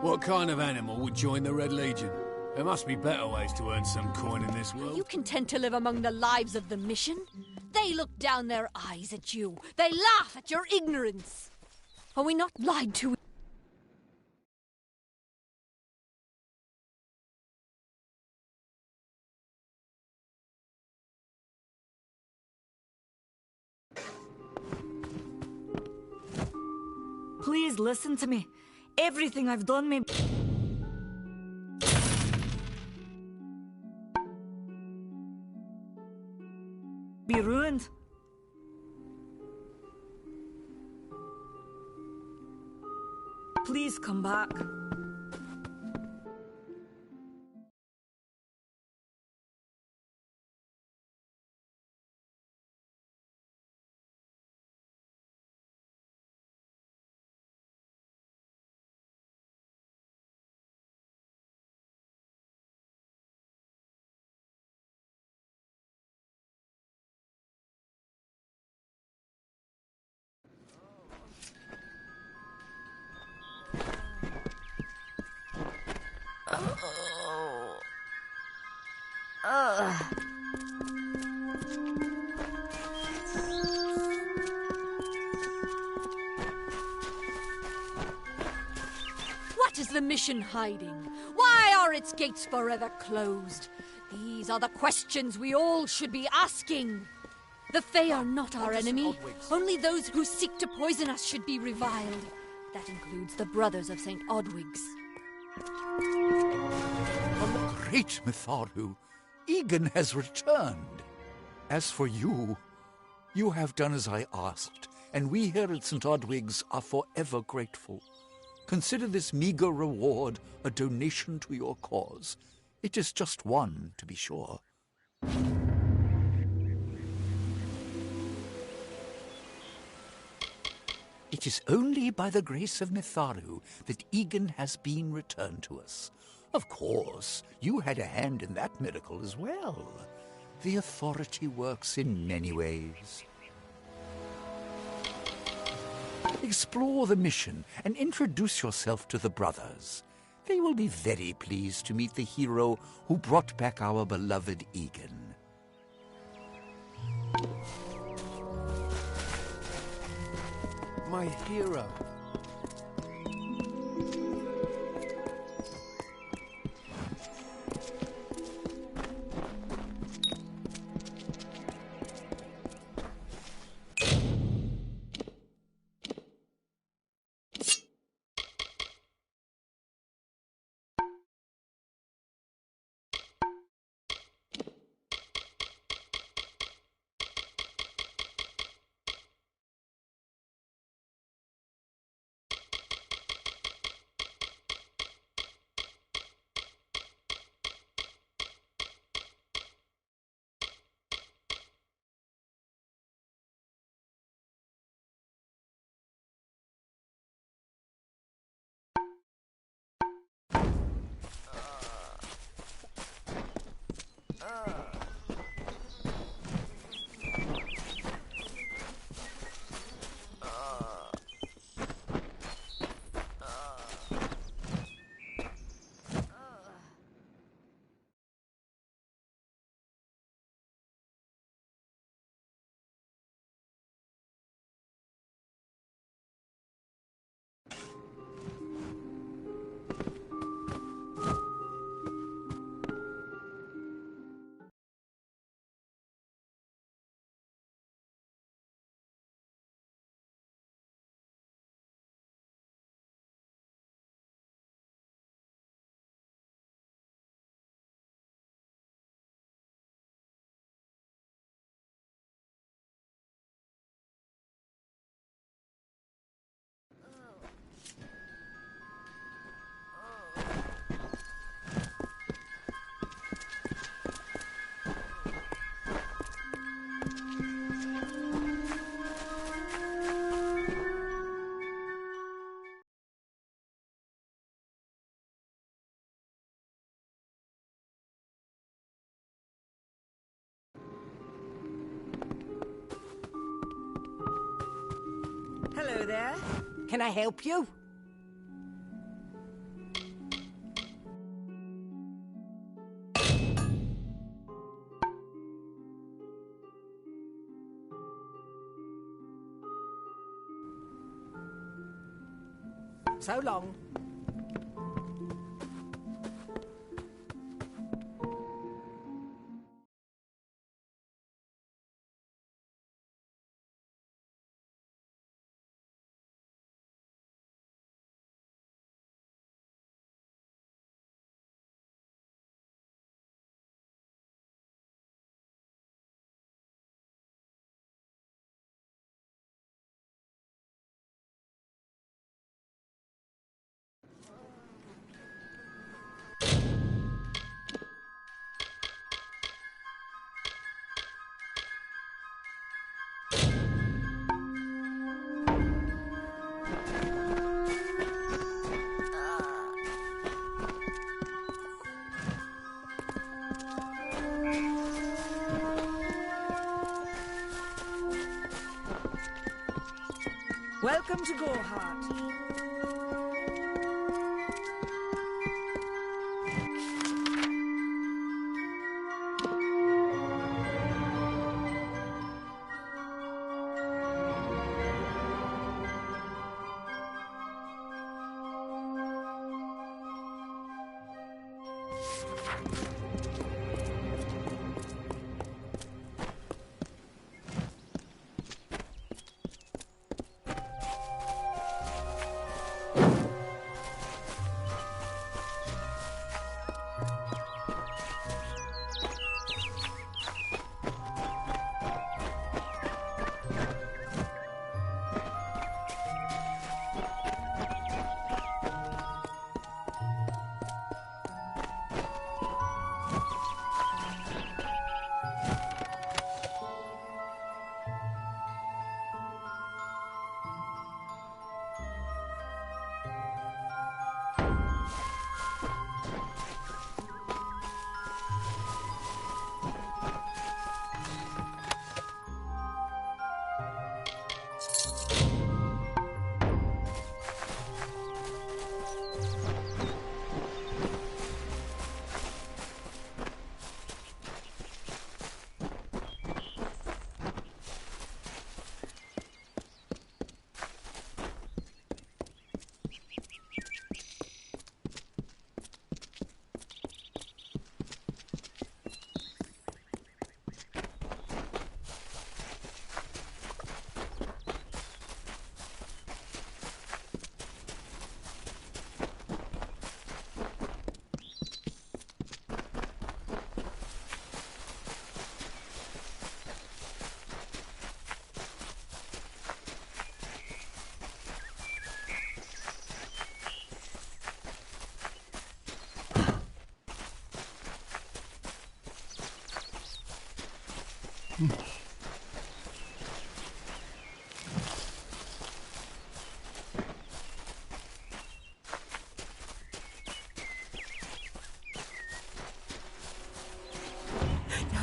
What kind of animal would join the Red Legion? There must be better ways to earn some coin in this world. Are you content to live among the lives of the mission? They look down their eyes at you. They laugh at your ignorance. Are we not lied to? Please listen to me. Everything I've done may be ruined. Please come back. What is the mission hiding? Why are its gates forever closed? These are the questions we all should be asking. The Fae are not our enemy. Only those who seek to poison us should be reviled. That includes the brothers of St. Odwig's. Great Mitharu, Egan has returned. As for you, you have done as I asked, and we here at St. Odwig's are forever grateful. Consider this meager reward a donation to your cause. It is just one, to be sure. It is only by the grace of Mitharu that Egan has been returned to us. Of course, you had a hand in that miracle as well. The authority works in many ways. Explore the mission and introduce yourself to the brothers. They will be very pleased to meet the hero who brought back our beloved Egan. My hero. over there. Can I help you? So long. Welcome to Gorehart.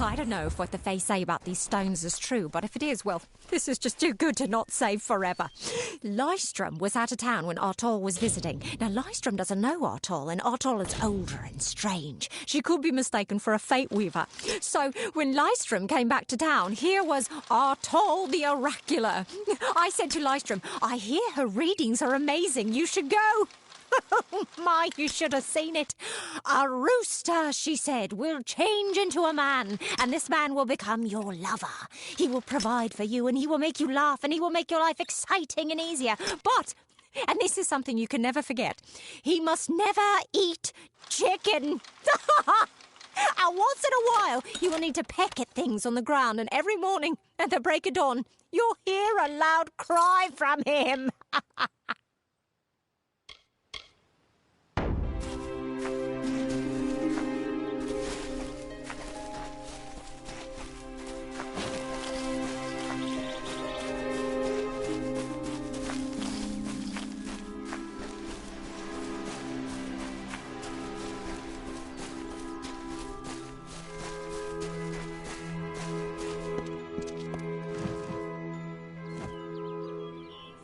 I don't know if what the Fae say about these stones is true, but if it is, well, this is just too good to not save forever. Lystrom was out of town when Artol was visiting. Now, Lystrom doesn't know Artol, and Artol is older and strange. She could be mistaken for a Fate Weaver. So, when Lystrom came back to town, here was Artol the Oracular. I said to Lystrom, I hear her readings are amazing. You should go. Oh, my, you should have seen it. A rooster, she said, will change into a man, and this man will become your lover. He will provide for you, and he will make you laugh, and he will make your life exciting and easier. But, and this is something you can never forget, he must never eat chicken. And once in a while, you will need to peck at things on the ground, and every morning at the break of dawn, you'll hear a loud cry from him.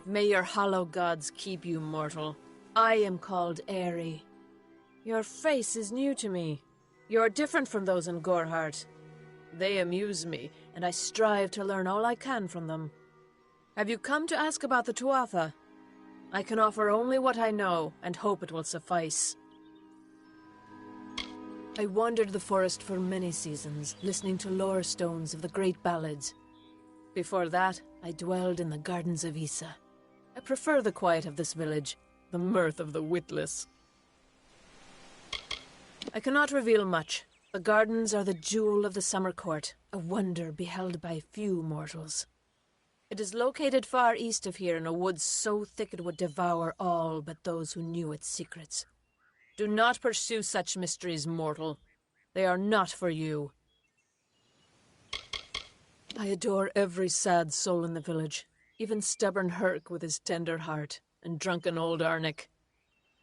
May your hollow gods keep you mortal. I am called Aerie. Your face is new to me. You're different from those in Gorhart. They amuse me, and I strive to learn all I can from them. Have you come to ask about the Tuatha? I can offer only what I know, and hope it will suffice. I wandered the forest for many seasons, listening to lore stones of the great ballads. Before that, I dwelled in the gardens of Issa. I prefer the quiet of this village, the mirth of the witless. I cannot reveal much. The gardens are the jewel of the summer court, a wonder beheld by few mortals. It is located far east of here in a wood so thick it would devour all but those who knew its secrets. Do not pursue such mysteries, mortal. They are not for you. I adore every sad soul in the village, even stubborn Herc with his tender heart, and drunken old Arnick.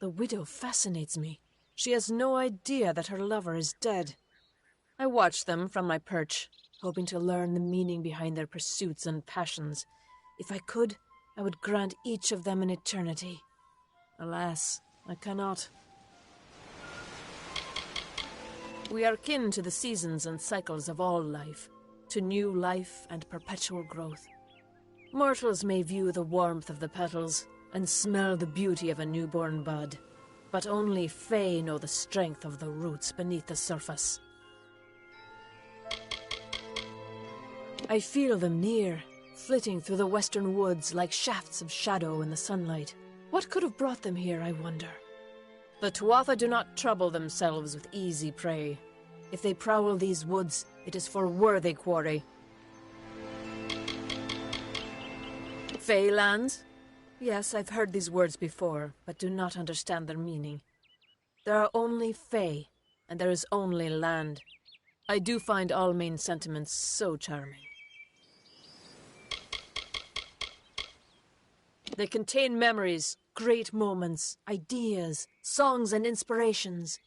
The widow fascinates me. She has no idea that her lover is dead. I watch them from my perch, hoping to learn the meaning behind their pursuits and passions. If I could, I would grant each of them an eternity. Alas, I cannot. We are kin to the seasons and cycles of all life, to new life and perpetual growth. Mortals may view the warmth of the petals and smell the beauty of a newborn bud, but only Fae know the strength of the roots beneath the surface. I feel them near, flitting through the western woods like shafts of shadow in the sunlight. What could have brought them here, I wonder? The Tuatha do not trouble themselves with easy prey. If they prowl these woods, it is for worthy quarry. Feylands? Yes, I've heard these words before, but do not understand their meaning. There are only Fey, and there is only land. I do find Almain's sentiments so charming. They contain memories, great moments, ideas, songs and inspirations.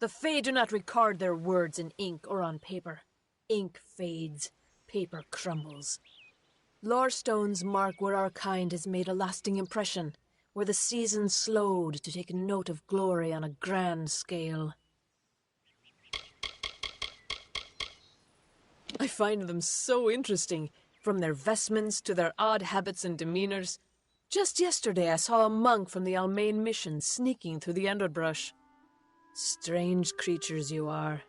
The Fae do not record their words in ink or on paper. Ink fades, paper crumbles. Lore stones mark where our kind has made a lasting impression, where the seasons slowed to take note of glory on a grand scale. I find them so interesting, from their vestments to their odd habits and demeanors. Just yesterday I saw a monk from the Almain mission sneaking through the underbrush. Strange creatures you are.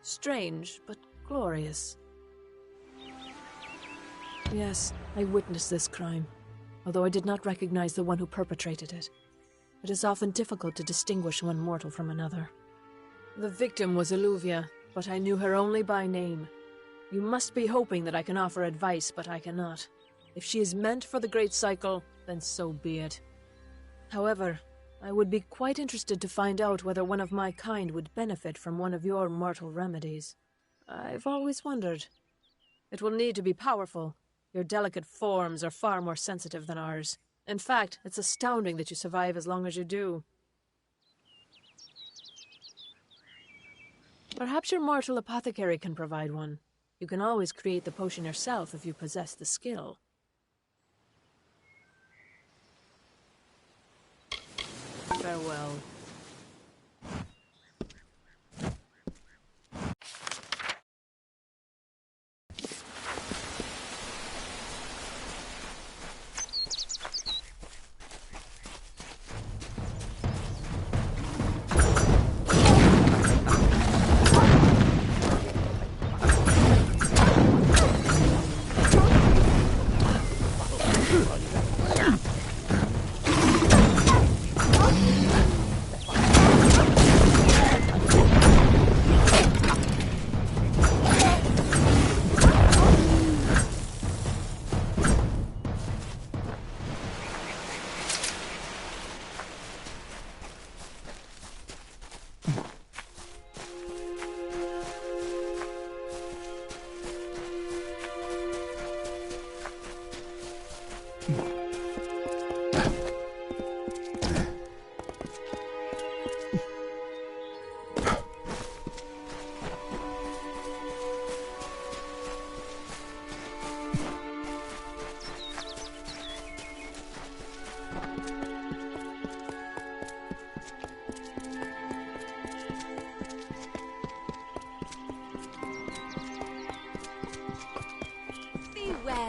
Strange, but glorious. Yes, I witnessed this crime, although I did not recognize the one who perpetrated it. It is often difficult to distinguish one mortal from another. The victim was Illuvia, but I knew her only by name. You must be hoping that I can offer advice, but I cannot. If she is meant for the Great Cycle, then so be it. However, I would be quite interested to find out whether one of my kind would benefit from one of your mortal remedies. I've always wondered. It will need to be powerful. Your delicate forms are far more sensitive than ours. In fact, it's astounding that you survive as long as you do. Perhaps your mortal apothecary can provide one. You can always create the potion yourself if you possess the skill. Farewell.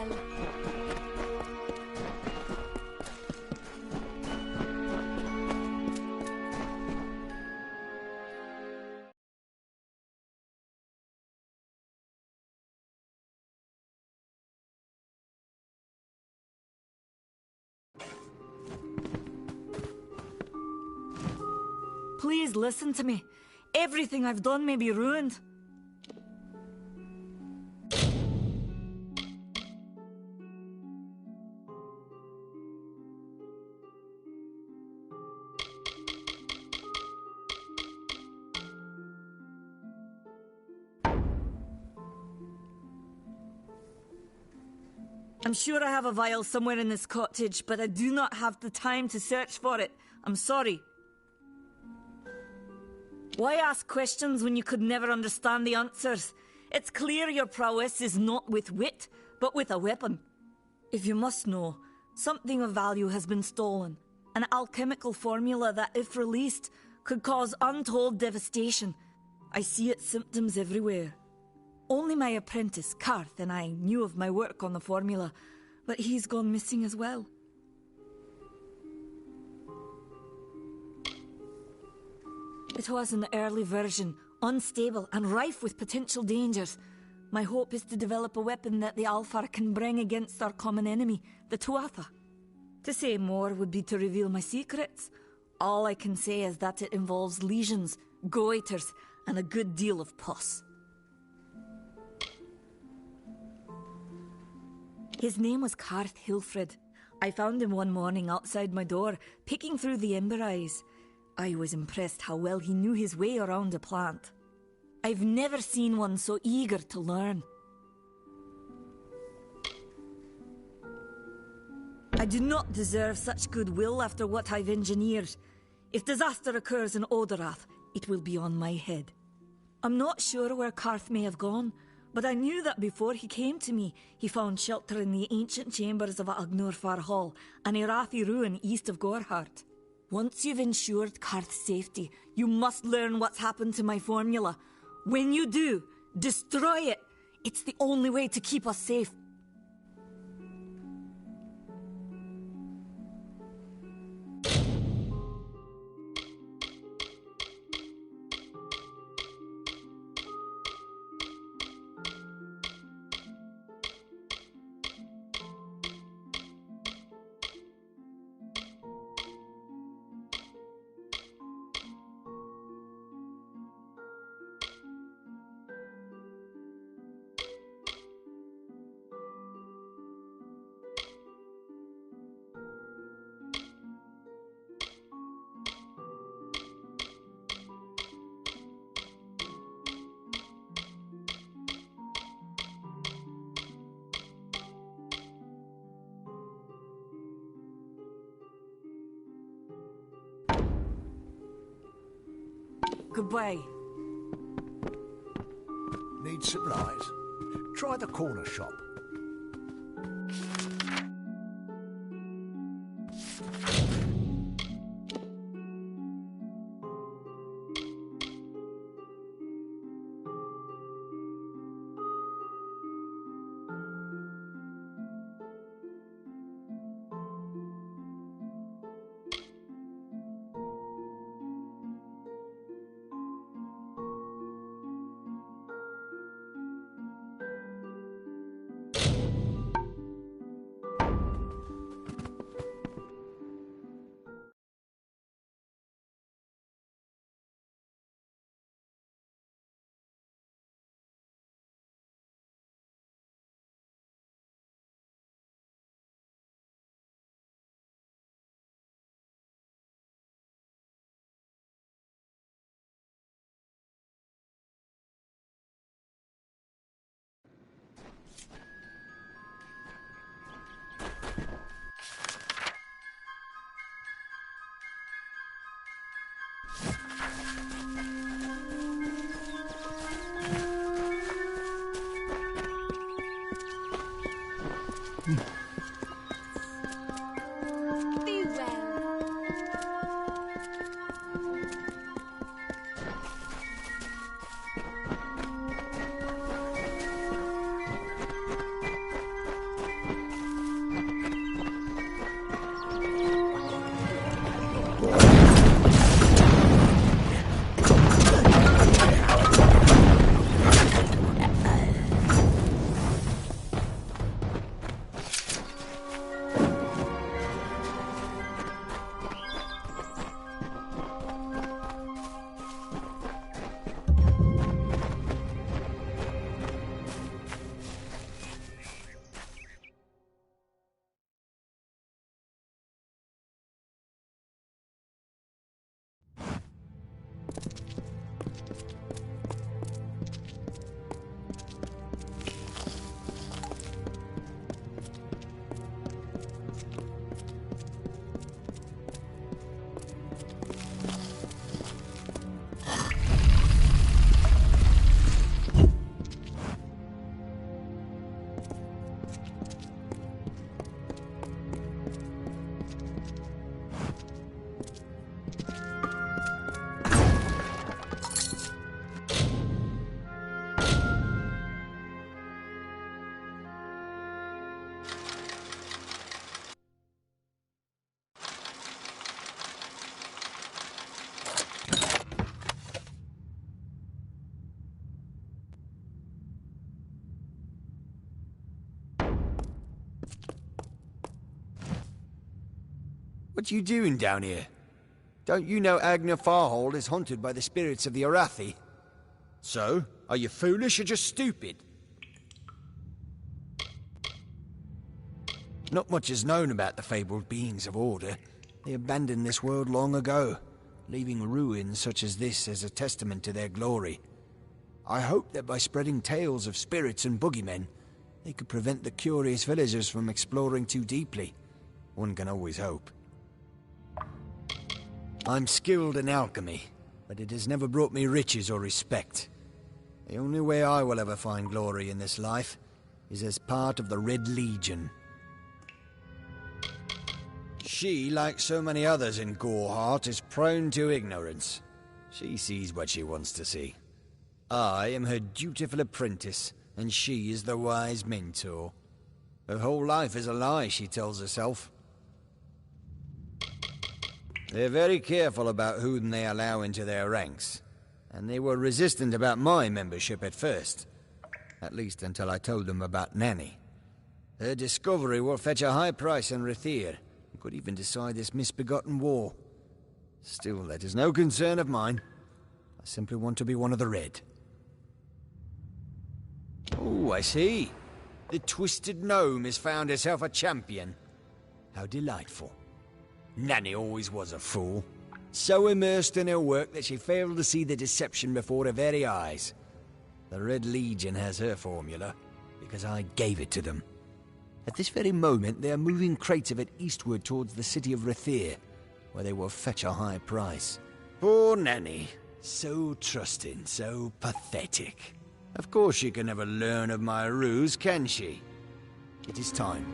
well. Please listen to me. Everything I've done may be ruined. I'm sure I have a vial somewhere in this cottage, but I do not have the time to search for it. I'm sorry. Why ask questions when you could never understand the answers? It's clear your prowess is not with wit, but with a weapon. If you must know, something of value has been stolen. An alchemical formula that, if released, could cause untold devastation. I see its symptoms everywhere. Only my apprentice, Karth, and I knew of my work on the formula, but he's gone missing as well. It was an early version, unstable and rife with potential dangers. My hope is to develop a weapon that the Alfar can bring against our common enemy, the Tuatha. To say more would be to reveal my secrets. All I can say is that it involves lesions, goiters, and a good deal of pus. His name was Karth Hilfred. I found him one morning outside my door, picking through the ember eyes. I was impressed how well he knew his way around a plant. I've never seen one so eager to learn. I do not deserve such goodwill after what I've engineered. If disaster occurs in Odorath, it will be on my head. I'm not sure where Karth may have gone, but I knew that before he came to me, he found shelter in the ancient chambers of Agnurfar Hall, an Irathi ruin east of Gorhart. Once you've ensured Karth's safety, you must learn what's happened to my formula. When you do, destroy it. It's the only way to keep us safe. Goodbye. Need supplies? Try the corner shop. What you doing down here? Don't you know Agner Farhold is haunted by the spirits of the Arathi? So, are you foolish or just stupid? Not much is known about the fabled beings of Order. They abandoned this world long ago, leaving ruins such as this as a testament to their glory. I hope that by spreading tales of spirits and boogeymen, they could prevent the curious villagers from exploring too deeply. One can always hope. I'm skilled in alchemy, but it has never brought me riches or respect. The only way I will ever find glory in this life is as part of the Red Legion. She, like so many others in Goreheart, is prone to ignorance. She sees what she wants to see. I am her dutiful apprentice, and she is the wise mentor. Her whole life is a lie, she tells herself. They're very careful about whom they allow into their ranks, and they were resistant about my membership at first. At least until I told them about Nanny. Her discovery will fetch a high price in Rathir, and could even decide this misbegotten war. Still, that is no concern of mine. I simply want to be one of the Red. Oh, I see. The Twisted Gnome has found herself a champion. How delightful. Nanny always was a fool. So immersed in her work that she failed to see the deception before her very eyes. The Red Legion has her formula, because I gave it to them. At this very moment, they are moving crates of it eastward towards the city of Rathir, where they will fetch a high price. Poor Nanny. So trusting, so pathetic. Of course she can never learn of my ruse, can she? It is time.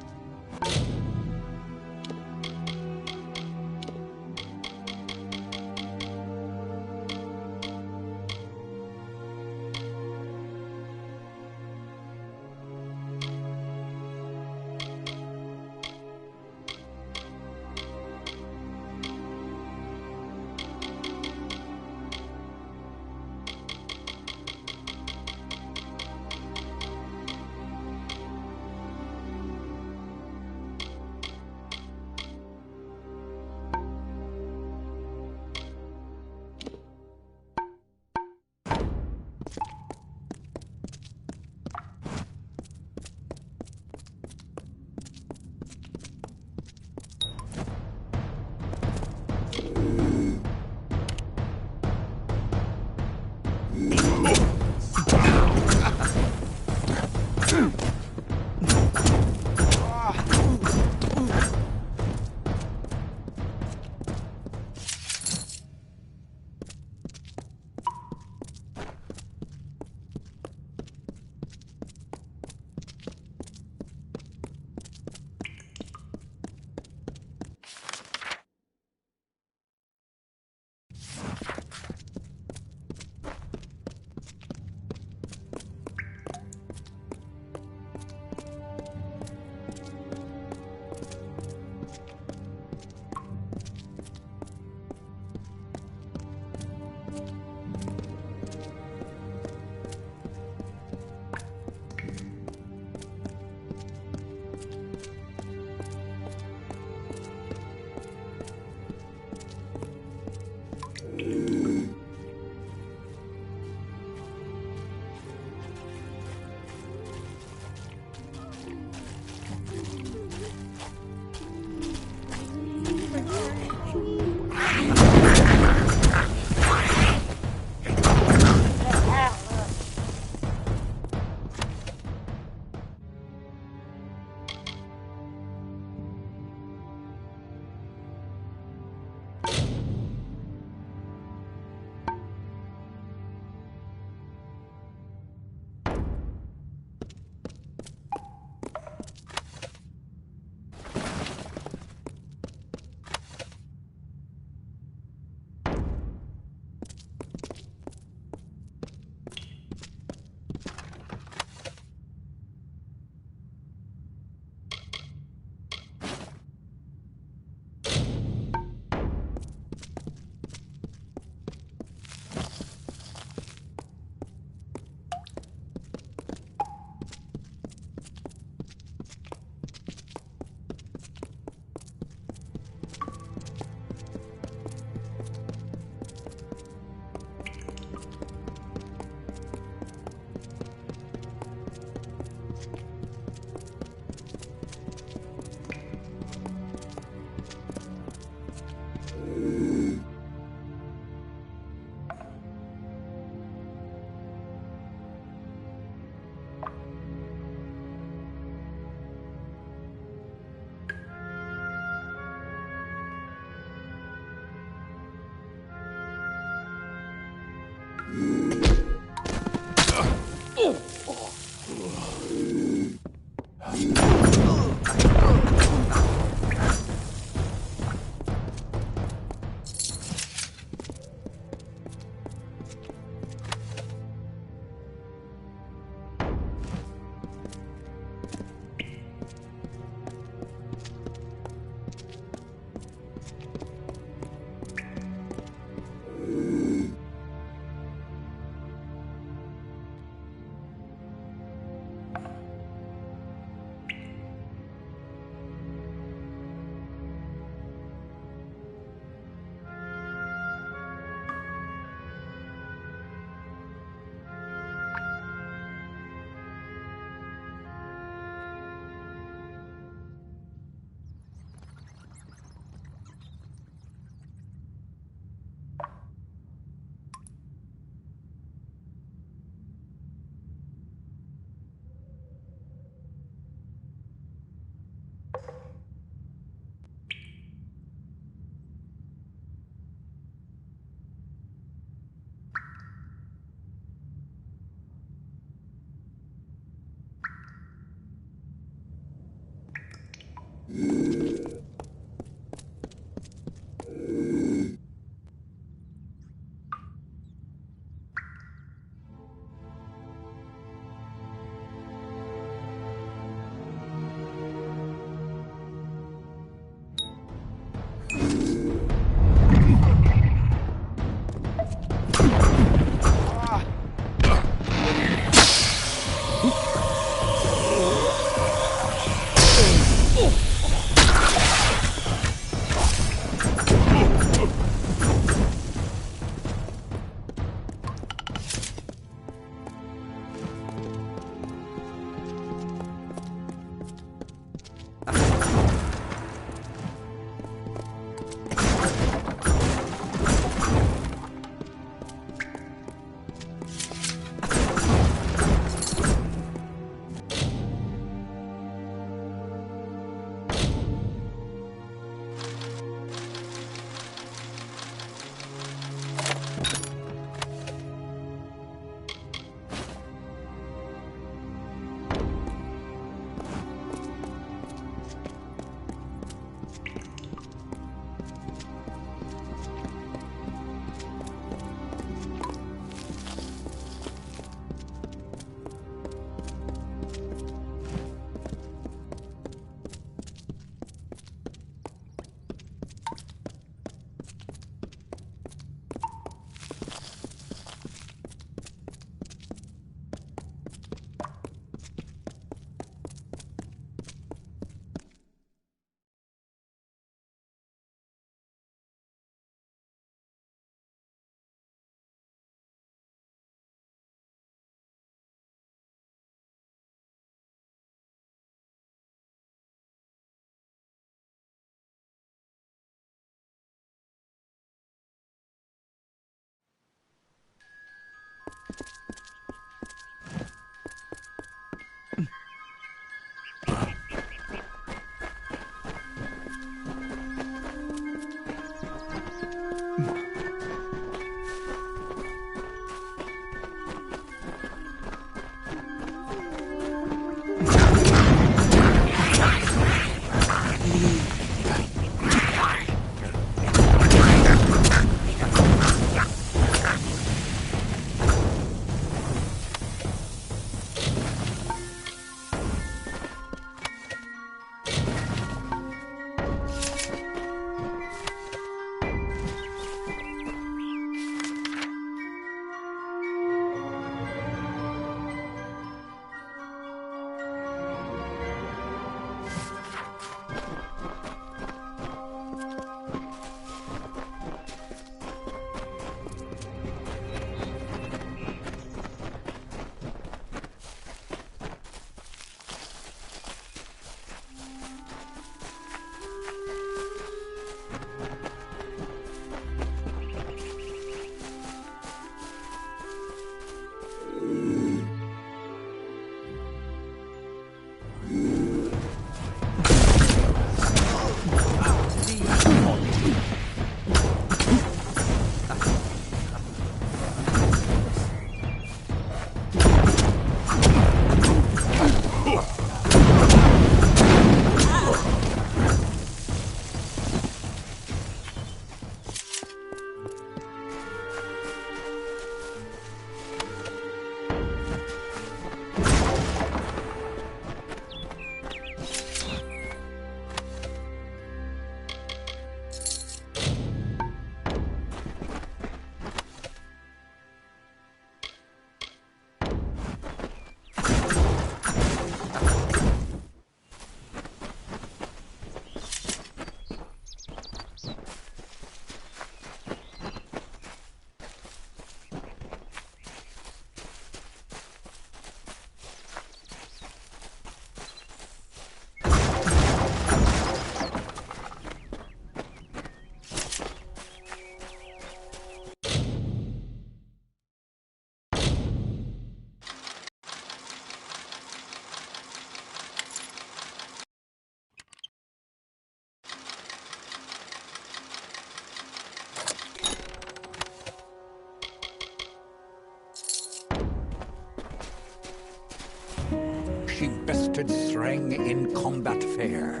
She bested Threng in combat fair,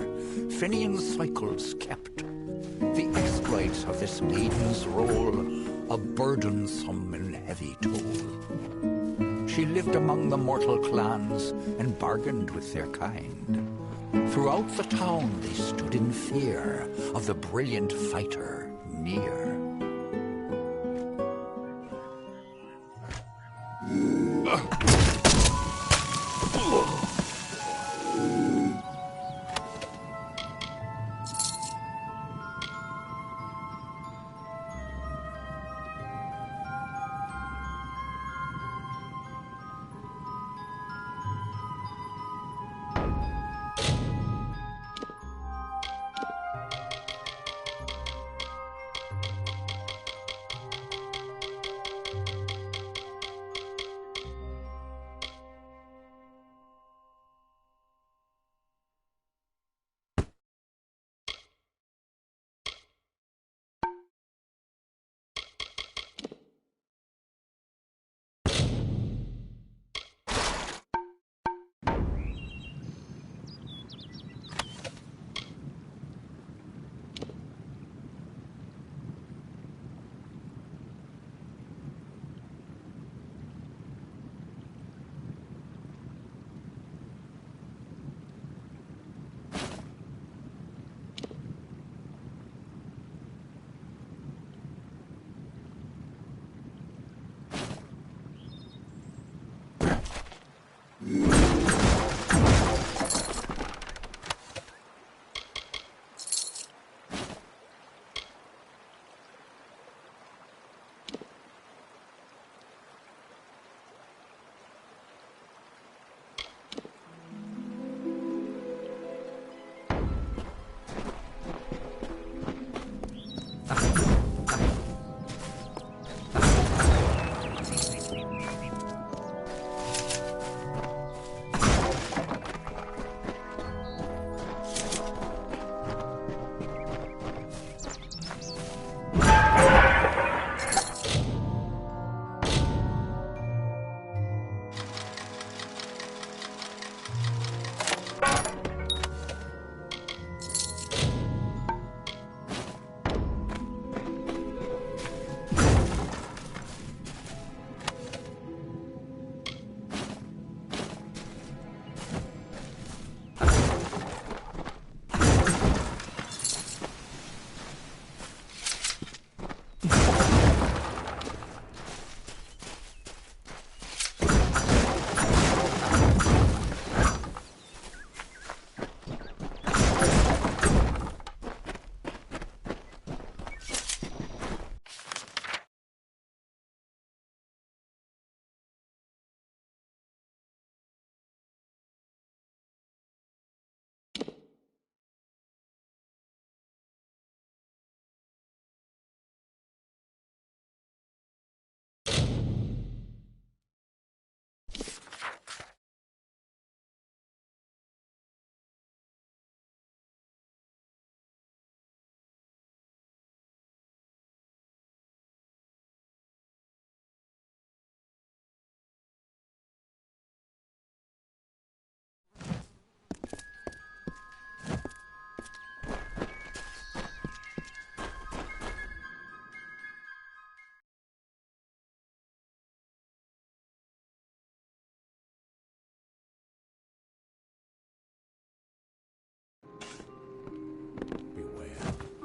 Finian's cycles kept. The exploits of this maiden's role, a burdensome and heavy toll. She lived among the mortal clans and bargained with their kind. Throughout the town they stood in fear of the brilliant fighter near.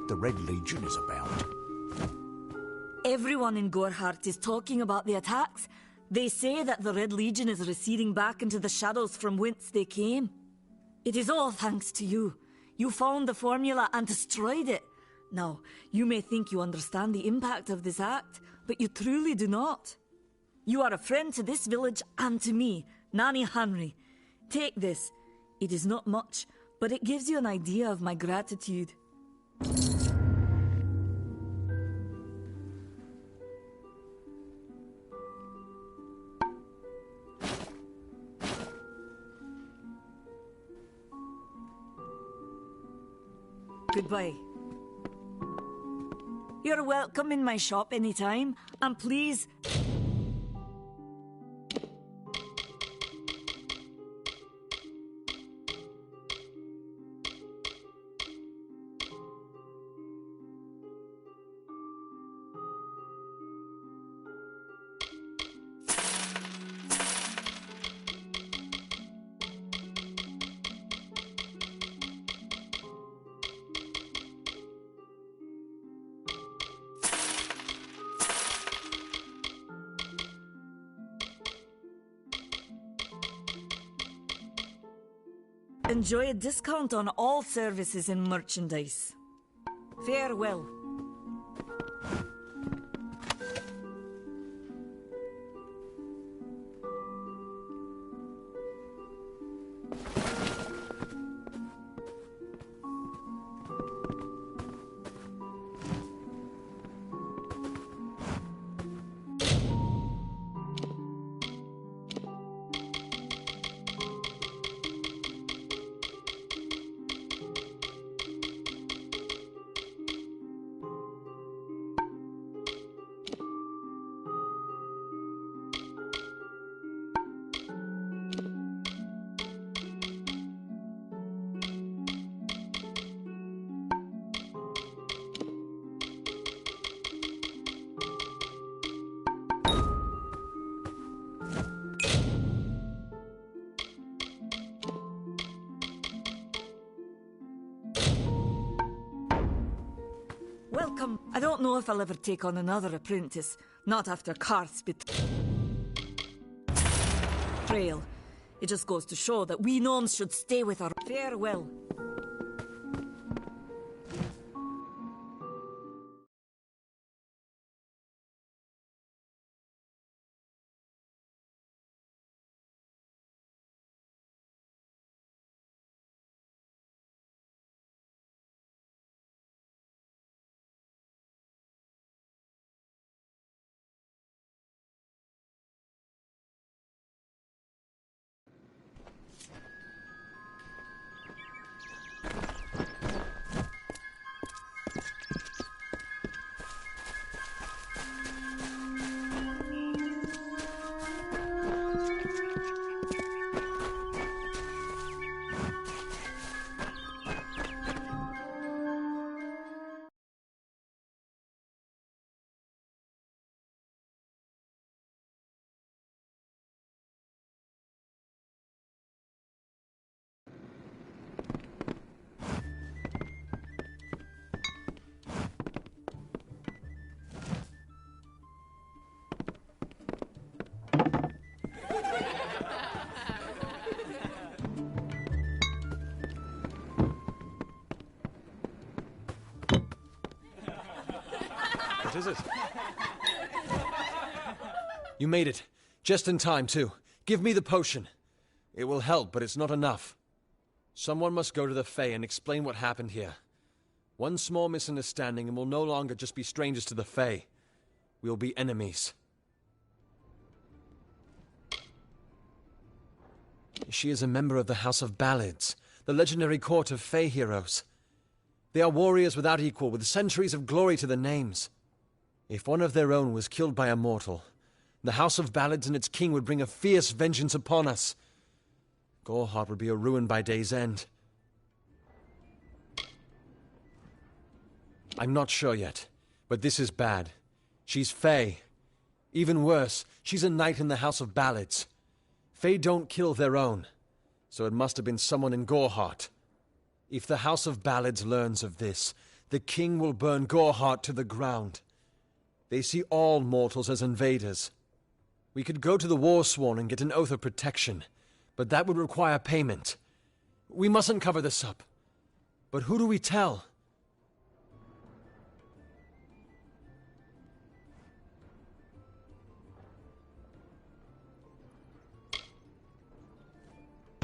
what the Red Legion is about. Everyone in Gorehart is talking about the attacks. They say that the Red Legion is receding back into the shadows from whence they came. It is all thanks to you. You found the formula and destroyed it. Now, you may think you understand the impact of this act, but you truly do not. You are a friend to this village and to me, Nanny Henry. Take this. It is not much, but it gives you an idea of my gratitude. Goodbye. You're welcome in my shop anytime, and please... Enjoy a discount on all services and merchandise. Farewell. Welcome. I don't know if I'll ever take on another apprentice. Not after Karth's betrayal. It just goes to show that we gnomes should stay with our... Farewell. What is it? You made it. Just in time, too. Give me the potion. It will help, but it's not enough. Someone must go to the Fae and explain what happened here. One small misunderstanding and we'll no longer just be strangers to the Fae. We'll be enemies. She is a member of the House of Ballads, the legendary court of Fae heroes. They are warriors without equal, with centuries of glory to their names. If one of their own was killed by a mortal, the House of Ballads and its king would bring a fierce vengeance upon us. Gorehart would be a ruin by day's end. I'm not sure yet, but this is bad. She's Fae. Even worse, she's a knight in the House of Ballads. Fae don't kill their own, so it must have been someone in Gorehart. If the House of Ballads learns of this, the king will burn Goreheart to the ground. They see all mortals as invaders. We could go to the Warsworn and get an oath of protection, but that would require payment. We mustn't cover this up. But who do we tell?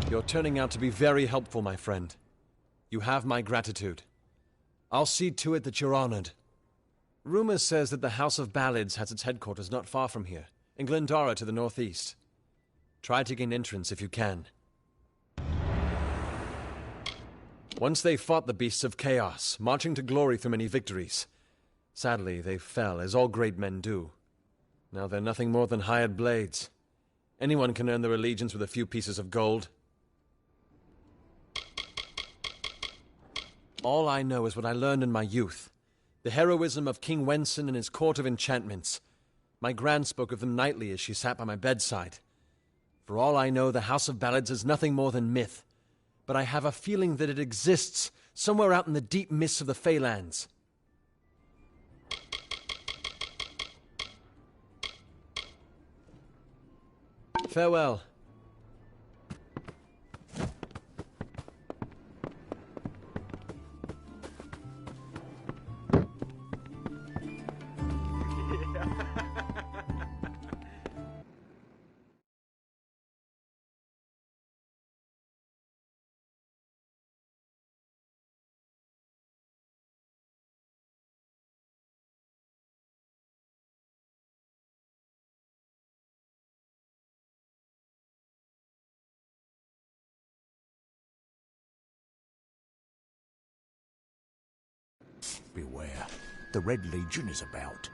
You're turning out to be very helpful, my friend. You have my gratitude. I'll see to it that you're honored. Rumor says that the House of Ballads has its headquarters not far from here, in Glendara to the northeast. Try to gain entrance if you can. Once they fought the Beasts of Chaos, marching to glory through many victories. Sadly, they fell, as all great men do. Now they're nothing more than hired blades. Anyone can earn their allegiance with a few pieces of gold. All I know is what I learned in my youth. The heroism of King Wenson and his court of enchantments. My gran spoke of them nightly as she sat by my bedside. For all I know, the House of Ballads is nothing more than myth. But I have a feeling that it exists somewhere out in the deep mists of the Feylands. Farewell. Beware. The Red Legion is about.